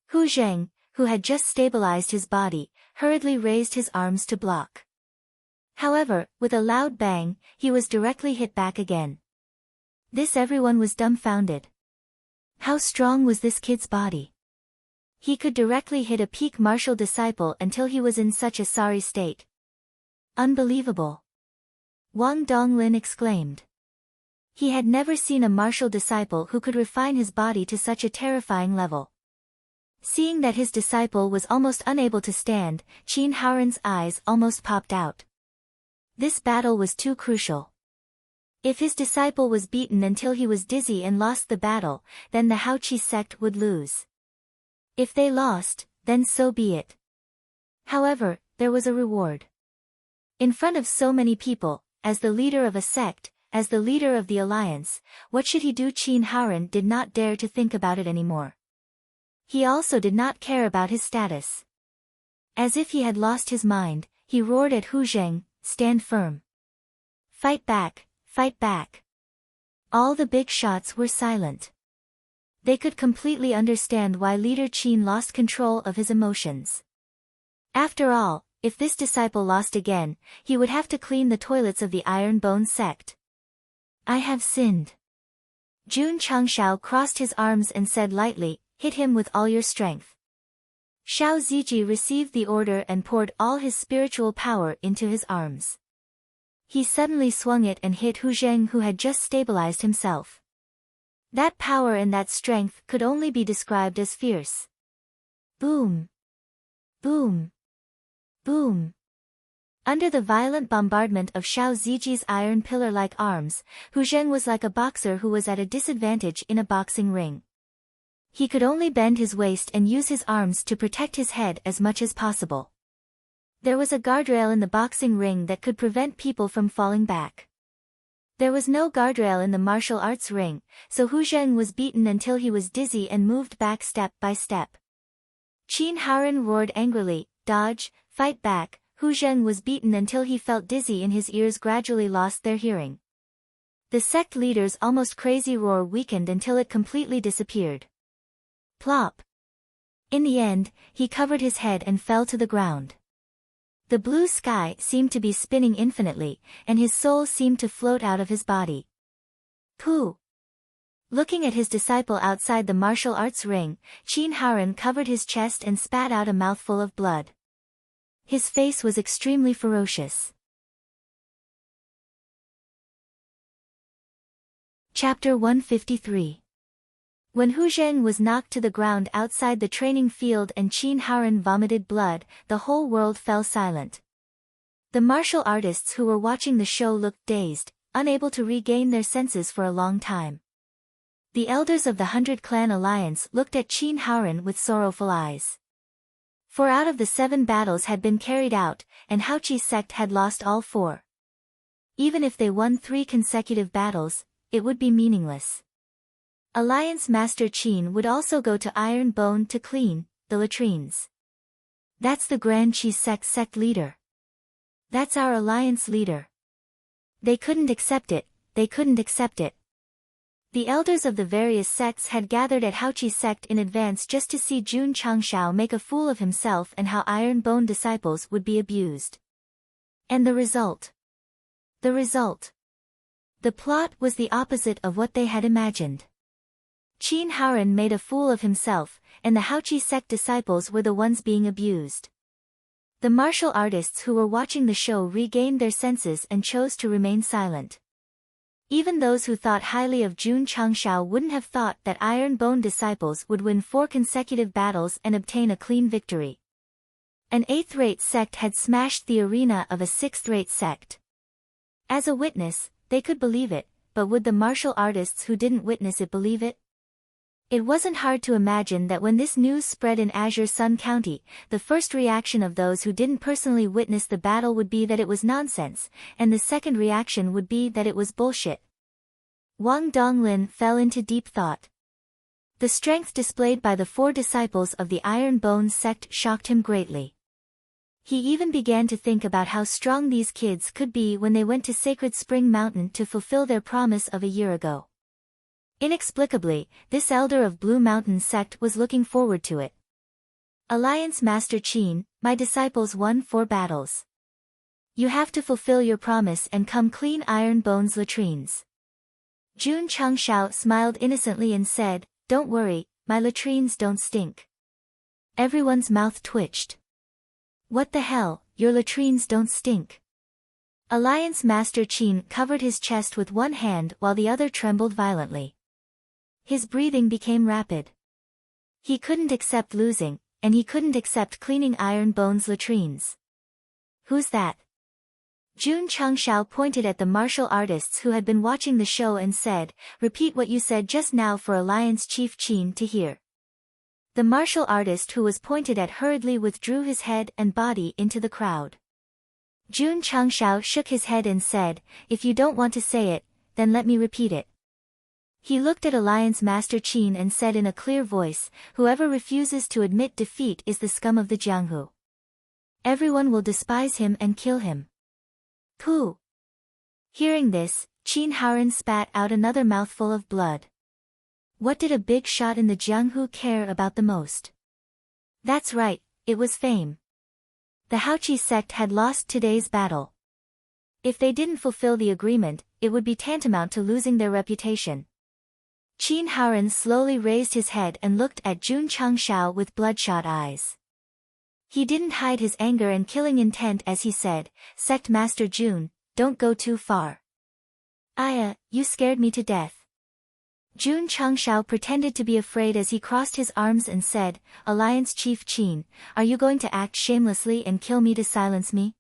Hu Zheng, who had just stabilized his body, hurriedly raised his arms to block. However, with a loud bang, he was directly hit back again. This everyone was dumbfounded. How strong was this kid's body? He could directly hit a peak martial disciple until he was in such a sorry state. Unbelievable! Wang Donglin exclaimed. He had never seen a martial disciple who could refine his body to such a terrifying level. Seeing that his disciple was almost unable to stand, Qin Haoren's eyes almost popped out. This battle was too crucial. If his disciple was beaten until he was dizzy and lost the battle, then the Haoqi sect would lose. If they lost, then so be it. However, there was a reward. In front of so many people, as the leader of a sect, as the leader of the alliance, what should he do? Qin Haoren did not dare to think about it anymore. He also did not care about his status. As if he had lost his mind, he roared at Hu Zheng, stand firm. Fight back, fight back. All the big shots were silent. They could completely understand why Leader Qin lost control of his emotions. After all, if this disciple lost again, he would have to clean the toilets of the Iron Bone sect. I have sinned. Jun Changxiao crossed his arms and said lightly, hit him with all your strength. Xiao Ziji received the order and poured all his spiritual power into his arms. He suddenly swung it and hit Hu Zheng, who had just stabilized himself. That power and that strength could only be described as fierce. Boom. Boom. Boom. Under the violent bombardment of Xiao Ziji's iron pillar-like arms, Hu Zheng was like a boxer who was at a disadvantage in a boxing ring. He could only bend his waist and use his arms to protect his head as much as possible. There was a guardrail in the boxing ring that could prevent people from falling back. There was no guardrail in the martial arts ring, so Hu Zheng was beaten until he was dizzy and moved back step by step. Qin Haoren roared angrily, "Dodge, fight back." Hu Zheng was beaten until he felt dizzy and his ears gradually lost their hearing. The sect leader's almost crazy roar weakened until it completely disappeared. Plop. In the end, he covered his head and fell to the ground. The blue sky seemed to be spinning infinitely, and his soul seemed to float out of his body. Pooh! Looking at his disciple outside the martial arts ring, Qin Haoren covered his chest and spat out a mouthful of blood. His face was extremely ferocious. Chapter 153. When Hu Zheng was knocked to the ground outside the training field and Qin Haoren vomited blood, the whole world fell silent. The martial artists who were watching the show looked dazed, unable to regain their senses for a long time. The elders of the 100 Clan Alliance looked at Qin Haoren with sorrowful eyes. 4 out of the 7 battles had been carried out, and Haoqi's sect had lost all 4. Even if they won 3 consecutive battles, it would be meaningless. Alliance Master Qin would also go to Iron Bone to clean the latrines. That's the Grand Qi sect leader. That's our alliance leader. They couldn't accept it, they couldn't accept it. The elders of the various sects had gathered at Haoqi's sect in advance just to see Jun Changshao make a fool of himself and how Iron Bone disciples would be abused. And the result? The result. The plot was the opposite of what they had imagined. Qin Haoren made a fool of himself, and the Haoqi sect disciples were the ones being abused. The martial artists who were watching the show regained their senses and chose to remain silent. Even those who thought highly of Jun Changshao wouldn't have thought that Iron Bone disciples would win 4 consecutive battles and obtain a clean victory. An 8th-rate sect had smashed the arena of a 6th-rate sect. As a witness, they could believe it, but would the martial artists who didn't witness it believe it? It wasn't hard to imagine that when this news spread in Azure Sun County, the first reaction of those who didn't personally witness the battle would be that it was nonsense, and the second reaction would be that it was bullshit. Wang Donglin fell into deep thought. The strength displayed by the 4 disciples of the Iron Bone sect shocked him greatly. He even began to think about how strong these kids could be when they went to Sacred Spring Mountain to fulfill their promise of a year ago. Inexplicably, this elder of Blue Mountain sect was looking forward to it. Alliance Master Qin, my disciples won 4 battles. You have to fulfill your promise and come clean Iron Bone's latrines. Jun Changshao smiled innocently and said, "Don't worry, my latrines don't stink." Everyone's mouth twitched. What the hell, your latrines don't stink? Alliance Master Qin covered his chest with one hand while the other trembled violently. His breathing became rapid. He couldn't accept losing, and he couldn't accept cleaning Iron Bone's latrines. Who's that? Jun Changshao pointed at the martial artists who had been watching the show and said, "Repeat what you said just now for Alliance Chief Qin to hear." The martial artist who was pointed at hurriedly withdrew his head and body into the crowd. Jun Changshao shook his head and said, "If you don't want to say it, then let me repeat it." He looked at Alliance Master Qin and said in a clear voice, "Whoever refuses to admit defeat is the scum of the Jianghu. Everyone will despise him and kill him." Pooh! Hearing this, Qin Haoren spat out another mouthful of blood. What did a big shot in the Jianghu care about the most? That's right, it was fame. The Haoqi sect had lost today's battle. If they didn't fulfill the agreement, it would be tantamount to losing their reputation. Qin Haoren slowly raised his head and looked at Jun Changshao with bloodshot eyes. He didn't hide his anger and killing intent as he said, "Sect Master Jun, don't go too far. Aya, you scared me to death." Jun Changshao pretended to be afraid as he crossed his arms and said, Alliance Chief Qin, are you going to act shamelessly and kill me to silence me?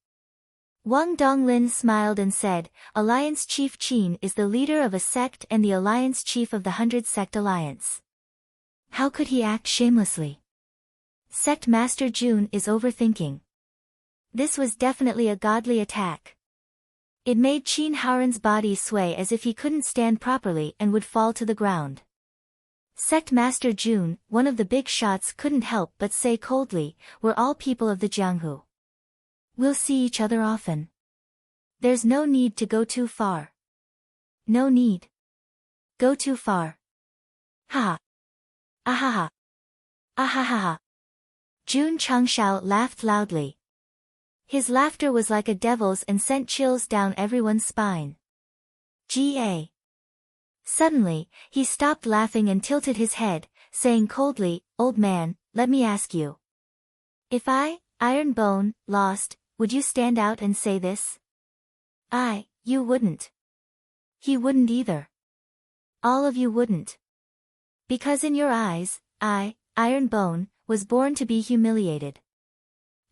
Wang Donglin smiled and said, Alliance Chief Qin is the leader of a sect and the Alliance Chief of the 100 Sect Alliance. How could he act shamelessly? Sect Master Jun is overthinking. This was definitely a godly attack. It made Qin Haoran's body sway as if he couldn't stand properly and would fall to the ground. Sect Master Jun, one of the big shots, couldn't help but say coldly, we're all people of the Jianghu. We'll see each other often. There's no need to go too far. No need. Go too far. Ha. Ahaha. Ahahaha. Jun Changshao laughed loudly. His laughter was like a devil's and sent chills down everyone's spine. Ga. Suddenly, he stopped laughing and tilted his head, saying coldly, Old man, let me ask you. If I, Iron Bone, lost, would you stand out and say this? You wouldn't. He wouldn't either. All of you wouldn't. Because in your eyes, I, Iron Bone, was born to be humiliated.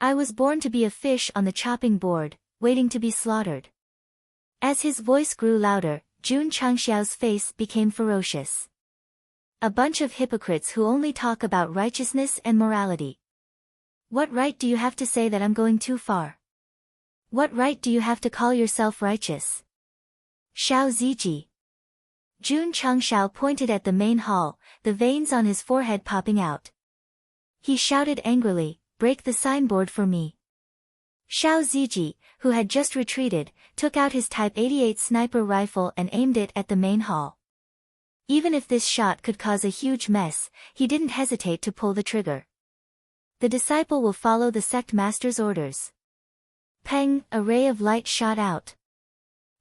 I was born to be a fish on the chopping board, waiting to be slaughtered. As his voice grew louder, Jun Changxiao's face became ferocious. A bunch of hypocrites who only talk about righteousness and morality. What right do you have to say that I'm going too far? What right do you have to call yourself righteous? Xiao Ziji. Jun Changxiao pointed at the main hall, the veins on his forehead popping out. He shouted angrily, break the signboard for me. Xiao Ziji, who had just retreated, took out his Type 88 sniper rifle and aimed it at the main hall. Even if this shot could cause a huge mess, he didn't hesitate to pull the trigger. The disciple will follow the sect master's orders. Peng, a ray of light shot out.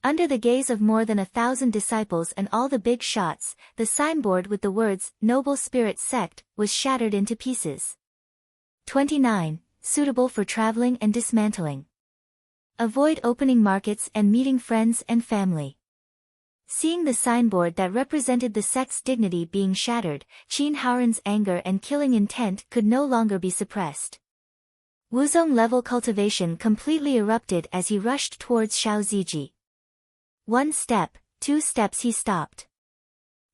Under the gaze of more than 1,000 disciples and all the big shots, the signboard with the words, Noble Spirit Sect, was shattered into pieces. 29. Suitable for traveling and dismantling. Avoid opening markets and meeting friends and family. Seeing the signboard that represented the sect's dignity being shattered, Qin Haoran's anger and killing intent could no longer be suppressed. Wuzong-level cultivation completely erupted as he rushed towards Xiao Ziji. 1 step, 2 steps he stopped.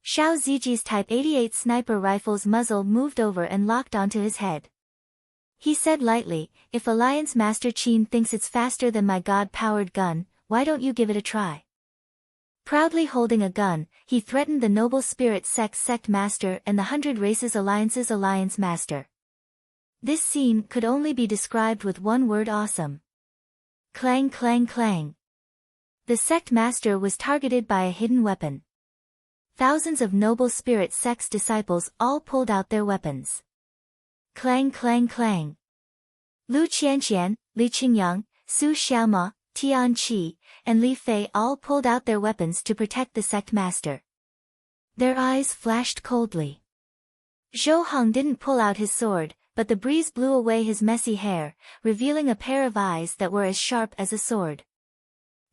Xiao Ziji's Type 88 sniper rifle's muzzle moved over and locked onto his head. He said lightly, if Alliance Master Qin thinks it's faster than my god-powered gun, why don't you give it a try? Proudly holding a gun, he threatened the Noble Spirit Sect Master and the 100 Races Alliance's Alliance Master. This scene could only be described with one word: awesome. Clang clang clang. The Sect Master was targeted by a hidden weapon. Thousands of Noble Spirit Sect's disciples all pulled out their weapons. Clang clang clang. Lu Qianqian, Li Qingyang, Su Xiaoma, Tian Qi, and Li Fei all pulled out their weapons to protect the sect master. Their eyes flashed coldly. Zhou Heng didn't pull out his sword, but the breeze blew away his messy hair, revealing a pair of eyes that were as sharp as a sword.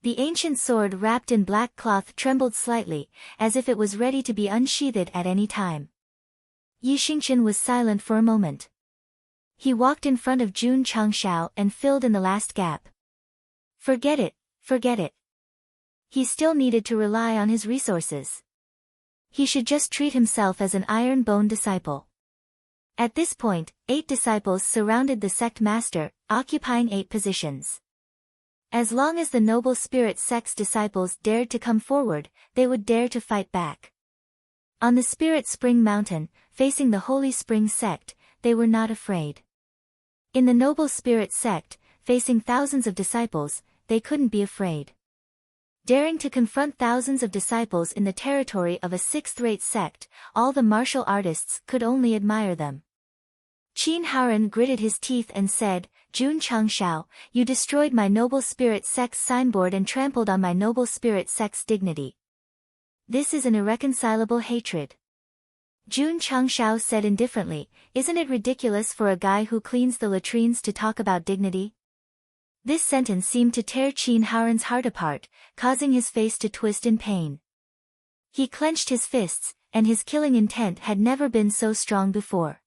The ancient sword wrapped in black cloth trembled slightly, as if it was ready to be unsheathed at any time. Yi Xingqian was silent for a moment. He walked in front of Jun Changshao and filled in the last gap. Forget it, forget it. He still needed to rely on his resources. He should just treat himself as an Iron Bone disciple. At this point, 8 disciples surrounded the sect master, occupying 8 positions. As long as the Noble Spirit Sect's disciples dared to come forward, they would dare to fight back. On the Spirit Spring Mountain, facing the Holy Spring Sect, they were not afraid. In the Noble Spirit Sect, facing thousands of disciples, they couldn't be afraid. Daring to confront thousands of disciples in the territory of a 6th-rate sect, all the martial artists could only admire them. Qin Haoran gritted his teeth and said, Jun Changshao, you destroyed my Noble Spirit Sect's signboard and trampled on my Noble Spirit Sect's dignity. This is an irreconcilable hatred. Jun Changshao said indifferently, isn't it ridiculous for a guy who cleans the latrines to talk about dignity? This sentence seemed to tear Qin Haoran's heart apart, causing his face to twist in pain. He clenched his fists, and his killing intent had never been so strong before.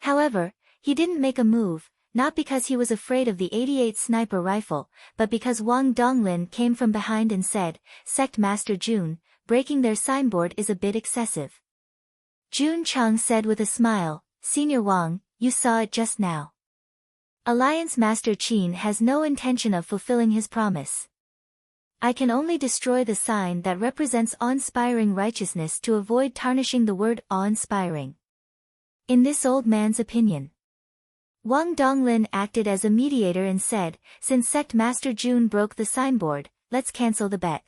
However, he didn't make a move, not because he was afraid of the 88 sniper rifle, but because Wang Donglin came from behind and said, "Sect Master Jun, breaking their signboard is a bit excessive." Jun Cheng said with a smile, "Senior Wang, you saw it just now. Alliance Master Qin has no intention of fulfilling his promise. I can only destroy the sign that represents awe-inspiring righteousness to avoid tarnishing the word awe-inspiring." In this old man's opinion, Wang Donglin acted as a mediator and said, "Since Sect Master Jun broke the signboard, let's cancel the bet."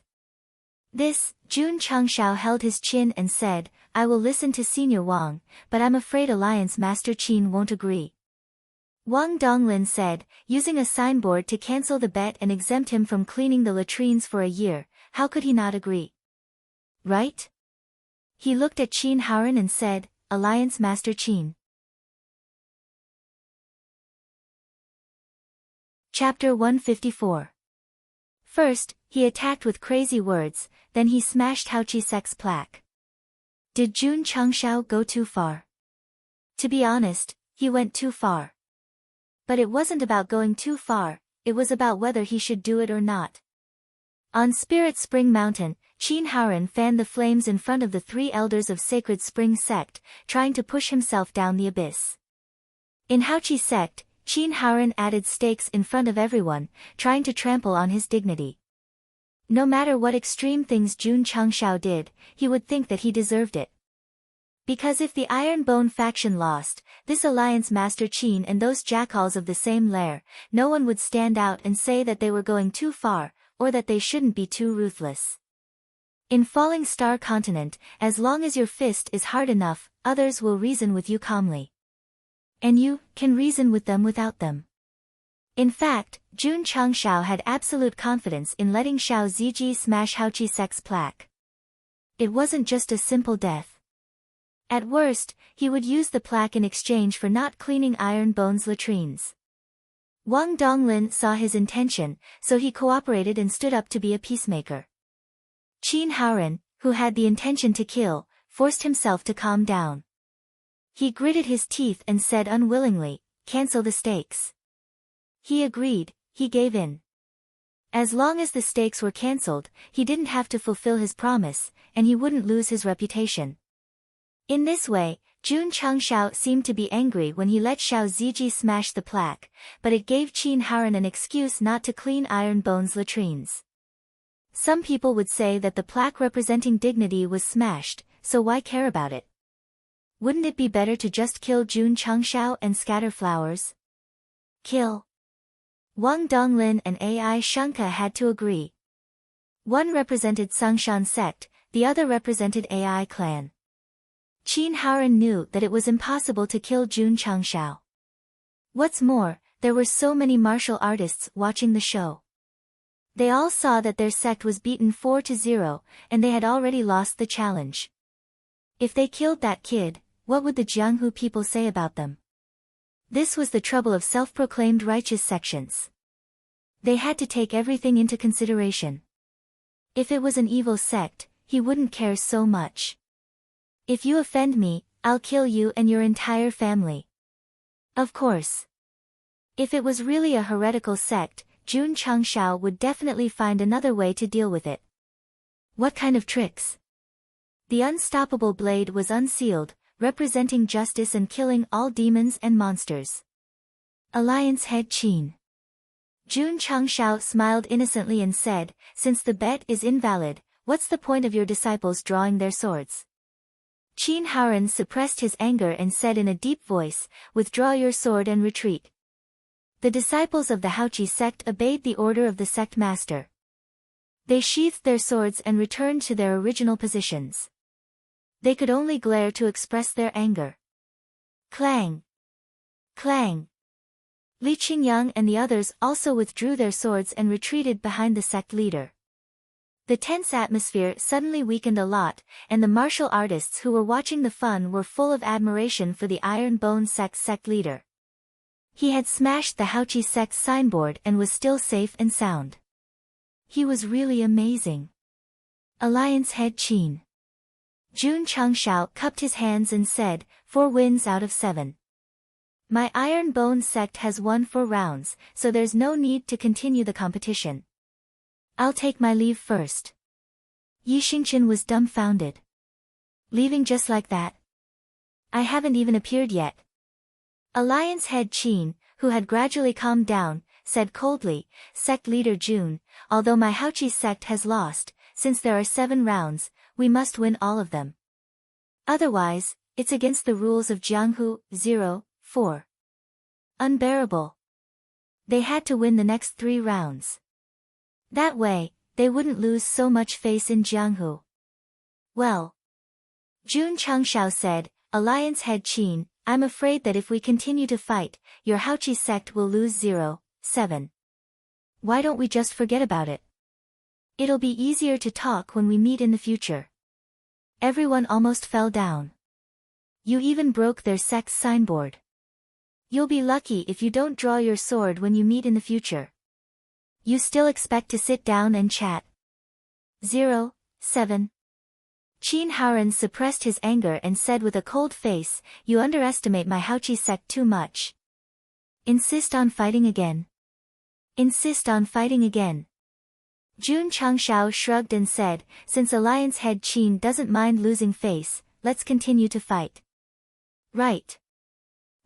This, Jun Chengshao held his chin and said, "I will listen to Senior Wang, but I'm afraid Alliance Master Qin won't agree." Wang Donglin said, "Using a signboard to cancel the bet and exempt him from cleaning the latrines for a year, how could he not agree? Right?" He looked at Qin Haoran and said, "Alliance Master Qin." Chapter 154. First, he attacked with crazy words, then he smashed Haoqi Sect's plaque. Did Jun Chengshao go too far? To be honest, he went too far. But it wasn't about going too far, it was about whether he should do it or not. On Spirit Spring Mountain, Qin Haoran fanned the flames in front of the 3 elders of Sacred Spring Sect, trying to push himself down the abyss. In Haoqi Sect, Qin Haoran added stakes in front of everyone, trying to trample on his dignity. No matter what extreme things Jun Chengshao did, he would think that he deserved it. Because if the Iron Bone faction lost, this Alliance Master Qin and those jackals of the same lair, no one would stand out and say that they were going too far, or that they shouldn't be too ruthless. In Falling Star Continent, as long as your fist is hard enough, others will reason with you calmly. And you can reason with them without them. In fact, Jun Chengshao had absolute confidence in letting Xiao Ziji smash Haoqi Sect's plaque. It wasn't just a simple death. At worst, he would use the plaque in exchange for not cleaning Iron Bone's latrines. Wang Donglin saw his intention, so he cooperated and stood up to be a peacemaker. Qin Haoran, who had the intention to kill, forced himself to calm down. He gritted his teeth and said unwillingly, "Cancel the stakes." He agreed, he gave in. As long as the stakes were cancelled, he didn't have to fulfill his promise, and he wouldn't lose his reputation. In this way, Jun Chengshao seemed to be angry when he let Xiao Ziji smash the plaque, but it gave Qin Haoran an excuse not to clean Iron Bone's latrines. Some people would say that the plaque representing dignity was smashed, so why care about it? Wouldn't it be better to just kill Jun Chengshao and scatter flowers? Kill. Wang Donglin and Ai Shunka had to agree. One represented Sangshan Sect, the other represented Ai Clan. Qin Haoran knew that it was impossible to kill Jun Chengshao. What's more, there were so many martial artists watching the show. They all saw that their sect was beaten 4-0, and they had already lost the challenge. If they killed that kid, what would the Jianghu people say about them? This was the trouble of self-proclaimed righteous sections. They had to take everything into consideration. If it was an evil sect, he wouldn't care so much. If you offend me, I'll kill you and your entire family. Of course. If it was really a heretical sect, Jun Chengshao would definitely find another way to deal with it. What kind of tricks? The unstoppable blade was unsealed, representing justice and killing all demons and monsters. Alliance Head Qin. Jun Chengshao smiled innocently and said, "Since the bet is invalid, what's the point of your disciples drawing their swords?" Qin Haoran suppressed his anger and said in a deep voice, "Withdraw your sword and retreat." The disciples of the Haoqi sect obeyed the order of the sect master. They sheathed their swords and returned to their original positions. They could only glare to express their anger. Clang! Clang! Li Qingyang and the others also withdrew their swords and retreated behind the sect leader. The tense atmosphere suddenly weakened a lot, and the martial artists who were watching the fun were full of admiration for the Iron Bone sect leader. He had smashed the Haoqi sect signboard and was still safe and sound. He was really amazing. Alliance Head Qin. Jun Changshao cupped his hands and said, 4 wins out of 7. My Iron Bone sect has won 4 rounds, so there's no need to continue the competition. I'll take my leave first. Yi Xingqian was dumbfounded. Leaving just like that? I haven't even appeared yet. Alliance head Qin, who had gradually calmed down, said coldly, Sect leader Jun, although my Haoqi sect has lost, since there are 7 rounds, we must win all of them. Otherwise, it's against the rules of Jianghu, 4. Unbearable. They had to win the next 3 rounds. That way, they wouldn't lose so much face in Jianghu. Well. Jun Changshao said, Alliance head Qin, I'm afraid that if we continue to fight, your Haoqi sect will lose 7. Why don't we just forget about it? It'll be easier to talk when we meet in the future. Everyone almost fell down. You even broke their sect's signboard. You'll be lucky if you don't draw your sword when you meet in the future. You still expect to sit down and chat. 7. Qin Haoren suppressed his anger and said with a cold face, You underestimate my Haoqi sect too much. Insist on fighting again. Insist on fighting again. Jun Changshao shrugged and said, Since Alliance head Qin doesn't mind losing face, let's continue to fight. Right.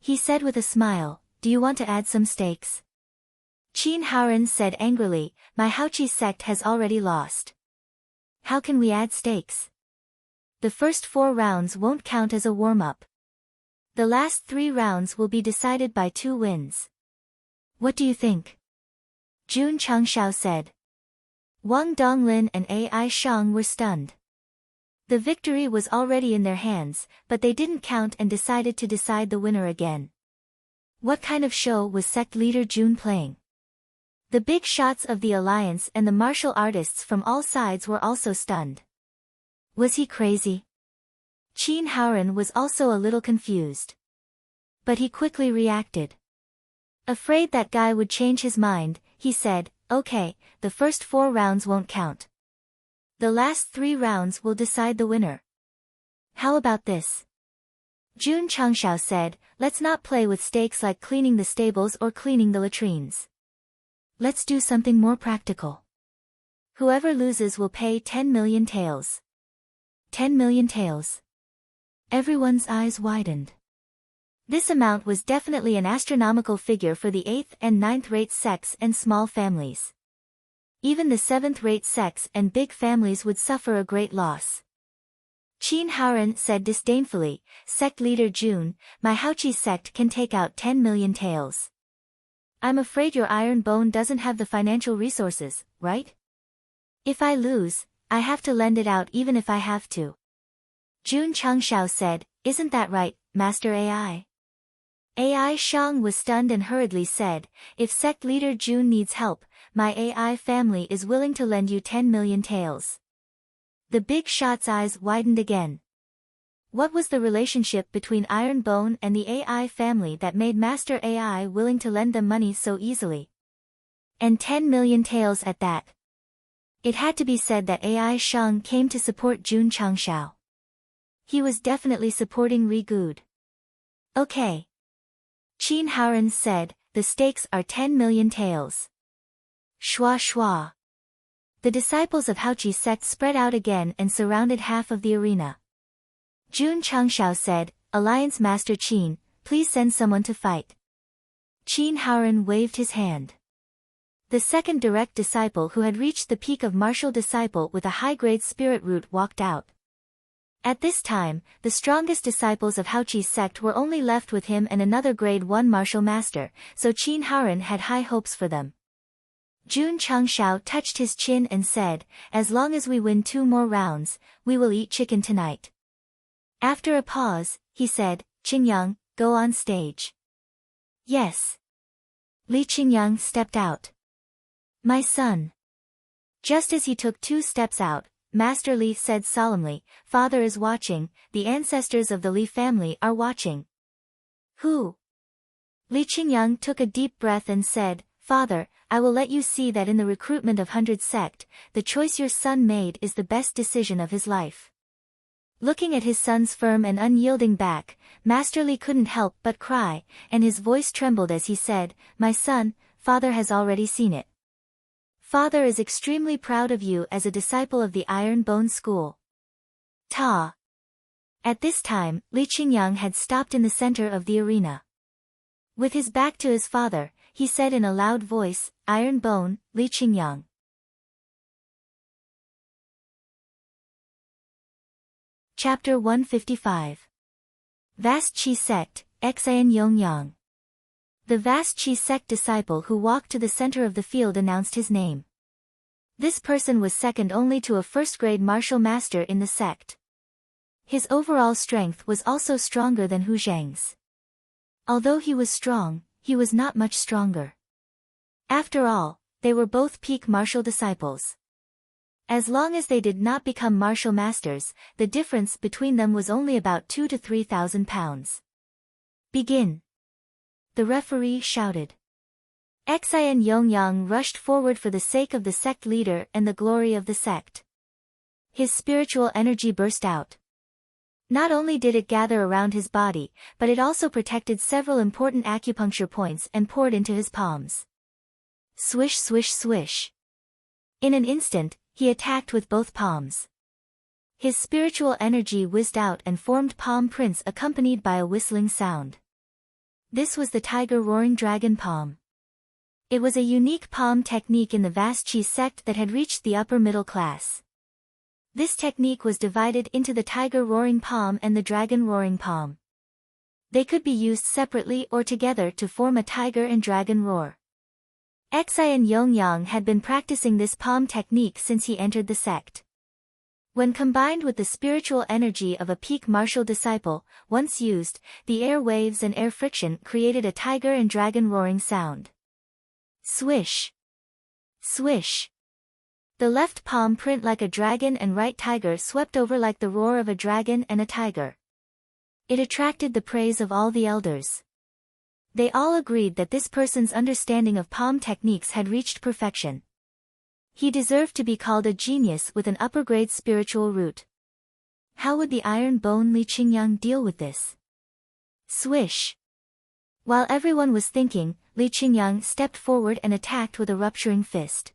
He said with a smile, Do you want to add some stakes? Qin Haoren said angrily, My Haoqi sect has already lost. How can we add stakes? The first 4 rounds won't count as a warm-up. The last 3 rounds will be decided by 2 wins. What do you think? Jun Changshao said. Wang Donglin and Ai Shang were stunned. The victory was already in their hands, but they didn't count and decided to decide the winner again. What kind of show was sect leader Jun playing? The big shots of the alliance and the martial artists from all sides were also stunned. Was he crazy? Qin Haoren was also a little confused. But he quickly reacted. Afraid that guy would change his mind, he said, Okay, the first 4 rounds won't count. The last 3 rounds will decide the winner. How about this? Jun Changshao said, Let's not play with stakes like cleaning the stables or cleaning the latrines. Let's do something more practical. Whoever loses will pay 10 million taels. 10 million taels. Everyone's eyes widened. This amount was definitely an astronomical figure for the 8th and 9th rate sects and small families. Even the 7th rate sects and big families would suffer a great loss. Qin Haoren said disdainfully, Sect leader Jun, my Haoqi sect can take out 10 million taels. I'm afraid your Iron Bone doesn't have the financial resources, right? If I lose, I have to lend it out even if I have to. Jun Changshao said, Isn't that right, Master AI? AI Shang was stunned and hurriedly said, If sect leader Jun needs help, my AI family is willing to lend you 10 million taels. The big shot's eyes widened again. What was the relationship between Iron Bone and the AI family that made Master AI willing to lend them money so easily? And 10 million taels at that. It had to be said that AI Shang came to support Jun Changshao. He was definitely supporting Ri Good. Okay. Qin Haoren said, The stakes are 10 million taels. Shua shua. The disciples of Haoqi sect spread out again and surrounded half of the arena. Jun Changshao said, Alliance Master Qin, please send someone to fight. Qin Haoren waved his hand. The second direct disciple who had reached the peak of martial disciple with a high-grade spirit root walked out. At this time, the strongest disciples of Haoqi's sect were only left with him and another grade 1 martial master, so Qin Haoren had high hopes for them. Jun Changshao touched his chin and said, As long as we win 2 more rounds, we will eat chicken tonight. After a pause, he said, Qingyang, go on stage. Yes. Li Qingyang stepped out. My son. Just as he took 2 steps out, Master Li said solemnly, Father is watching, the ancestors of the Li family are watching. Who? Li Qingyang took a deep breath and said, Father, I will let you see that in the recruitment of 100 sect, the choice your son made is the best decision of his life. Looking at his son's firm and unyielding back, Master Li couldn't help but cry, and his voice trembled as he said, "My son, father has already seen it. Father is extremely proud of you as a disciple of the Iron Bone School." Ta. At this time, Li Qingyang had stopped in the center of the arena. With his back to his father, he said in a loud voice, "Iron Bone, Li Qingyang." Chapter 155. Vast Qi Sect, Xian Yongyang. The Vast Qi Sect disciple who walked to the center of the field announced his name. This person was second only to a first-grade martial master in the sect. His overall strength was also stronger than Hu Zhang's. Although he was strong, he was not much stronger. After all, they were both peak martial disciples. As long as they did not become martial masters, the difference between them was only about 2,000 to 3,000 pounds. Begin. The referee shouted. Xian Yongyang rushed forward for the sake of the sect leader and the glory of the sect. His spiritual energy burst out. Not only did it gather around his body, but it also protected several important acupuncture points and poured into his palms. Swish swish swish. In an instant, he attacked with both palms. His spiritual energy whizzed out and formed palm prints accompanied by a whistling sound. This was the Tiger Roaring Dragon palm. It was a unique palm technique in the Vast Qi sect that had reached the upper middle class. This technique was divided into the Tiger Roaring palm and the Dragon Roaring palm. They could be used separately or together to form a tiger and dragon roar. Xian Yongyang had been practicing this palm technique since he entered the sect. When combined with the spiritual energy of a peak martial disciple, once used, the air waves and air friction created a tiger and dragon roaring sound. Swish. Swish. The left palm print like a dragon and right tiger swept over like the roar of a dragon and a tiger. It attracted the praise of all the elders. They all agreed that this person's understanding of palm techniques had reached perfection. He deserved to be called a genius with an upper-grade spiritual root. How would the Iron Bone Li Qingyang deal with this? Swish. While everyone was thinking, Li Qingyang stepped forward and attacked with a rupturing fist.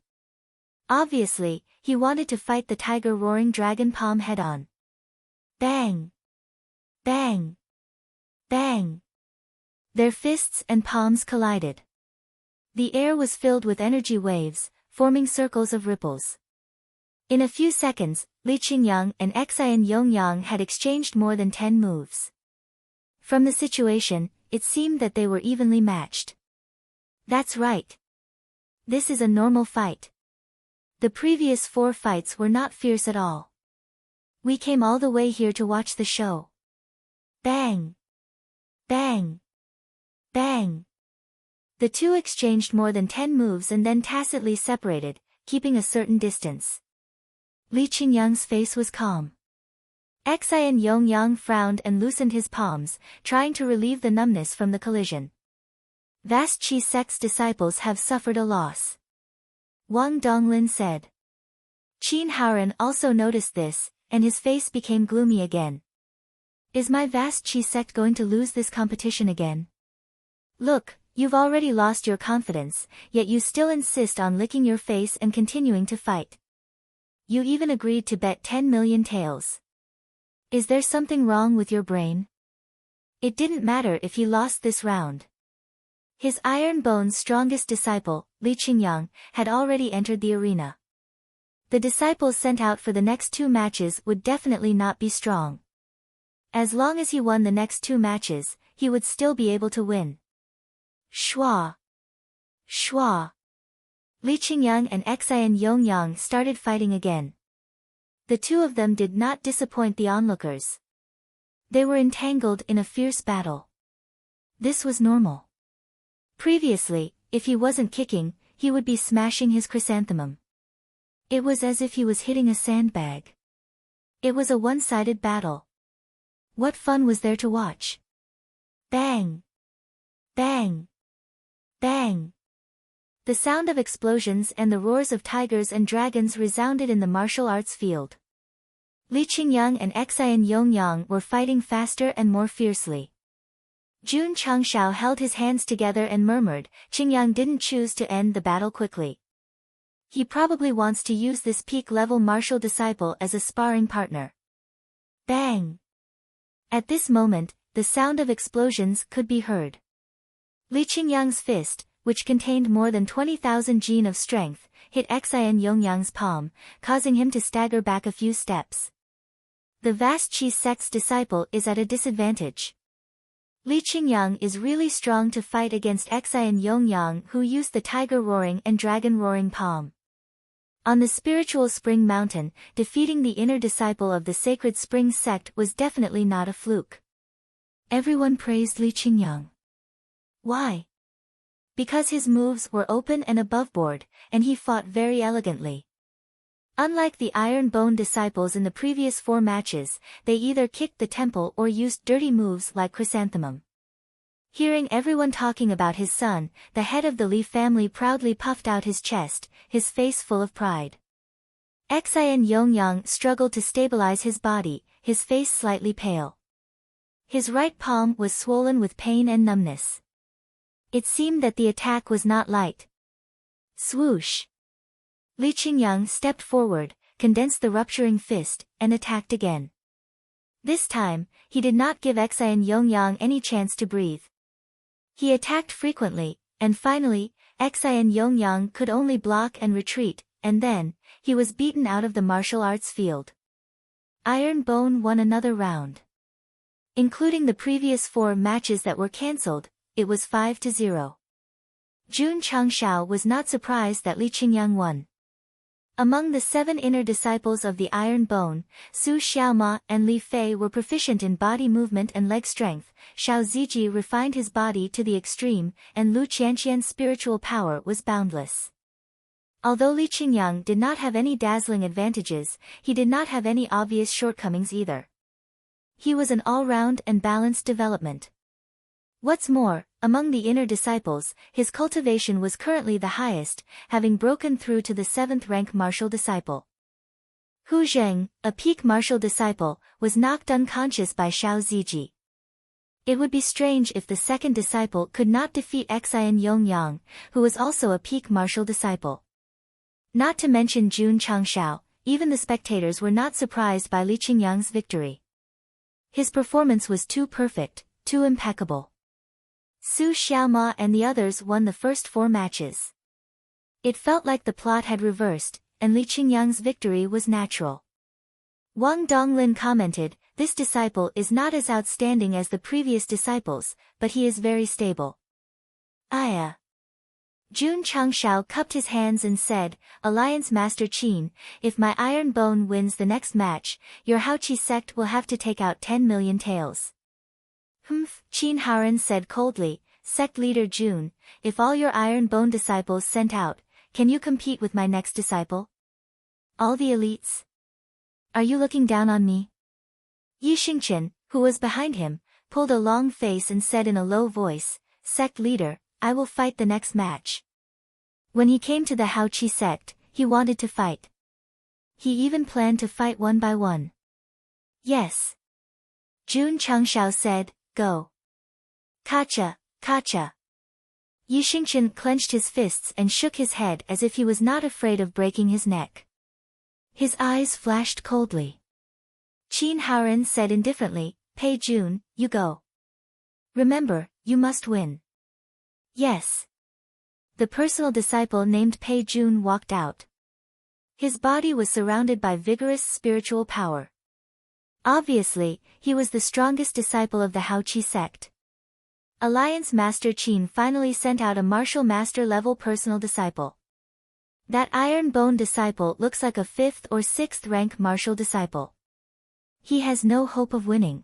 Obviously, he wanted to fight the Tiger Roaring Dragon palm head-on. Bang! Bang! Bang! Their fists and palms collided. The air was filled with energy waves, forming circles of ripples. In a few seconds, Li Qingyang and Xian Yongyang had exchanged more than 10 moves. From the situation, it seemed that they were evenly matched. That's right. This is a normal fight. The previous 4 fights were not fierce at all. We came all the way here to watch the show. Bang! Bang! Bang! The two exchanged more than 10 moves and then tacitly separated, keeping a certain distance. Li Qingyang's face was calm. Xian Yongyang frowned and loosened his palms, trying to relieve the numbness from the collision. Vast Qi sect's disciples have suffered a loss. Wang Donglin said. Qin Haoren also noticed this, and his face became gloomy again. Is my Vast Qi sect going to lose this competition again? Look, you've already lost your confidence, yet you still insist on licking your face and continuing to fight. You even agreed to bet 10 million taels. Is there something wrong with your brain? It didn't matter if he lost this round. His Iron Bone's strongest disciple, Li Qingyang, had already entered the arena. The disciples sent out for the next 2 matches would definitely not be strong. As long as he won the next 2 matches, he would still be able to win. Shua! Shua! Li Qingyang and Xian Yongyang started fighting again. The two of them did not disappoint the onlookers. They were entangled in a fierce battle. This was normal. Previously, if he wasn't kicking, he would be smashing his chrysanthemum. It was as if he was hitting a sandbag. It was a one-sided battle. What fun was there to watch? Bang! Bang! Bang! The sound of explosions and the roars of tigers and dragons resounded in the martial arts field. Li Qingyang and Xian Yongyang were fighting faster and more fiercely. Jun Changshao held his hands together and murmured, Qingyang didn't choose to end the battle quickly. He probably wants to use this peak-level martial disciple as a sparring partner. Bang! At this moment, the sound of explosions could be heard. Li Qingyang's fist, which contained more than 20,000 jin of strength, hit Xian Yongyang's palm, causing him to stagger back a few steps. The vast Qi sect's disciple is at a disadvantage. Li Qingyang is really strong to fight against Xian Yongyang, who used the tiger roaring and dragon roaring palm. On the spiritual spring mountain, defeating the inner disciple of the sacred spring sect was definitely not a fluke. Everyone praised Li Qingyang. Why? Because his moves were open and aboveboard, and he fought very elegantly. Unlike the Iron Bone disciples in the previous 4 matches, they either kicked the temple or used dirty moves like Chrysanthemum. Hearing everyone talking about his son, the head of the Li family proudly puffed out his chest, his face full of pride. Xian Yongyang struggled to stabilize his body, his face slightly pale. His right palm was swollen with pain and numbness. It seemed that the attack was not light. Swoosh! Li Qingyang stepped forward, condensed the rupturing fist, and attacked again. This time, he did not give Xian Yongyang any chance to breathe. He attacked frequently, and finally, Xian Yongyang could only block and retreat, and then, he was beaten out of the martial arts field. Iron Bone won another round. Including the previous 4 matches that were cancelled, it was 5-0. Jun Changshao was not surprised that Li Qingyang won. Among the 7 inner disciples of the Iron Bone, Su Xiaoma and Li Fei were proficient in body movement and leg strength, Xiao Ziji refined his body to the extreme, and Lu Qianqian's spiritual power was boundless. Although Li Qingyang did not have any dazzling advantages, he did not have any obvious shortcomings either. He was an all-round and balanced development. What's more, among the inner disciples, his cultivation was currently the highest, having broken through to the 7th rank martial disciple. Hu Zheng, a peak martial disciple, was knocked unconscious by Xiao Ziji. It would be strange if the 2nd disciple could not defeat Xian Yongyang, who was also a peak martial disciple. Not to mention Jun Changshao, even the spectators were not surprised by Li Qingyang's victory. His performance was too perfect, too impeccable. Su Xiaoma and the others won the first 4 matches. It felt like the plot had reversed, and Li Qingyang's victory was natural. Wang Donglin commented, this disciple is not as outstanding as the previous disciples, but he is very stable. Aya. Jun Changshao cupped his hands and said, Alliance Master Qin, if my Iron Bone wins the next match, your Haoqi sect will have to take out 10 million taels. Humph, Qin Haoren said coldly, Sect leader Jun, if all your Iron Bone disciples sent out, can you compete with my next disciple? All the elites? Are you looking down on me? Yi Xingqian, who was behind him, pulled a long face and said in a low voice, Sect leader, I will fight the next match. When he came to the Haoqi sect, he wanted to fight. He even planned to fight one by one. Yes. Jun Changshao said, go. Kacha, kacha. Yi Xingqian clenched his fists and shook his head as if he was not afraid of breaking his neck. His eyes flashed coldly. Qin Haoren said indifferently, Pei Jun, you go. Remember, you must win. Yes. The personal disciple named Pei Jun walked out. His body was surrounded by vigorous spiritual power. Obviously, he was the strongest disciple of the Haoqi sect. Alliance Master Qin finally sent out a martial master level personal disciple. That Iron Bone disciple looks like a 5th or 6th rank martial disciple. He has no hope of winning.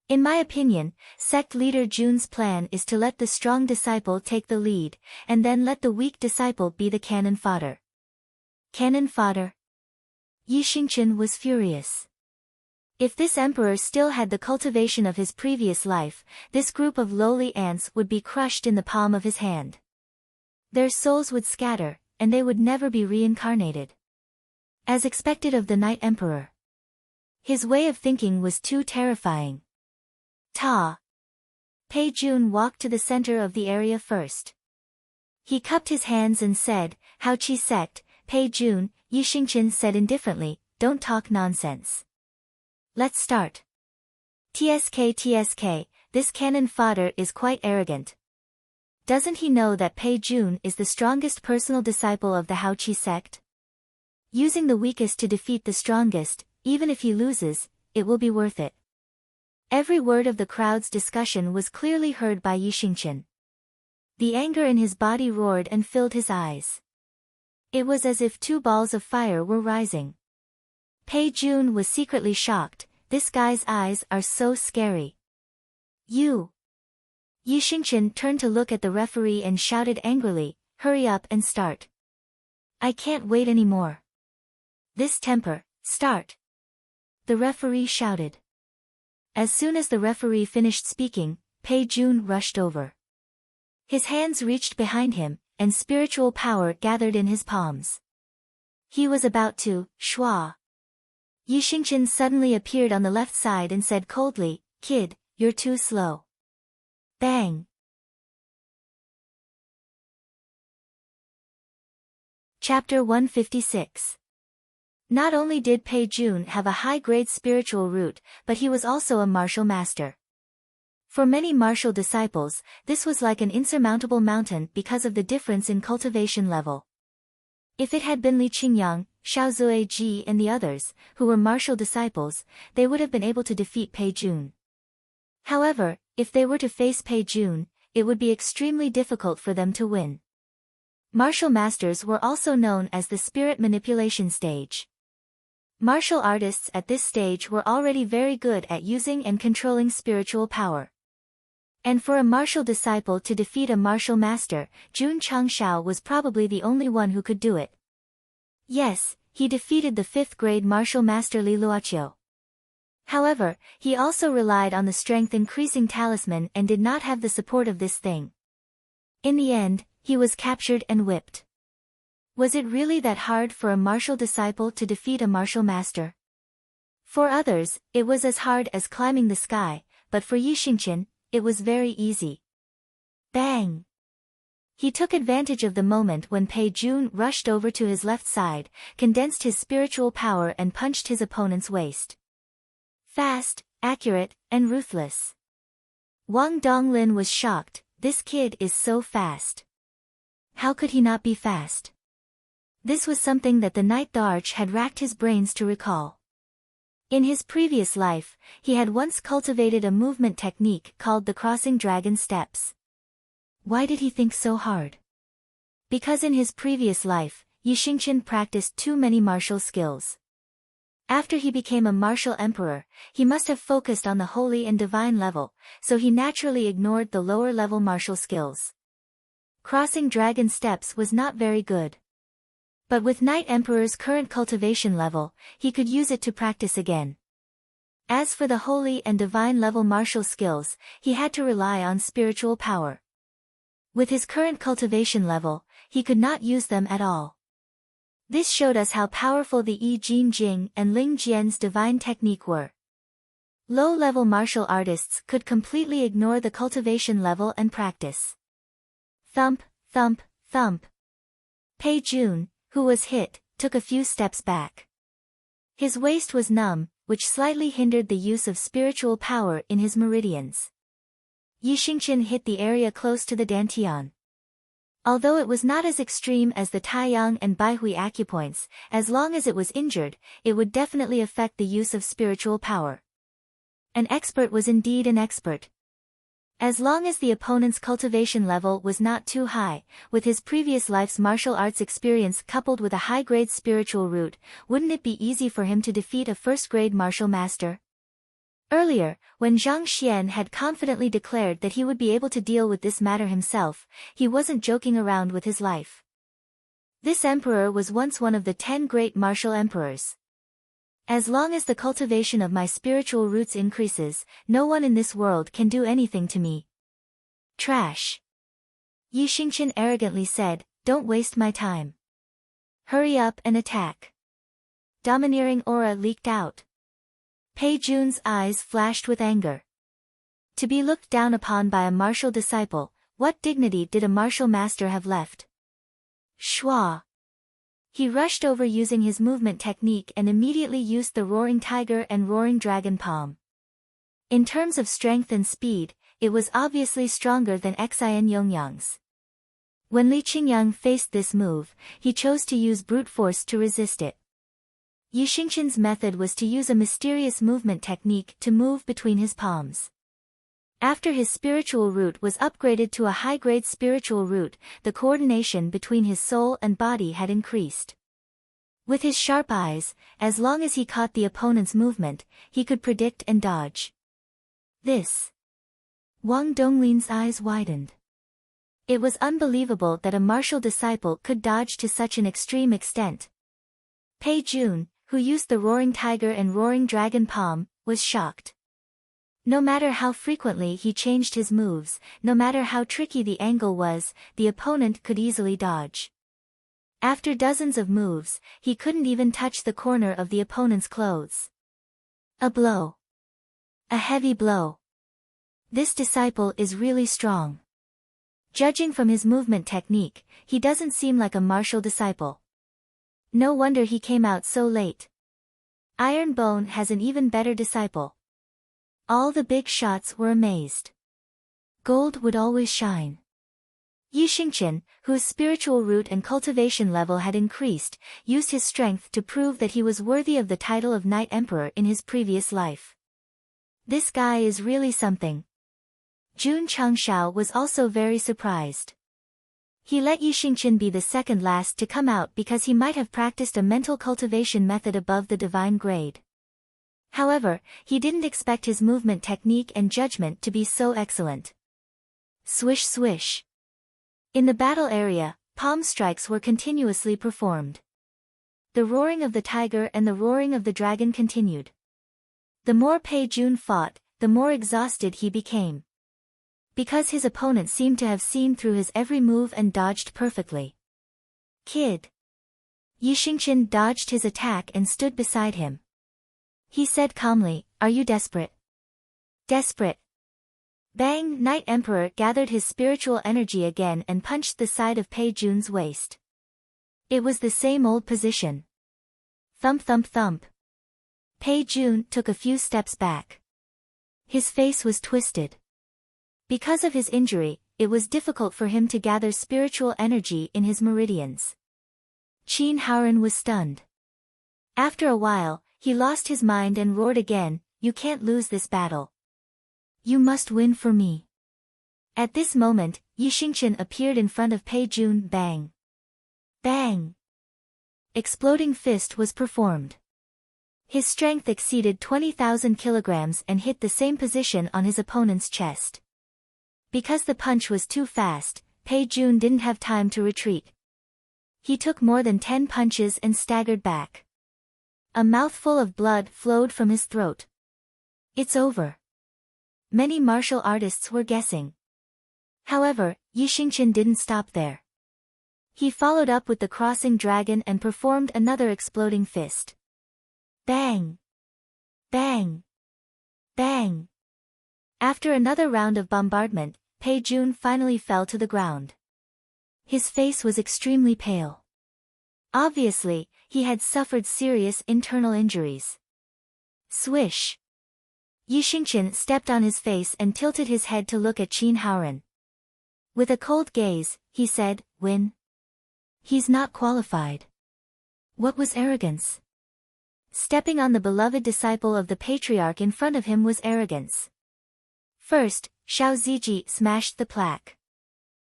In my opinion, sect leader Jun's plan is to let the strong disciple take the lead, and then let the weak disciple be the cannon fodder. Cannon fodder? Yi Xingqian was furious. If this emperor still had the cultivation of his previous life, this group of lowly ants would be crushed in the palm of his hand. Their souls would scatter, and they would never be reincarnated. As expected of the Night Emperor. His way of thinking was too terrifying. Ta. Pei Jun walked to the center of the area first. He cupped his hands and said, "How Chi Sect, Pei Jun," Yi Xingqian said indifferently, "Don't talk nonsense. Let's start." TSK, this cannon fodder is quite arrogant. Doesn't he know that Pei Jun is the strongest personal disciple of the Hao Qi sect? Using the weakest to defeat the strongest, even if he loses, it will be worth it. Every word of the crowd's discussion was clearly heard by Yi Xingqian. The anger in his body roared and filled his eyes. It was as if two balls of fire were rising. Pei Jun was secretly shocked. This guy's eyes are so scary. You. Yi Xingqian turned to look at the referee and shouted angrily, "Hurry up and start. I can't wait anymore. This temper, start." The referee shouted. As soon as the referee finished speaking, Pei Jun rushed over. His hands reached behind him, and spiritual power gathered in his palms. He was about to, shua. Yi Xingqian suddenly appeared on the left side and said coldly, "Kid, you're too slow." Bang! Chapter 156. Not only did Pei Jun have a high-grade spiritual root, but he was also a martial master. For many martial disciples, this was like an insurmountable mountain because of the difference in cultivation level. If it had been Li Qingyang, Xiao Zuiji and the others, who were martial disciples, they would have been able to defeat Pei Jun. However, if they were to face Pei Jun, it would be extremely difficult for them to win. Martial masters were also known as the spirit manipulation stage. Martial artists at this stage were already very good at using and controlling spiritual power. And for a martial disciple to defeat a martial master, Jun Changshao was probably the only one who could do it. Yes, he defeated the 5th-grade martial master Li Luoqiu. However, he also relied on the strength-increasing talisman and did not have the support of this thing. In the end, he was captured and whipped. Was it really that hard for a martial disciple to defeat a martial master? For others, it was as hard as climbing the sky, but for Yi Xingqian, it was very easy. Bang! He took advantage of the moment when Pei Jun rushed over to his left side, condensed his spiritual power and punched his opponent's waist. Fast, accurate, and ruthless. Wang Donglin was shocked. This kid is so fast. How could he not be fast? This was something that the Knight Darch had racked his brains to recall. In his previous life, he had once cultivated a movement technique called the crossing dragon steps. Why did he think so hard? Because in his previous life, Yi Xingqian practiced too many martial skills. After he became a martial emperor, he must have focused on the holy and divine level, so he naturally ignored the lower-level martial skills. Crossing dragon steps was not very good. But with Knight Emperor's current cultivation level, he could use it to practice again. As for the holy and divine level martial skills, he had to rely on spiritual power. With his current cultivation level, he could not use them at all. This showed us how powerful the Yi Jin Jing and Ling Jian's divine technique were. Low-level martial artists could completely ignore the cultivation level and practice. Thump, thump, thump. Pei Jun, who was hit, took a few steps back. His waist was numb, which slightly hindered the use of spiritual power in his meridians. Yi Xingqian hit the area close to the dantian. Although it was not as extreme as the Taiyang and Baihui acupoints, as long as it was injured, it would definitely affect the use of spiritual power. An expert was indeed an expert. As long as the opponent's cultivation level was not too high, with his previous life's martial arts experience coupled with a high-grade spiritual root, wouldn't it be easy for him to defeat a first-grade martial master? Earlier, when Zhang Xian had confidently declared that he would be able to deal with this matter himself, he wasn't joking around with his life. This emperor was once one of the 10 great martial emperors. As long as the cultivation of my spiritual roots increases, no one in this world can do anything to me. Trash. Yi Xingqian arrogantly said, "Don't waste my time. Hurry up and attack." Domineering aura leaked out. Pei Jun's eyes flashed with anger. To be looked down upon by a martial disciple, what dignity did a martial master have left? Schwa! He rushed over using his movement technique and immediately used the Roaring Tiger and Roaring Dragon palm. In terms of strength and speed, it was obviously stronger than Xin Yongyang's. When Li Qingyang faced this move, he chose to use brute force to resist it. Yi Xingqian's method was to use a mysterious movement technique to move between his palms. After his spiritual root was upgraded to a high-grade spiritual root, the coordination between his soul and body had increased. With his sharp eyes, as long as he caught the opponent's movement, he could predict and dodge. This. Wang Donglin's eyes widened. It was unbelievable that a martial disciple could dodge to such an extreme extent. Pei Jun, who used the Roaring Tiger and Roaring Dragon palm, was shocked. No matter how frequently he changed his moves, no matter how tricky the angle was, the opponent could easily dodge. After dozens of moves, he couldn't even touch the corner of the opponent's clothes. A blow. A heavy blow. This disciple is really strong. Judging from his movement technique, he doesn't seem like a martial disciple. No wonder he came out so late. Iron Bone has an even better disciple. All the big shots were amazed. Gold would always shine. Yi Xingqian, whose spiritual root and cultivation level had increased, used his strength to prove that he was worthy of the title of Knight Emperor in his previous life. This guy is really something. Jun Changshao was also very surprised. He let Yi Xingqian be the second last to come out because he might have practiced a mental cultivation method above the divine grade. However, he didn't expect his movement technique and judgment to be so excellent. Swish swish. In the battle area, palm strikes were continuously performed. The roaring of the tiger and the roaring of the dragon continued. The more Pei Jun fought, the more exhausted he became. Because his opponent seemed to have seen through his every move and dodged perfectly. Kid. Yi Xingqian dodged his attack and stood beside him. He said calmly, "Are you desperate?" Desperate. Bang! Knight Emperor gathered his spiritual energy again and punched the side of Pei Jun's waist. It was the same old position. Thump thump thump. Pei Jun took a few steps back. His face was twisted. Because of his injury, it was difficult for him to gather spiritual energy in his meridians. Qin Haoren was stunned. After a while, he lost his mind and roared again, "You can't lose this battle. You must win for me." At this moment, Yi Xingqian appeared in front of Pei Jun. Bang! Bang! Exploding fist was performed. His strength exceeded 20,000 kilograms and hit the same position on his opponent's chest. Because the punch was too fast, Pei Jun didn't have time to retreat. He took more than 10 punches and staggered back. A mouthful of blood flowed from his throat. It's over. Many martial artists were guessing. However, Yi Xingqian didn't stop there. He followed up with the crossing dragon and performed another exploding fist. Bang! Bang! Bang! After another round of bombardment, Pei Jun finally fell to the ground. His face was extremely pale. Obviously, he had suffered serious internal injuries. Swish! Yi Xingqian stepped on his face and tilted his head to look at Qin Haoren. With a cold gaze, he said, "Win? He's not qualified." What was arrogance? Stepping on the beloved disciple of the patriarch in front of him was arrogance. First, Xiao Ziji smashed the plaque.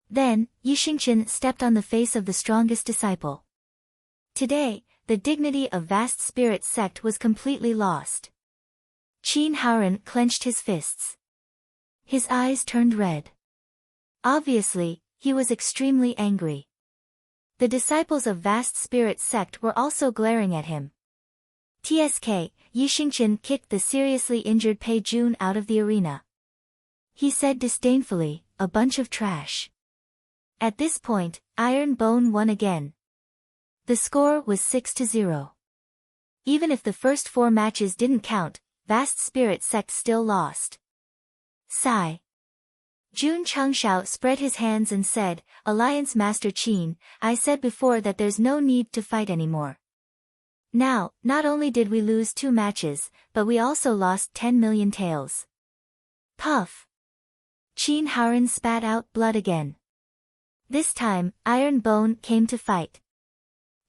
Then, Yi Xingqian stepped on the face of the strongest disciple. Today, the dignity of vast spirit sect was completely lost. Qin Haoren clenched his fists. His eyes turned red. Obviously, he was extremely angry. The disciples of vast spirit sect were also glaring at him. TSK, Yi Xingqian kicked the seriously injured Pei Jun out of the arena. He said disdainfully, "A bunch of trash." At this point, Iron Bone won again. The score was 6-0. Even if the first 4 matches didn't count, Vast Spirit Sect still lost. Sigh. Jun Chengshao spread his hands and said, Alliance Master Qin, I said before that there's no need to fight anymore. Now, not only did we lose 2 matches, but we also lost 10 million taels. Puff. Qin Haoren spat out blood again. This time, Iron Bone came to fight.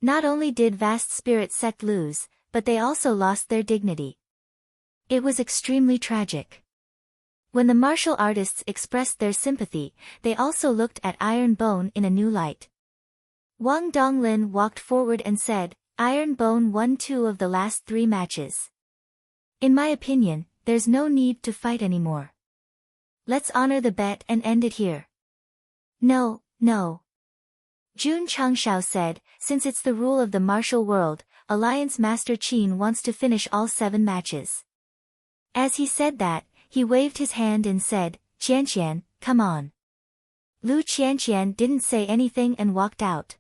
Not only did Vast Spirit Sect lose, but they also lost their dignity. It was extremely tragic. When the martial artists expressed their sympathy, they also looked at Iron Bone in a new light. Wang Donglin walked forward and said, Iron Bone won 2 of the last 3 matches. In my opinion, there's no need to fight anymore. Let's honor the bet and end it here. No. Jun Chengshao said, since it's the rule of the martial world, Alliance Master Qin wants to finish all 7 matches. As he said that, he waved his hand and said, Qianqian, come on. Lu Qianqian didn't say anything and walked out.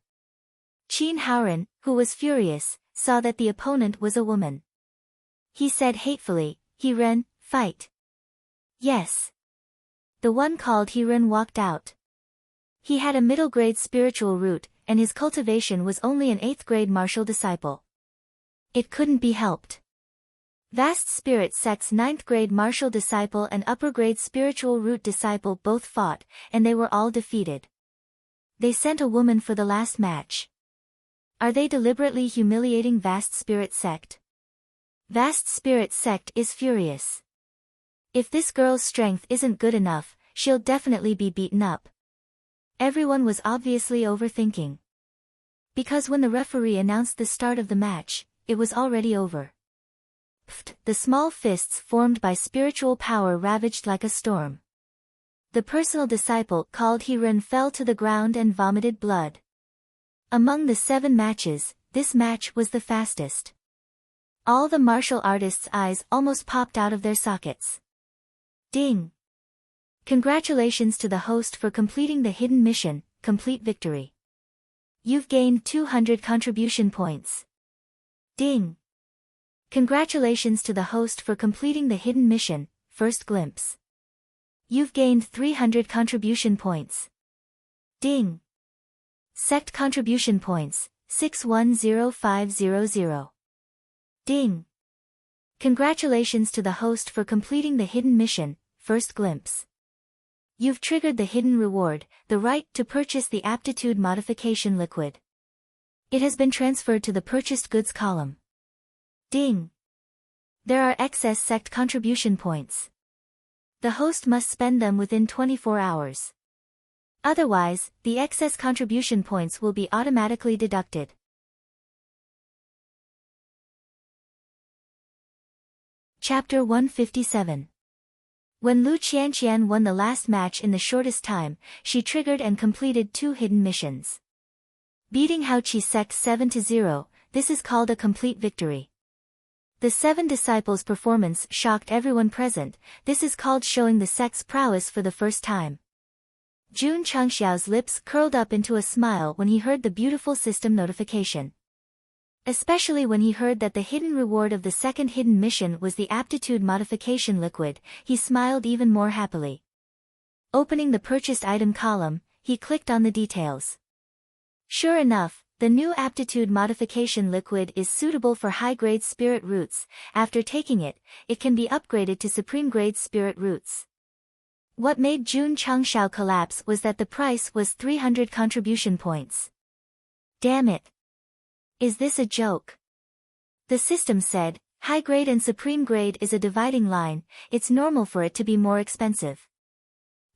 Qin Haoren, who was furious, saw that the opponent was a woman. He said hatefully, He-Ren, fight. Yes. The one called He-Ren walked out. He had a middle-grade spiritual root, and his cultivation was only an 8th-grade martial disciple. It couldn't be helped. Vast Spirit Sect's 9th-grade martial disciple and upper-grade spiritual root disciple both fought, and they were all defeated. They sent a woman for the last match. Are they deliberately humiliating Vast Spirit Sect? Vast Spirit Sect is furious. If this girl's strength isn't good enough, she'll definitely be beaten up. Everyone was obviously overthinking. Because when the referee announced the start of the match, it was already over. Pfft, the small fists formed by spiritual power ravaged like a storm. The personal disciple called He-Ren fell to the ground and vomited blood. Among the 7 matches, this match was the fastest. All the martial artists' eyes almost popped out of their sockets. Ding! Congratulations to the host for completing the hidden mission, complete victory. You've gained 200 contribution points. Ding! Congratulations to the host for completing the hidden mission, first glimpse. You've gained 300 contribution points. Ding! Sect contribution points, 610500. Ding! Congratulations to the host for completing the hidden mission, first glimpse. You've triggered the hidden reward, the right to purchase the aptitude modification liquid. It has been transferred to the purchased goods column. Ding! There are excess sect contribution points. The host must spend them within 24 hours. Otherwise, the excess contribution points will be automatically deducted. Chapter 157. When Lu Qianqian won the last match in the shortest time, she triggered and completed 2 hidden missions. Beating Haoqi Sect 7-0, this is called a complete victory. The 7 disciples' performance shocked everyone present, this is called showing the sect's prowess for the first time. Jun Chengxiao's lips curled up into a smile when he heard the beautiful system notification. Especially when he heard that the hidden reward of the second hidden mission was the aptitude modification liquid, he smiled even more happily. Opening the purchased item column, he clicked on the details. Sure enough, the new aptitude modification liquid is suitable for high-grade spirit roots. After taking it, it can be upgraded to supreme-grade spirit roots. What made Jun Chengxiao collapse was that the price was 300 contribution points. Damn it! Is this a joke? The system said, high grade and supreme grade is a dividing line, it's normal for it to be more expensive.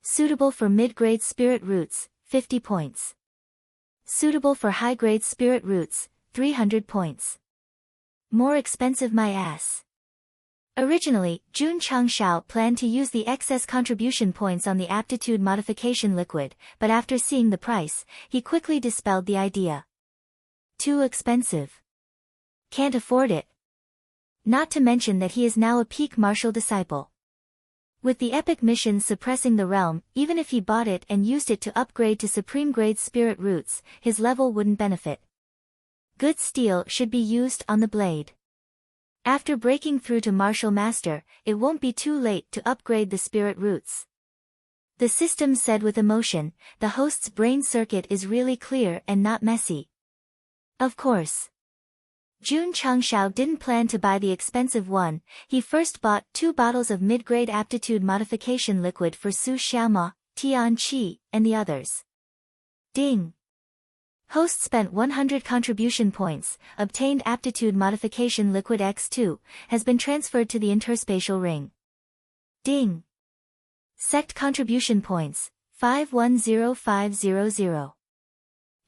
Suitable for mid-grade spirit roots, 50 points. Suitable for high-grade spirit roots, 300 points. More expensive my ass. Originally, Jun Chengxiao planned to use the excess contribution points on the aptitude modification liquid, but after seeing the price, he quickly dispelled the idea. Too expensive. Can't afford it. Not to mention that he is now a peak martial disciple. With the epic mission suppressing the realm, even if he bought it and used it to upgrade to supreme grade spirit roots, his level wouldn't benefit. Good steel should be used on the blade. After breaking through to Martial Master, it won't be too late to upgrade the spirit roots. The system said with emotion. The host's brain circuit is really clear and not messy. Of course. Jun Changshao didn't plan to buy the expensive one. He first bought 2 bottles of mid-grade aptitude modification liquid for Su Xiaoma, Tian Qi, and the others. Ding! Host spent 100 contribution points, obtained aptitude modification liquid X2, has been transferred to the interspatial ring. Ding! Sect contribution points, 510500.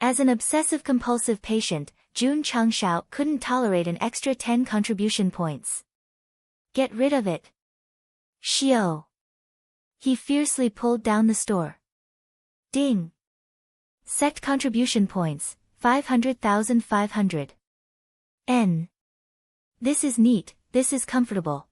As an obsessive-compulsive patient, Jun Changshao couldn't tolerate an extra 10 contribution points. Get rid of it. Xiao. He fiercely pulled down the store. Ding. Sect contribution points, 500,500. N. This is neat, this is comfortable.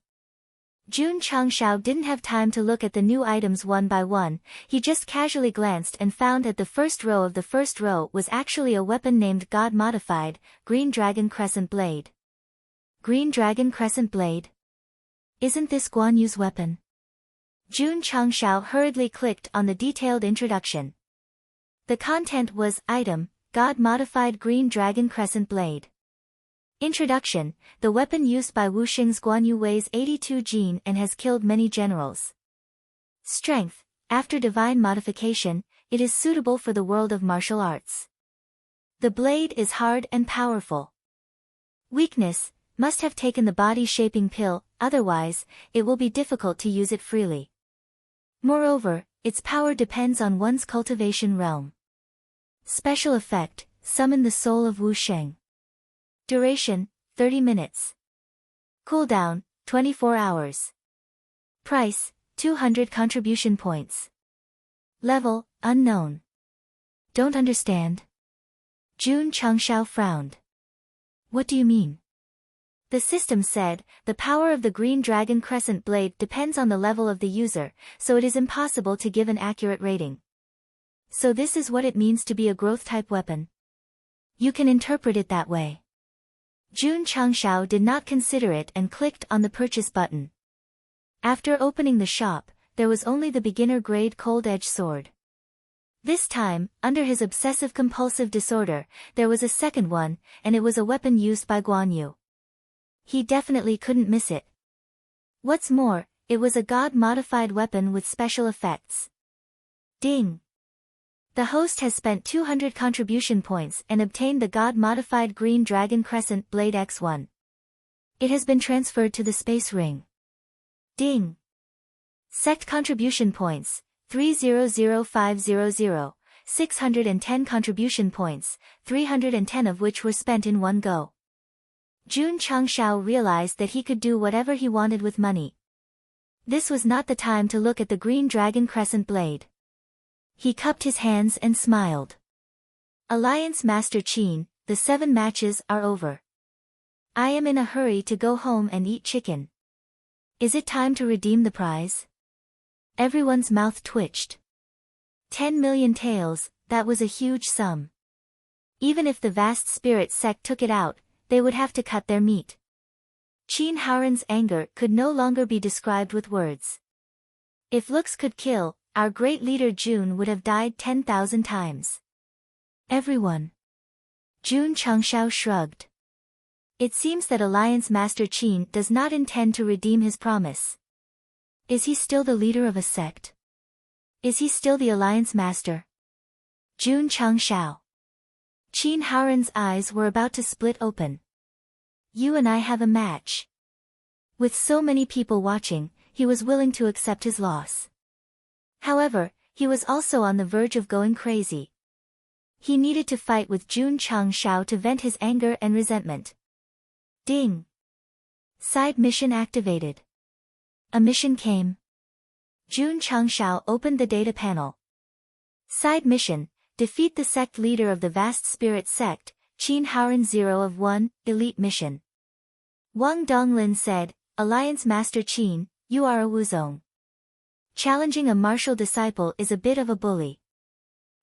Jun Changshao didn't have time to look at the new items one by one. He just casually glanced and found that the first row of the first row was actually a weapon named God Modified, Green Dragon Crescent Blade. Green Dragon Crescent Blade? Isn't this Guan Yu's weapon? Jun Changshao hurriedly clicked on the detailed introduction. The content was, Item, God Modified Green Dragon Crescent Blade. Introduction, the weapon used by Wuxing's Guan Yu weighs 82 jin and has killed many generals. Strength, after divine modification, it is suitable for the world of martial arts. The blade is hard and powerful. Weakness, must have taken the body-shaping pill, otherwise, it will be difficult to use it freely. Moreover, its power depends on one's cultivation realm. Special effect, summon the soul of Wuxing. Duration, 30 minutes. Cooldown, 24 hours. Price, 200 contribution points. Level, unknown. Don't understand. Jun Changshao frowned. What do you mean? The system said, the power of the Green Dragon Crescent Blade depends on the level of the user, so it is impossible to give an accurate rating. So this is what it means to be a growth-type weapon. You can interpret it that way. Jun Changshao did not consider it and clicked on the purchase button. After opening the shop, there was only the beginner-grade cold-edge sword. This time, under his obsessive-compulsive disorder, there was a second one, and it was a weapon used by Guan Yu. He definitely couldn't miss it. What's more, it was a god-modified weapon with special effects. Ding! The host has spent 200 contribution points and obtained the God-modified Green Dragon Crescent Blade X1. It has been transferred to the space ring. Ding! Sect contribution points, 300500, 610 contribution points, 310 of which were spent in one go. Jun Changshao realized that he could do whatever he wanted with money. This was not the time to look at the Green Dragon Crescent Blade. He cupped his hands and smiled. Alliance Master Qin, the 7 matches are over. I am in a hurry to go home and eat chicken. Is it time to redeem the prize? Everyone's mouth twitched. 10 million taels, that was a huge sum. Even if the vast spirit sect took it out, they would have to cut their meat. Qin Haoran's anger could no longer be described with words. If looks could kill, our great leader Jun would have died 10,000 times. Everyone. Jun Changshao shrugged. It seems that Alliance Master Qin does not intend to redeem his promise. Is he still the leader of a sect? Is he still the Alliance Master? Jun Changshao. Qin Haoran's eyes were about to split open. You and I have a match. With so many people watching, he was willing to accept his loss. However, he was also on the verge of going crazy. He needed to fight with Jun Changshao to vent his anger and resentment. Ding! Side mission activated. A mission came. Jun Changshao opened the data panel. Side mission, defeat the sect leader of the vast spirit sect, Qin Haoran 0 of 1, elite mission. Wang Donglin said, Alliance Master Qin, you are a Wuzong. Challenging a martial disciple is a bit of a bully.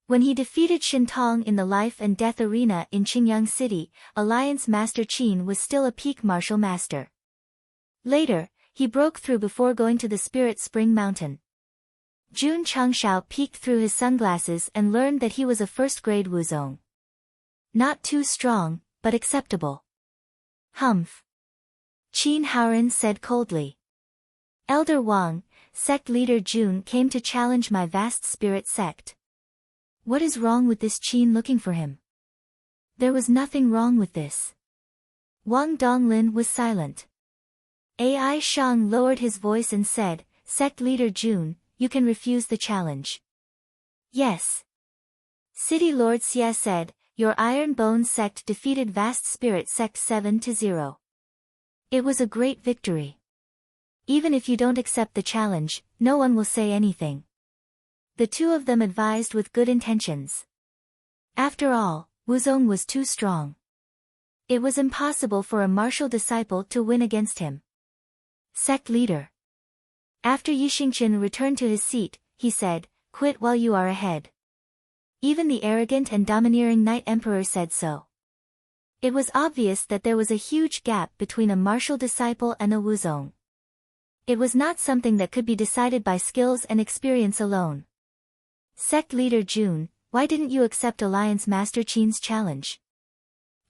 When he defeated Shintong in the life and death arena in Qingyang City, Alliance Master Qin was still a peak martial master. Later, he broke through before going to the Spirit Spring Mountain. Jun Changshao peeked through his sunglasses and learned that he was a first-grade wuzong. Not too strong, but acceptable. Humph. Qin Haoren said coldly. Elder Wang, sect leader Jun came to challenge my vast spirit sect. What is wrong with this Qin looking for him? There was nothing wrong with this. Wang Donglin was silent. Ai Shang lowered his voice and said, Sect leader Jun, you can refuse the challenge. Yes. City Lord Xie said, your Iron Bone sect defeated Vast Spirit Sect 7-0. It was a great victory. Even if you don't accept the challenge, no one will say anything. The two of them advised with good intentions. After all, Wuzong was too strong. It was impossible for a martial disciple to win against him. Sect leader. After Yixingchen returned to his seat, he said, quit while you are ahead. Even the arrogant and domineering Night Emperor said so. It was obvious that there was a huge gap between a martial disciple and a Wuzong. It was not something that could be decided by skills and experience alone. Sect leader Jun, why didn't you accept Alliance Master Qin's challenge?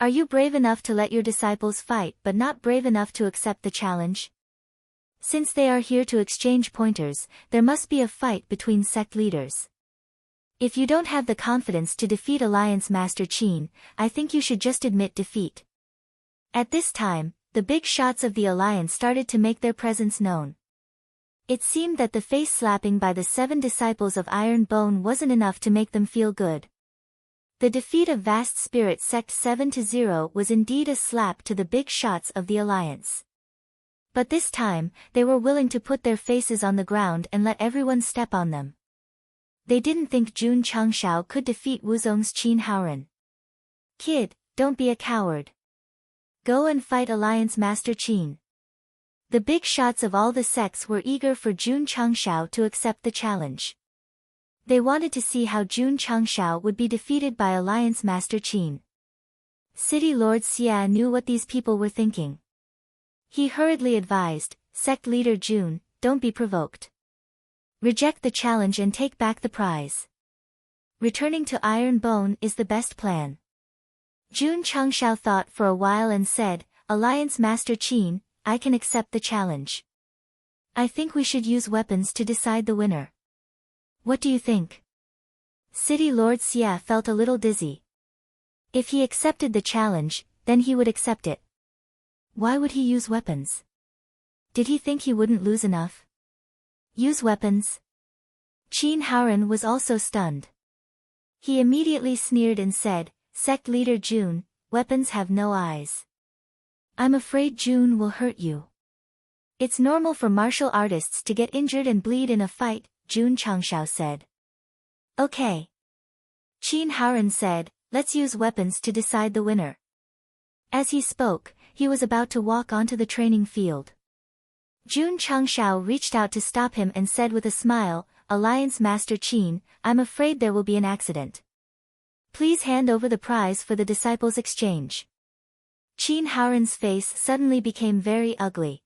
Are you brave enough to let your disciples fight but not brave enough to accept the challenge? Since they are here to exchange pointers, there must be a fight between sect leaders. If you don't have the confidence to defeat Alliance Master Qin, I think you should just admit defeat. At this time, the big shots of the Alliance started to make their presence known. It seemed that the face slapping by the 7 disciples of Iron Bone wasn't enough to make them feel good. The defeat of Vast Spirit Sect 7-0 was indeed a slap to the big shots of the Alliance. But this time, they were willing to put their faces on the ground and let everyone step on them. They didn't think Jun Changshao could defeat Wuzong's Qin Haoren. Kid, don't be a coward. Go and fight Alliance Master Qin. The big shots of all the sects were eager for Jun Changshao to accept the challenge. They wanted to see how Jun Changshao would be defeated by Alliance Master Qin. City Lord Xia knew what these people were thinking. He hurriedly advised, Sect leader Jun, don't be provoked. Reject the challenge and take back the prize. Returning to Iron Bone is the best plan. Jun Changshao thought for a while and said, Alliance Master Qin, I can accept the challenge. I think we should use weapons to decide the winner. What do you think? City Lord Xia felt a little dizzy. If he accepted the challenge, then he would accept it. Why would he use weapons? Did he think he wouldn't lose enough? Use weapons? Qin Haoren was also stunned. He immediately sneered and said, Sect leader Jun, weapons have no eyes. I'm afraid Jun will hurt you. It's normal for martial artists to get injured and bleed in a fight, Jun Changshao said. Okay. Qin Haoren said, let's use weapons to decide the winner. As he spoke, he was about to walk onto the training field. Jun Changshao reached out to stop him and said with a smile, Alliance Master Qin, I'm afraid there will be an accident. Please hand over the prize for the disciples' exchange. Qin Haoren's face suddenly became very ugly.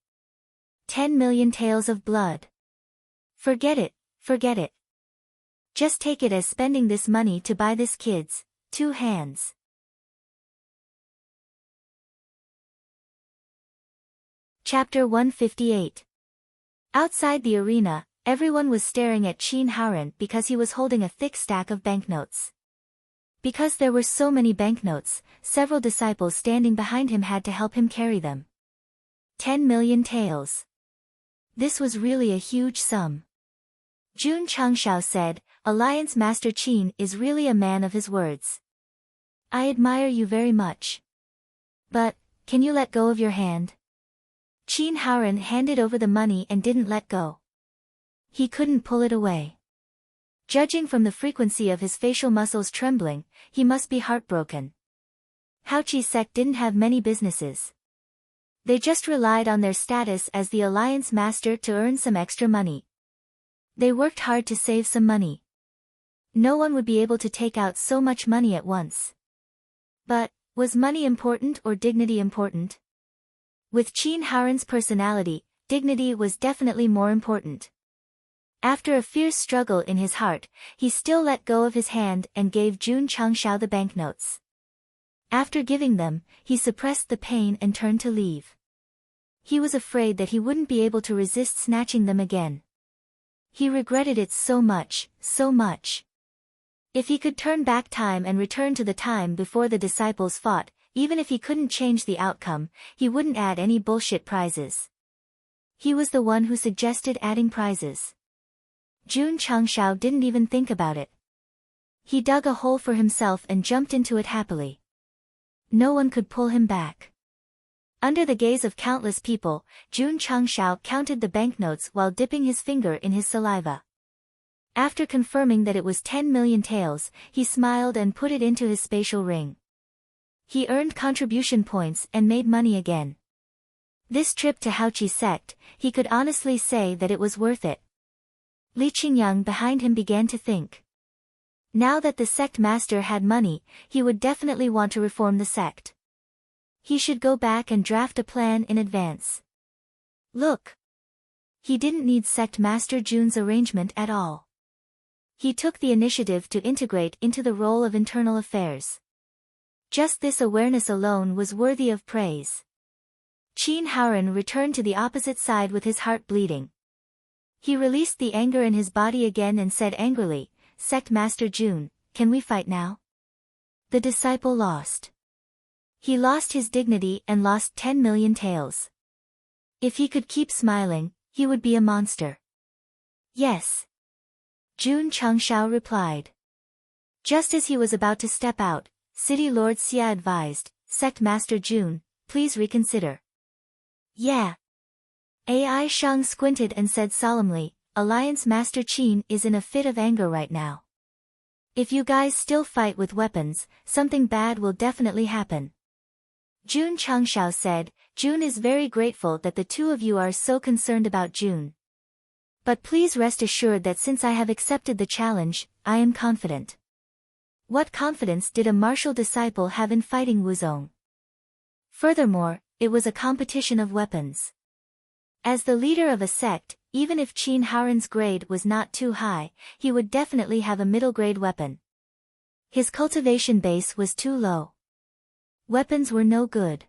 10 million taels of blood. Forget it, forget it. Just take it as spending this money to buy this kid's 2 hands. Chapter 158. Outside the arena, everyone was staring at Qin Haoren because he was holding a thick stack of banknotes. Because there were so many banknotes, several disciples standing behind him had to help him carry them. 10 million taels. This was really a huge sum. Jun Changshao said, Alliance Master Qin is really a man of his words. I admire you very much. But, can you let go of your hand? Qin Haoren handed over the money and didn't let go. He couldn't pull it away. Judging from the frequency of his facial muscles trembling, he must be heartbroken. Haochi sect didn't have many businesses. They just relied on their status as the Alliance Master to earn some extra money. They worked hard to save some money. No one would be able to take out so much money at once. But, was money important or dignity important? With Qin Haoren's personality, dignity was definitely more important. After a fierce struggle in his heart, he still let go of his hand and gave Jun Changshao the banknotes. After giving them, he suppressed the pain and turned to leave. He was afraid that he wouldn't be able to resist snatching them again. He regretted it so much, so much. If he could turn back time and return to the time before the disciples fought, even if he couldn't change the outcome, he wouldn't add any bullshit prizes. He was the one who suggested adding prizes. Jun Changshao didn't even think about it. He dug a hole for himself and jumped into it happily. No one could pull him back. Under the gaze of countless people, Jun Changshao counted the banknotes while dipping his finger in his saliva. After confirming that it was 10 million taels, he smiled and put it into his spatial ring. He earned contribution points and made money again. This trip to Haoqi Sect, he could honestly say that it was worth it. Li Qingyang behind him began to think. Now that the sect master had money, he would definitely want to reform the sect. He should go back and draft a plan in advance. Look! He didn't need sect master Jun's arrangement at all. He took the initiative to integrate into the role of internal affairs. Just this awareness alone was worthy of praise. Qin Haoren returned to the opposite side with his heart bleeding. He released the anger in his body again and said angrily, "Sect Master Jun, can we fight now?" The disciple lost. He lost his dignity and lost 10 million taels. If he could keep smiling, he would be a monster. Yes. Jun Changshao replied. Just as he was about to step out, City Lord Xia advised, "Sect Master Jun, please reconsider." Yeah. Ai Shang squinted and said solemnly, "Alliance Master Qin is in a fit of anger right now. If you guys still fight with weapons, something bad will definitely happen." Jun Changshao said, "Jun is very grateful that the two of you are so concerned about Jun. But please rest assured that since I have accepted the challenge, I am confident." What confidence did a martial disciple have in fighting Wuzong? Furthermore, it was a competition of weapons. As the leader of a sect, even if Qin Haoren's grade was not too high, he would definitely have a middle-grade weapon. His cultivation base was too low. Weapons were no good.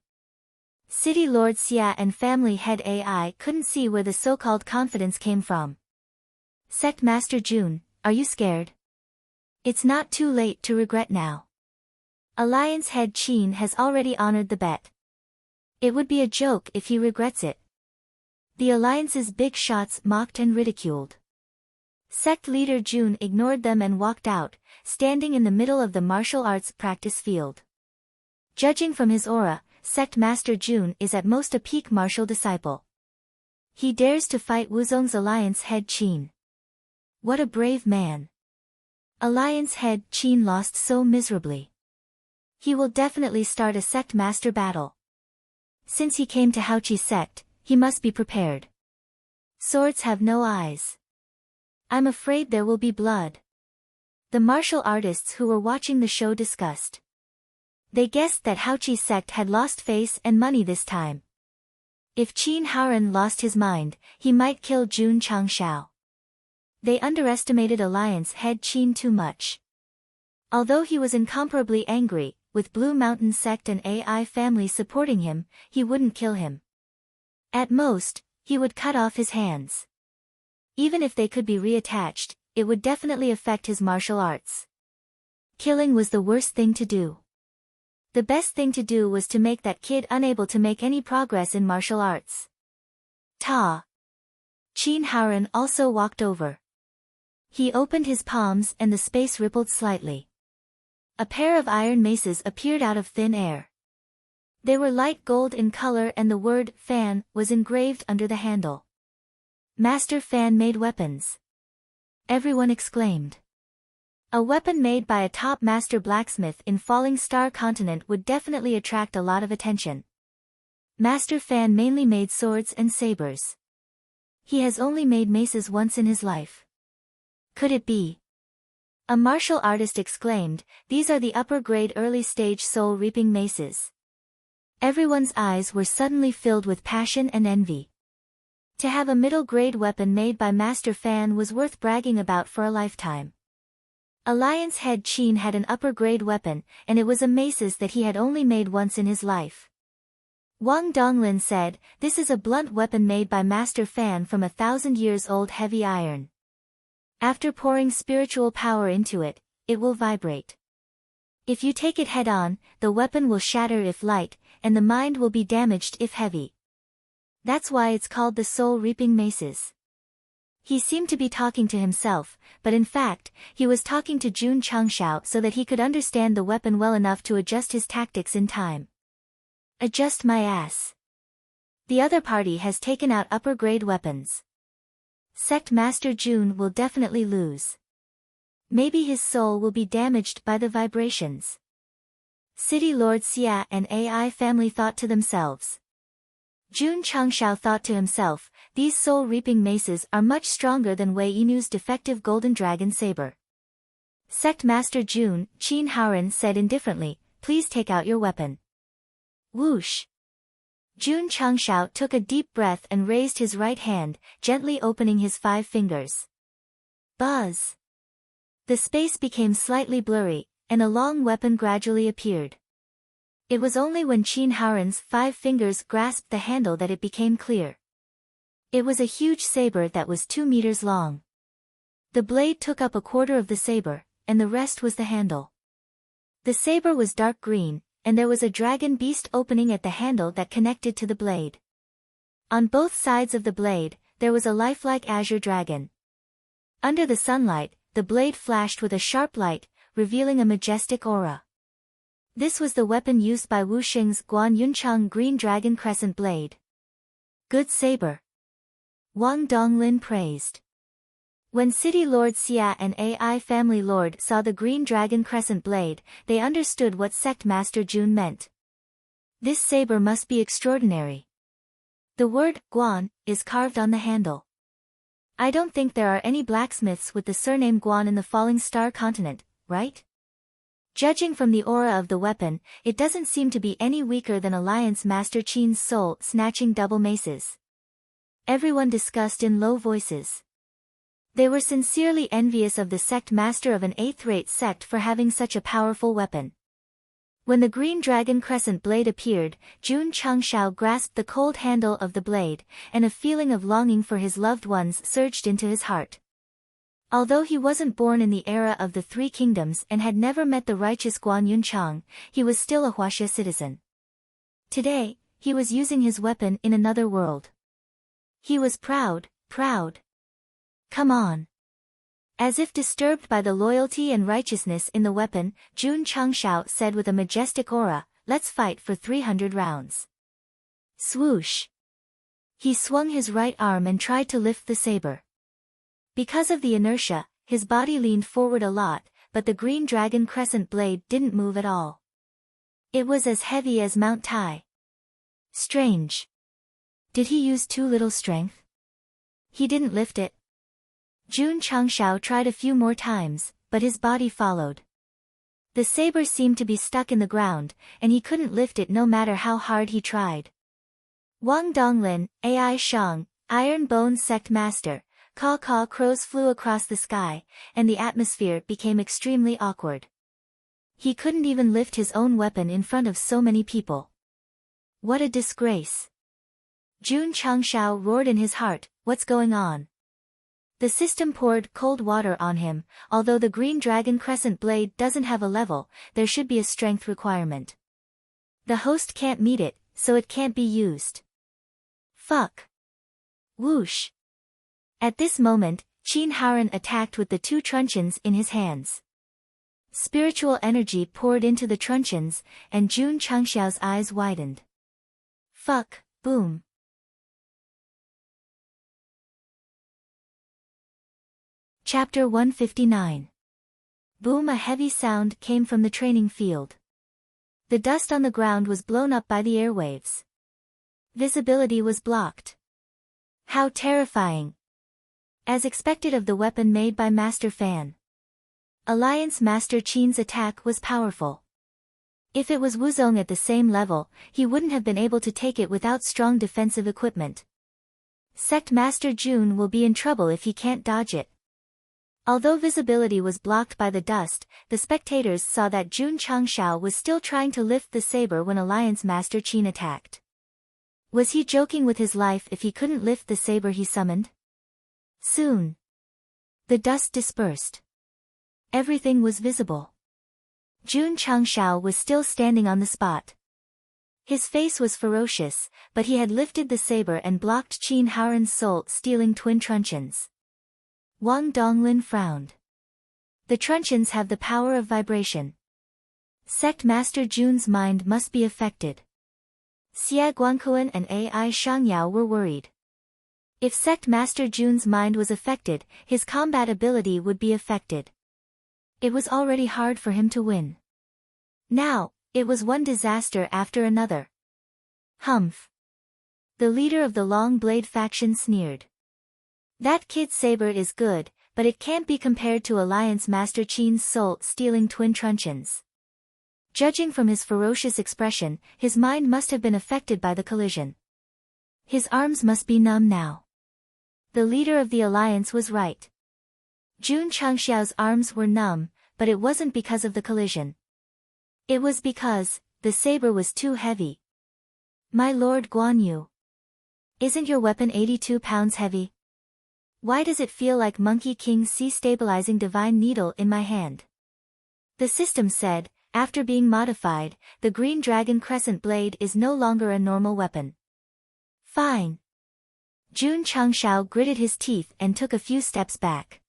City Lord Xia and family head Ai couldn't see where the so-called confidence came from. "Sect Master Jun, are you scared? It's not too late to regret now. Alliance head Qin has already honored the bet. It would be a joke if he regrets it." The Alliance's big shots mocked and ridiculed. Sect leader Jun ignored them and walked out, standing in the middle of the martial arts practice field. Judging from his aura, Sect Master Jun is at most a peak martial disciple. He dares to fight Wuzong's Alliance head Qin. What a brave man. Alliance head Qin lost so miserably. He will definitely start a Sect Master battle. Since he came to Haoqi Sect, he must be prepared. Swords have no eyes. I'm afraid there will be blood. The martial artists who were watching the show discussed. They guessed that Haoqi Sect had lost face and money this time. If Qin Haoren lost his mind, he might kill Jun Changshao. They underestimated Alliance head Qin too much. Although he was incomparably angry, with Blue Mountain Sect and Ai family supporting him, he wouldn't kill him. At most, he would cut off his hands. Even if they could be reattached, it would definitely affect his martial arts. Killing was the worst thing to do. The best thing to do was to make that kid unable to make any progress in martial arts. Ta! Qin Haoren also walked over. He opened his palms and the space rippled slightly. A pair of iron maces appeared out of thin air. They were light gold in color and the word "fan" was engraved under the handle. Master Fan made weapons. Everyone exclaimed. A weapon made by a top master blacksmith in Falling Star Continent would definitely attract a lot of attention. Master Fan mainly made swords and sabers. He has only made maces once in his life. Could it be? A martial artist exclaimed, "These are the upper-grade early-stage soul-reaping maces." Everyone's eyes were suddenly filled with passion and envy. To have a middle-grade weapon made by Master Fan was worth bragging about for a lifetime. Alliance head Qin had an upper-grade weapon, and it was a maces that he had only made once in his life. Wang Donglin said, "This is a blunt weapon made by Master Fan from 1,000-years-old heavy iron. After pouring spiritual power into it, it will vibrate. If you take it head-on, the weapon will shatter if light, and the mind will be damaged if heavy. That's why it's called the soul-reaping maces." He seemed to be talking to himself, but in fact, he was talking to Jun Changshao so that he could understand the weapon well enough to adjust his tactics in time. Adjust my ass. The other party has taken out upper-grade weapons. Sect Master Jun will definitely lose. Maybe his soul will be damaged by the vibrations. City Lord Xia and AI family thought to themselves. Jun Changshao thought to himself, these soul-reaping maces are much stronger than Wei Yinu's defective golden dragon saber. Sect Master Jun, Qin Haoren said indifferently, "Please take out your weapon." Whoosh! Jun Changshao took a deep breath and raised his right hand, gently opening his 5 fingers. Buzz! The space became slightly blurry, and a long weapon gradually appeared. It was only when Qin Haoren's 5 fingers grasped the handle that it became clear. It was a huge saber that was 2 meters long. The blade took up a quarter of the saber, and the rest was the handle. The saber was dark green, and there was a dragon beast opening at the handle that connected to the blade. On both sides of the blade, there was a lifelike azure dragon. Under the sunlight, the blade flashed with a sharp light, revealing a majestic aura. This was the weapon used by Wu Xing's Guan Yuncheng Green Dragon Crescent Blade. Good saber. Wang Donglin praised. When City Lord Xia and AI Family Lord saw the Green Dragon Crescent Blade, they understood what Sect Master Jun meant. This saber must be extraordinary. The word, Guan, is carved on the handle. I don't think there are any blacksmiths with the surname Guan in the Falling Star continent, right? Judging from the aura of the weapon, it doesn't seem to be any weaker than Alliance Master Qin's soul snatching double maces. Everyone discussed in low voices. They were sincerely envious of the sect master of an 8th-rate sect for having such a powerful weapon. When the Green Dragon Crescent Blade appeared, Jun Changshao grasped the cold handle of the blade, and a feeling of longing for his loved ones surged into his heart. Although he wasn't born in the era of the 3 kingdoms and had never met the righteous Guan Yuncheng, he was still a Huaxia citizen. Today, he was using his weapon in another world. He was proud. Come on. As if disturbed by the loyalty and righteousness in the weapon, Jun Changshao said with a majestic aura, "Let's fight for 300 rounds. Swoosh. He swung his right arm and tried to lift the saber. Because of the inertia, his body leaned forward a lot, but the Green Dragon Crescent Blade didn't move at all. It was as heavy as Mount Tai. Strange. Did he use too little strength? He didn't lift it. Jun Changshao tried a few more times, but his body followed. The saber seemed to be stuck in the ground, and he couldn't lift it no matter how hard he tried. Wang Donglin, AI Shang, Iron Bone Sect Master, Caw crows flew across the sky, and the atmosphere became extremely awkward. He couldn't even lift his own weapon in front of so many people. What a disgrace. Jun Changshao roared in his heart, "What's going on?" The system poured cold water on him. Although the Green Dragon Crescent Blade doesn't have a level, there should be a strength requirement. The host can't meet it, so it can't be used. Fuck. Whoosh. At this moment, Qin Haoren attacked with the 2 truncheons in his hands. Spiritual energy poured into the truncheons, and Jun Changshao's eyes widened. Fuck, boom. Chapter 159. Boom. A heavy sound came from the training field. The dust on the ground was blown up by the airwaves. Visibility was blocked. How terrifying. As expected of the weapon made by Master Fan. Alliance Master Qin's attack was powerful. If it was Wuzong at the same level, he wouldn't have been able to take it without strong defensive equipment. Sect Master Jun will be in trouble if he can't dodge it. Although visibility was blocked by the dust, the spectators saw that Jun Changshao was still trying to lift the saber when Alliance Master Qin attacked. Was he joking with his life if he couldn't lift the saber he summoned? Soon, the dust dispersed. Everything was visible. Jun Changshao was still standing on the spot. His face was ferocious, but he had lifted the saber and blocked Qin Haoran's soul-stealing twin truncheons. Wang Donglin frowned. The truncheons have the power of vibration. Sect Master Jun's mind must be affected. Xie Guankuan and Ai Shangyao were worried. If Sect Master Jun's mind was affected, his combat ability would be affected. It was already hard for him to win. Now, it was one disaster after another. Humph. The leader of the Long Blade faction sneered. That kid's saber is good, but it can't be compared to Alliance Master Qin's soul-stealing twin truncheons. Judging from his ferocious expression, his mind must have been affected by the collision. His arms must be numb now. The leader of the alliance was right. Jun Changxiao's arms were numb, but it wasn't because of the collision. It was because the saber was too heavy. My Lord Guan Yu. Isn't your weapon 82 pounds heavy? Why does it feel like Monkey King's sea-stabilizing divine needle in my hand? The system said, after being modified, the Green Dragon Crescent Blade is no longer a normal weapon. Fine. Jun Changshao gritted his teeth and took a few steps back.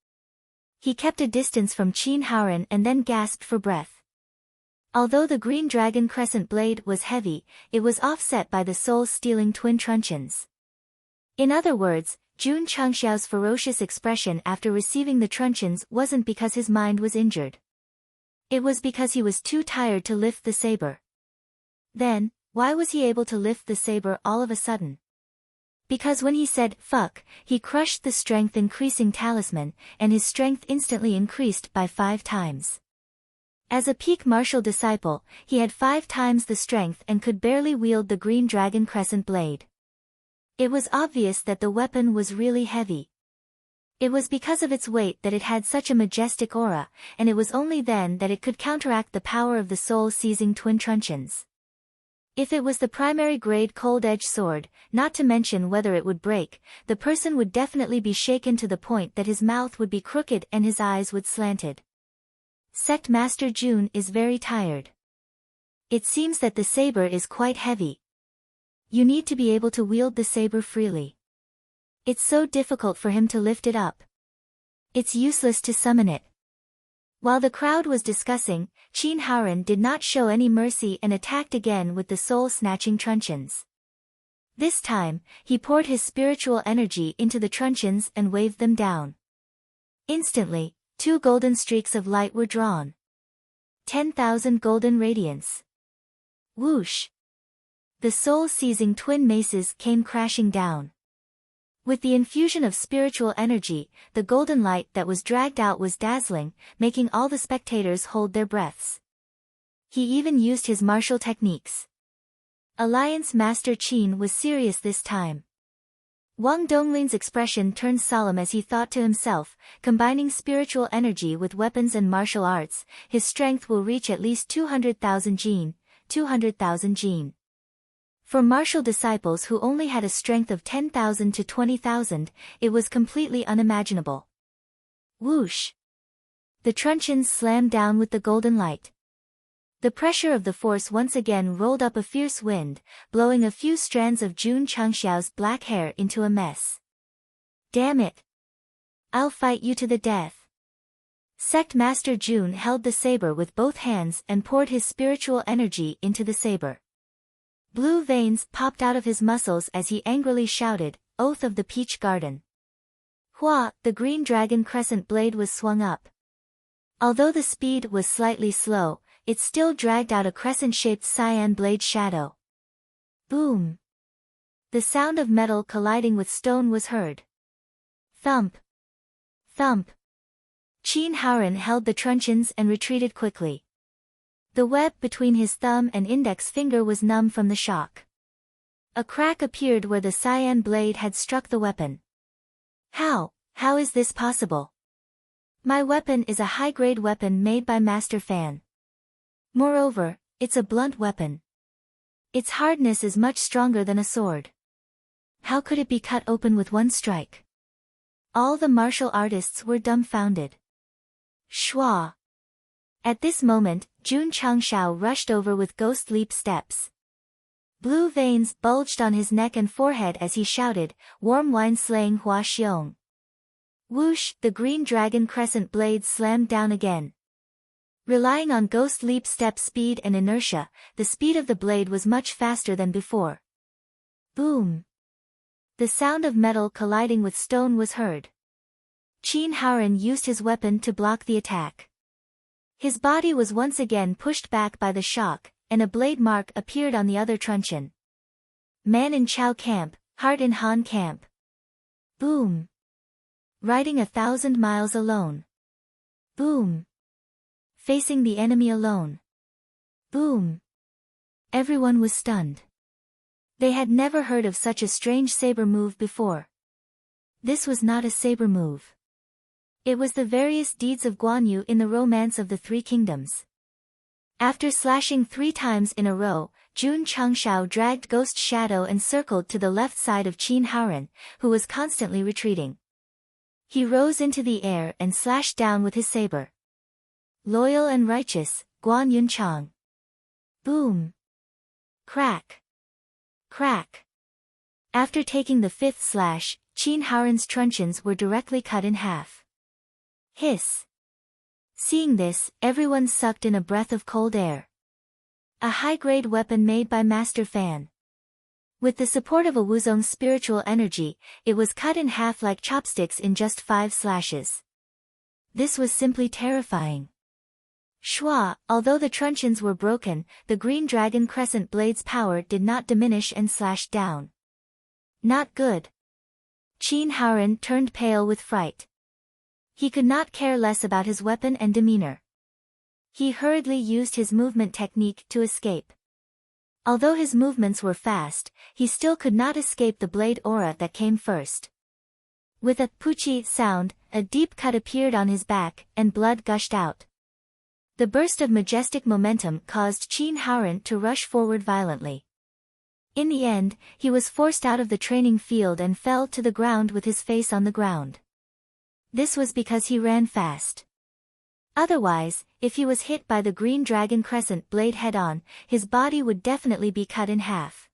He kept a distance from Qin Haoran and then gasped for breath. Although the Green Dragon Crescent Blade was heavy, it was offset by the soul-stealing twin truncheons. In other words, Jun Changxiao's ferocious expression after receiving the truncheons wasn't because his mind was injured. It was because he was too tired to lift the saber. Then, why was he able to lift the saber all of a sudden? Because when he said, fuck, he crushed the strength-increasing talisman, and his strength instantly increased by 5 times. As a peak martial disciple, he had 5 times the strength and could barely wield the Green Dragon Crescent Blade. It was obvious that the weapon was really heavy. It was because of its weight that it had such a majestic aura, and it was only then that it could counteract the power of the soul-seizing twin truncheons. If it was the primary grade cold-edge sword, not to mention whether it would break, the person would definitely be shaken to the point that his mouth would be crooked and his eyes would slanted. Sect Master Jun is very tired. It seems that the saber is quite heavy. You need to be able to wield the saber freely. It's so difficult for him to lift it up. It's useless to summon it. While the crowd was discussing, Qin Haoran did not show any mercy and attacked again with the soul-snatching truncheons. This time, he poured his spiritual energy into the truncheons and waved them down. Instantly, 2 golden streaks of light were drawn. 10,000 golden radiance. Whoosh! The soul-seizing twin maces came crashing down. With the infusion of spiritual energy, the golden light that was dragged out was dazzling, making all the spectators hold their breaths. He even used his martial techniques. Alliance Master Qin was serious this time. Wang Donglin's expression turned solemn as he thought to himself, combining spiritual energy with weapons and martial arts, his strength will reach at least 200,000 jin, 200,000 jin. For martial disciples who only had a strength of 10,000 to 20,000, it was completely unimaginable. Whoosh! The truncheons slammed down with the golden light. The pressure of the force once again rolled up a fierce wind, blowing a few strands of Jun Changxiao's black hair into a mess. Damn it! I'll fight you to the death. Sect Master Jun held the saber with both hands and poured his spiritual energy into the saber. Blue veins popped out of his muscles as he angrily shouted, Oath of the Peach Garden. Hua, the Green Dragon Crescent Blade was swung up. Although the speed was slightly slow, it still dragged out a crescent-shaped cyan blade shadow. Boom! The sound of metal colliding with stone was heard. Thump! Thump! Qin Haoran held the truncheons and retreated quickly. The web between his thumb and index finger was numb from the shock. A crack appeared where the cyan blade had struck the weapon. How is this possible? My weapon is a high-grade weapon made by Master Fan. Moreover, it's a blunt weapon. Its hardness is much stronger than a sword. How could it be cut open with one strike? All the martial artists were dumbfounded. Shua! At this moment, Jun Changshao rushed over with ghost leap steps. Blue veins bulged on his neck and forehead as he shouted, "Warm wine slaying Hua Xiong." Whoosh! The green dragon crescent blade slammed down again. Relying on ghost leap step speed and inertia, the speed of the blade was much faster than before. Boom! The sound of metal colliding with stone was heard. Qin Haoren used his weapon to block the attack. His body was once again pushed back by the shock, and a blade mark appeared on the other truncheon. Man in Chao camp, heart in Han camp. Boom! Riding 1,000 miles alone. Boom! Facing the enemy alone. Boom! Everyone was stunned. They had never heard of such a strange saber move before. This was not a saber move. It was the various deeds of Guan Yu in the Romance of the Three Kingdoms. After slashing 3 times in a row, Jun Changshao dragged Ghost Shadow and circled to the left side of Qin Haoren, who was constantly retreating. He rose into the air and slashed down with his saber. Loyal and righteous, Guan Yun Chang. Boom! Crack! Crack! After taking the 5th slash, Qin Haoren's truncheons were directly cut in half. Hiss! Seeing this, everyone sucked in a breath of cold air. A high-grade weapon made by Master Fan. With the support of a Wuzong's spiritual energy, it was cut in half like chopsticks in just 5 slashes. This was simply terrifying. Shua! Although the truncheons were broken, the green dragon crescent blade's power did not diminish and slashed down. Not good. Qin Haoren turned pale with fright. He could not care less about his weapon and demeanor. He hurriedly used his movement technique to escape. Although his movements were fast, he still could not escape the blade aura that came first. With a poochie sound, a deep cut appeared on his back, and blood gushed out. The burst of majestic momentum caused Qin Haoren to rush forward violently. In the end, he was forced out of the training field and fell to the ground with his face on the ground. This was because he ran fast. Otherwise, if he was hit by the green dragon crescent blade head-on, his body would definitely be cut in half.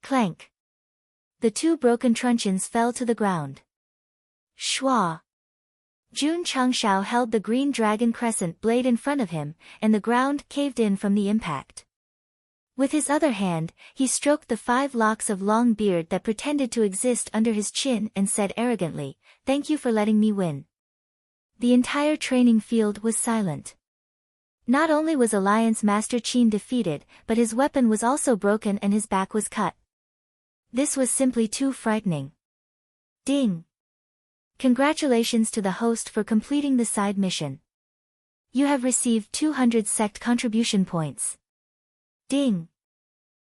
Clank! The 2 broken truncheons fell to the ground. Shua! Jun Changshao held the green dragon crescent blade in front of him, and the ground caved in from the impact. With his other hand, he stroked the 5 locks of long beard that pretended to exist under his chin and said arrogantly, "Thank you for letting me win." The entire training field was silent. Not only was Alliance Master Qin defeated, but his weapon was also broken and his back was cut. This was simply too frightening. Ding! Congratulations to the host for completing the side mission. You have received 200 Sect contribution points. Ding!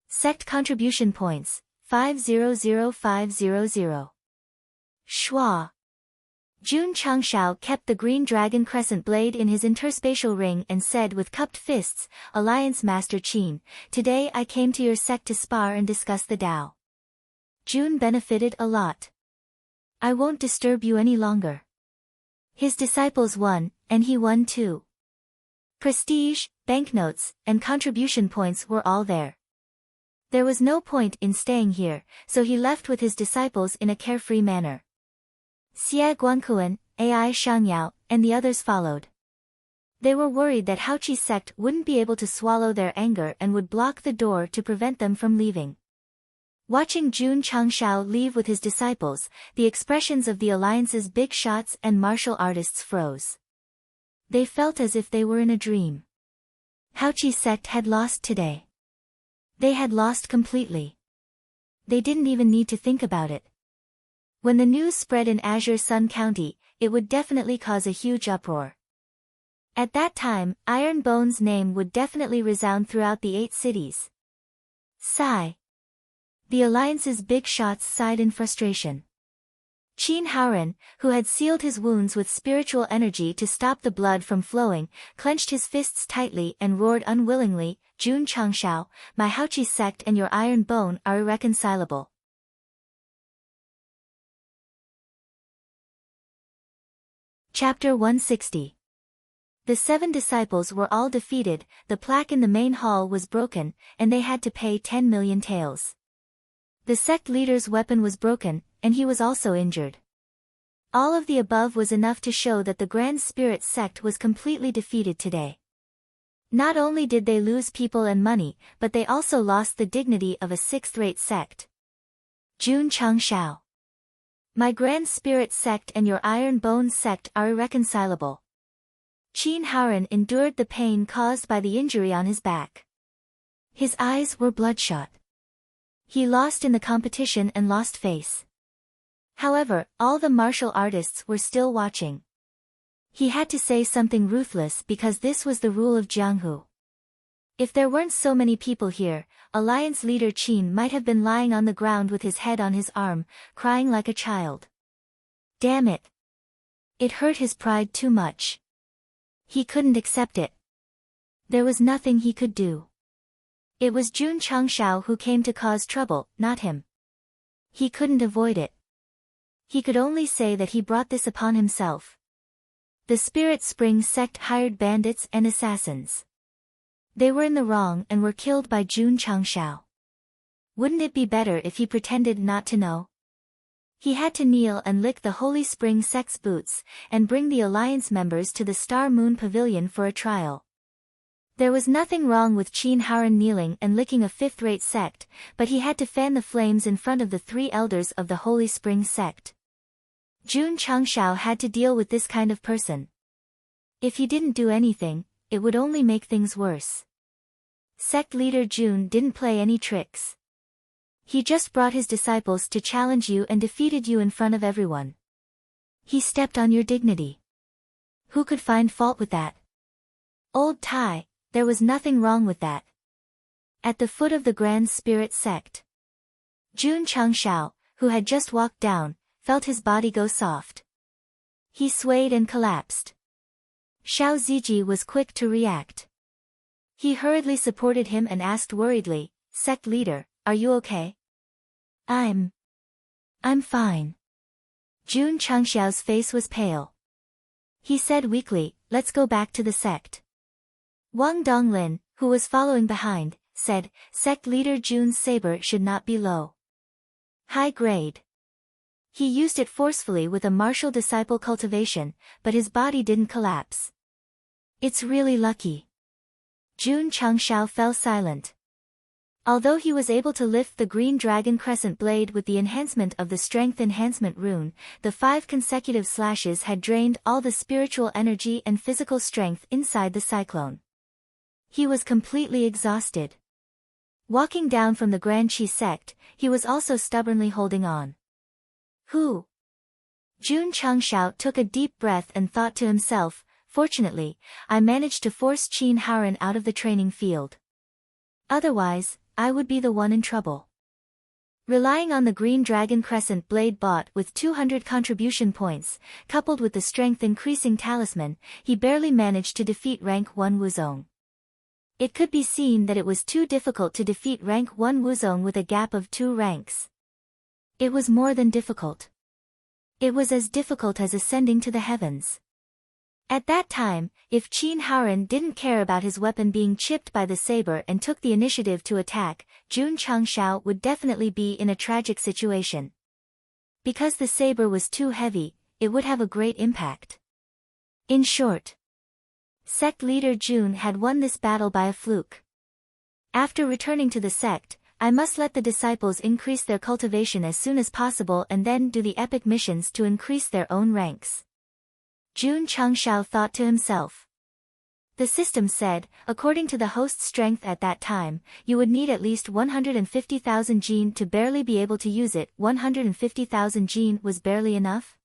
Sect contribution points, 500500. Shua! Jun Changshao kept the green dragon crescent blade in his interspatial ring and said with cupped fists, "Alliance Master Qin, today I came to your sect to spar and discuss the Tao. Jun benefited a lot. I won't disturb you any longer." His disciples won, and he won too. Prestige, banknotes, and contribution points were all there. There was no point in staying here, so he left with his disciples in a carefree manner. Xie Guankuan, Ai Shangyao, and the others followed. They were worried that Haoqi's sect wouldn't be able to swallow their anger and would block the door to prevent them from leaving. Watching Jun Changshao leave with his disciples, the expressions of the Alliance's big shots and martial artists froze. They felt as if they were in a dream. Haoqi's sect had lost today. They had lost completely. They didn't even need to think about it. When the news spread in Azure Sun County, it would definitely cause a huge uproar. At that time, Iron Bone's name would definitely resound throughout the 8 cities. Sigh. The Alliance's big shots sighed in frustration. Qin Haoran, who had sealed his wounds with spiritual energy to stop the blood from flowing, clenched his fists tightly and roared unwillingly, Jun Changshao, my Haoqi sect and your Iron Bone are irreconcilable. Chapter 160. The 7 disciples were all defeated, the plaque in the main hall was broken, and they had to pay 10 million taels. The sect leader's weapon was broken, and he was also injured. All of the above was enough to show that the Grand Spirit sect was completely defeated today. Not only did they lose people and money, but they also lost the dignity of a 6th-rate sect. Jun Changshao. My Grand Spirit sect and your Iron Bone sect are irreconcilable. Qin Haoran endured the pain caused by the injury on his back. His eyes were bloodshot. He lost in the competition and lost face. However, all the martial artists were still watching. He had to say something ruthless because this was the rule of Jianghu. If there weren't so many people here, Alliance leader Qin might have been lying on the ground with his head on his arm, crying like a child. Damn it. It hurt his pride too much. He couldn't accept it. There was nothing he could do. It was Jun Changshao who came to cause trouble, not him. He couldn't avoid it. He could only say that he brought this upon himself. The Spirit Spring sect hired bandits and assassins. They were in the wrong and were killed by Jun Changshao. Wouldn't it be better if he pretended not to know? He had to kneel and lick the Holy Spring sect's boots, and bring the Alliance members to the Star Moon Pavilion for a trial. There was nothing wrong with Qin Haoran kneeling and licking a 5th-rate sect, but he had to fan the flames in front of the 3 elders of the Holy Spring sect. Jun Changshao had to deal with this kind of person. If he didn't do anything, it would only make things worse. Sect leader Jun didn't play any tricks. He just brought his disciples to challenge you and defeated you in front of everyone. He stepped on your dignity. Who could find fault with that? Old Tai, there was nothing wrong with that. At the foot of the Grand Spirit sect, Jun Changshao, who had just walked down, felt his body go soft. He swayed and collapsed. Xiao Ziji was quick to react. He hurriedly supported him and asked worriedly, Sect leader, are you okay? I'm fine. Jun Changshao's face was pale. He said weakly, let's go back to the sect. Wang Donglin, who was following behind, said, Sect leader Jun's saber should not be low. High grade. He used it forcefully with a martial disciple cultivation, but his body didn't collapse. It's really lucky. Jun Changshao fell silent. Although he was able to lift the green dragon crescent blade with the enhancement of the strength enhancement rune, the 5 consecutive slashes had drained all the spiritual energy and physical strength inside the cyclone. He was completely exhausted. Walking down from the Grand Qi sect, he was also stubbornly holding on. Who? Jun Changshao took a deep breath and thought to himself, fortunately, I managed to force Qin Haoran out of the training field. Otherwise, I would be the one in trouble. Relying on the green dragon crescent blade bought with 200 contribution points, coupled with the strength-increasing talisman, he barely managed to defeat rank 1 Wuzong. It could be seen that it was too difficult to defeat rank 1 Wuzong with a gap of 2 ranks. It was more than difficult. It was as difficult as ascending to the heavens. At that time, if Qin Haoran didn't care about his weapon being chipped by the saber and took the initiative to attack, Jun Changshao would definitely be in a tragic situation. Because the saber was too heavy, it would have a great impact. In short, sect leader Jun had won this battle by a fluke. After returning to the sect, I must let the disciples increase their cultivation as soon as possible and then do the epic missions to increase their own ranks. Jun Changshao thought to himself. The system said, according to the host's strength at that time, you would need at least 150,000 gene to barely be able to use it. 150,000 gene was barely enough?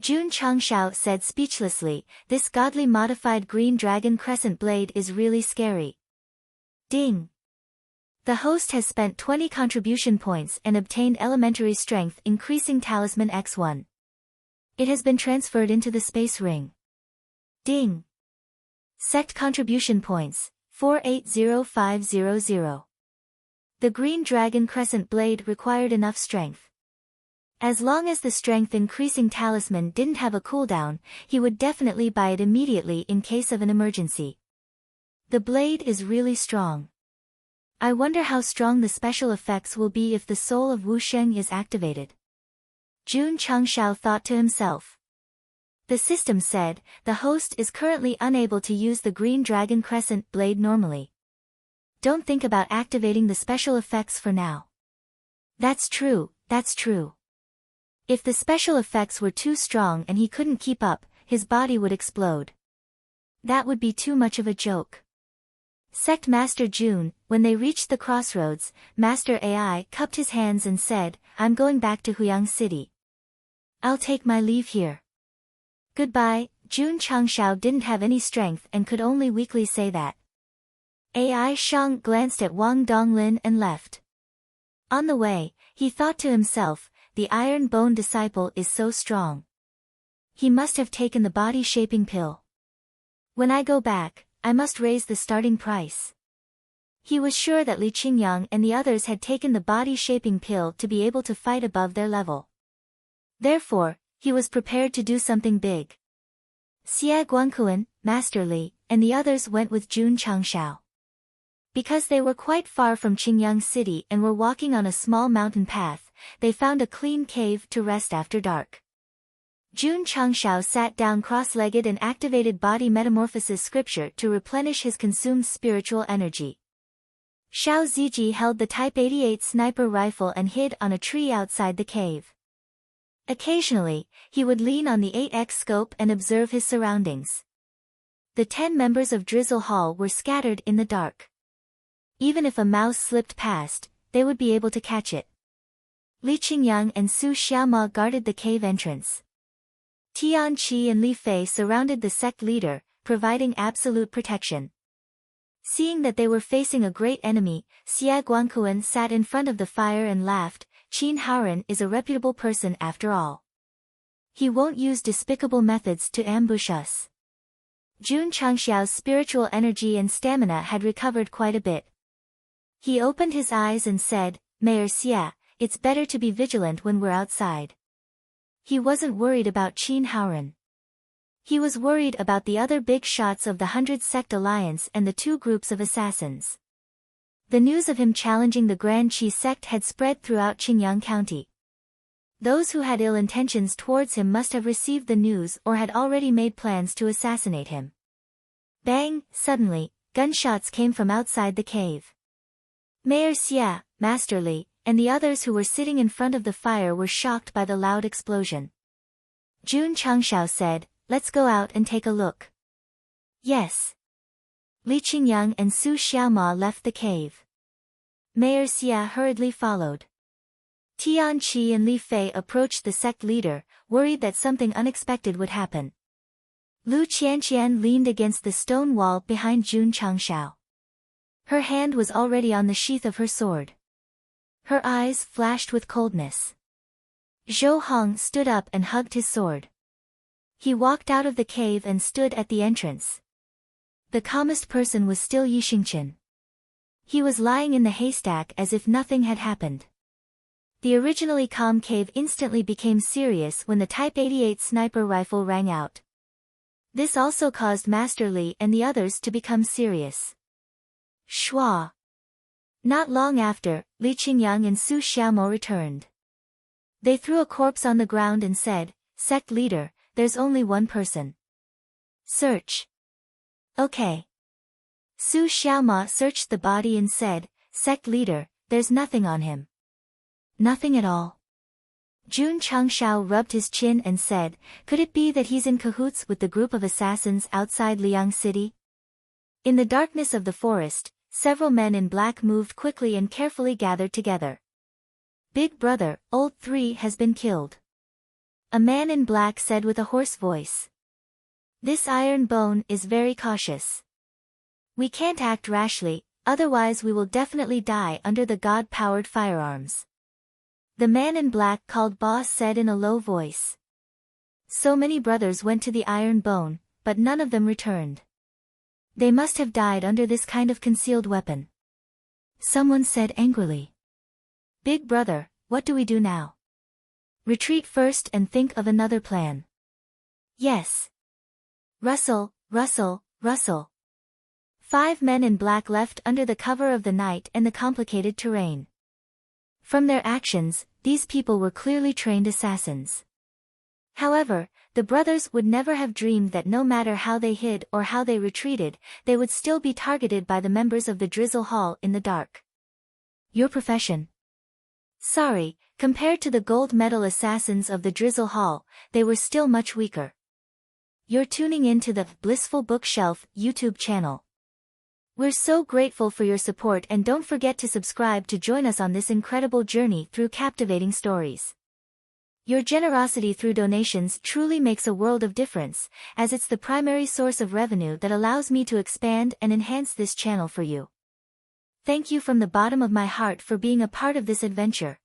Jun Changshao said speechlessly, this godly modified green dragon crescent blade is really scary. Ding. The host has spent 20 contribution points and obtained elementary strength increasing talisman X1. It has been transferred into the space ring. Ding. Sect contribution points, 480500. The green dragon crescent blade required enough strength. As long as the strength increasing talisman didn't have a cooldown, he would definitely buy it immediately in case of an emergency. The blade is really strong. I wonder how strong the special effects will be if the soul of Wu Sheng is activated. Jun Changshao thought to himself. The system said, the host is currently unable to use the green dragon crescent blade normally. Don't think about activating the special effects for now. That's true, that's true. If the special effects were too strong and he couldn't keep up, his body would explode. That would be too much of a joke. Sect Master Jun, when they reached the crossroads, Master AI cupped his hands and said, I'm going back to Huyang City. I'll take my leave here. Goodbye. Jun Changshao didn't have any strength and could only weakly say that. AI Shang glanced at Wang Donglin and left. On the way, he thought to himself, the iron bone disciple is so strong. He must have taken the body-shaping pill. When I go back, I must raise the starting price. He was sure that Li Qingyang and the others had taken the body-shaping pill to be able to fight above their level. Therefore, he was prepared to do something big. Xie Guankuan, Master Li, and the others went with Jun Changshao. Because they were quite far from Qingyang City and were walking on a small mountain path, they found a clean cave to rest after dark. Jun Changshao sat down cross-legged and activated body metamorphosis scripture to replenish his consumed spiritual energy. Xiao Ziji held the Type 88 sniper rifle and hid on a tree outside the cave. Occasionally, he would lean on the 8x scope and observe his surroundings. The 10 members of Drizzle Hall were scattered in the dark. Even if a mouse slipped past, they would be able to catch it. Li Qingyang and Su Xiaoma guarded the cave entrance. Tian Qi and Li Fei surrounded the sect leader, providing absolute protection. Seeing that they were facing a great enemy, Xie Guankuan sat in front of the fire and laughed, Qin Haoren is a reputable person after all. He won't use despicable methods to ambush us. Jun Changxiao's spiritual energy and stamina had recovered quite a bit. He opened his eyes and said, Mayor Xia, it's better to be vigilant when we're outside. He wasn't worried about Qin Haoren. He was worried about the other big shots of the 100 Sect Alliance and the 2 groups of assassins. The news of him challenging the Grand Qi sect had spread throughout Qingyang County. Those who had ill intentions towards him must have received the news or had already made plans to assassinate him. Bang! Suddenly, gunshots came from outside the cave. Mayor Xia, Master Li, and the others who were sitting in front of the fire were shocked by the loud explosion. Jun Changshao said, let's go out and take a look. Yes. Li Qingyang and Su Xiaoma left the cave. Mayor Xia hurriedly followed. Tian Qi and Li Fei approached the sect leader, worried that something unexpected would happen. Lu Qianqian leaned against the stone wall behind Jun Changshao. Her hand was already on the sheath of her sword. Her eyes flashed with coldness. Zhou Hong stood up and hugged his sword. He walked out of the cave and stood at the entrance. The calmest person was still Yi Xingqian. He was lying in the haystack as if nothing had happened. The originally calm cave instantly became serious when the Type 88 sniper rifle rang out. This also caused Master Li and the others to become serious. Schwa. Not long after, Li Qingyang and Su Xiaomo returned. They threw a corpse on the ground and said, Sect leader, there's only one person. Search. Okay. Su Xiaoma searched the body and said, Sect leader, there's nothing on him. Nothing at all. Jun Changshao rubbed his chin and said, could it be that he's in cahoots with the group of assassins outside Liang City? In the darkness of the forest, several men in black moved quickly and carefully gathered together. Big brother, old 3 has been killed. A man in black said with a hoarse voice. This iron bone is very cautious. We can't act rashly, otherwise we will definitely die under the God-powered firearms. The man in black called boss said in a low voice. So many brothers went to the iron bone, but none of them returned. They must have died under this kind of concealed weapon. Someone said angrily. Big brother, what do we do now? Retreat first and think of another plan. Yes. Rustle, rustle, rustle. 5 men in black left under the cover of the night and the complicated terrain. From their actions, these people were clearly trained assassins. However, the brothers would never have dreamed that no matter how they hid or how they retreated, they would still be targeted by the members of the Drizzle Hall in the dark. Your profession? Sorry, compared to the gold medal assassins of the Drizzle Hall, they were still much weaker. You're tuning in to the Blissful Bookshelf YouTube channel. We're so grateful for your support and don't forget to subscribe to join us on this incredible journey through captivating stories. Your generosity through donations truly makes a world of difference, as it's the primary source of revenue that allows me to expand and enhance this channel for you. Thank you from the bottom of my heart for being a part of this adventure.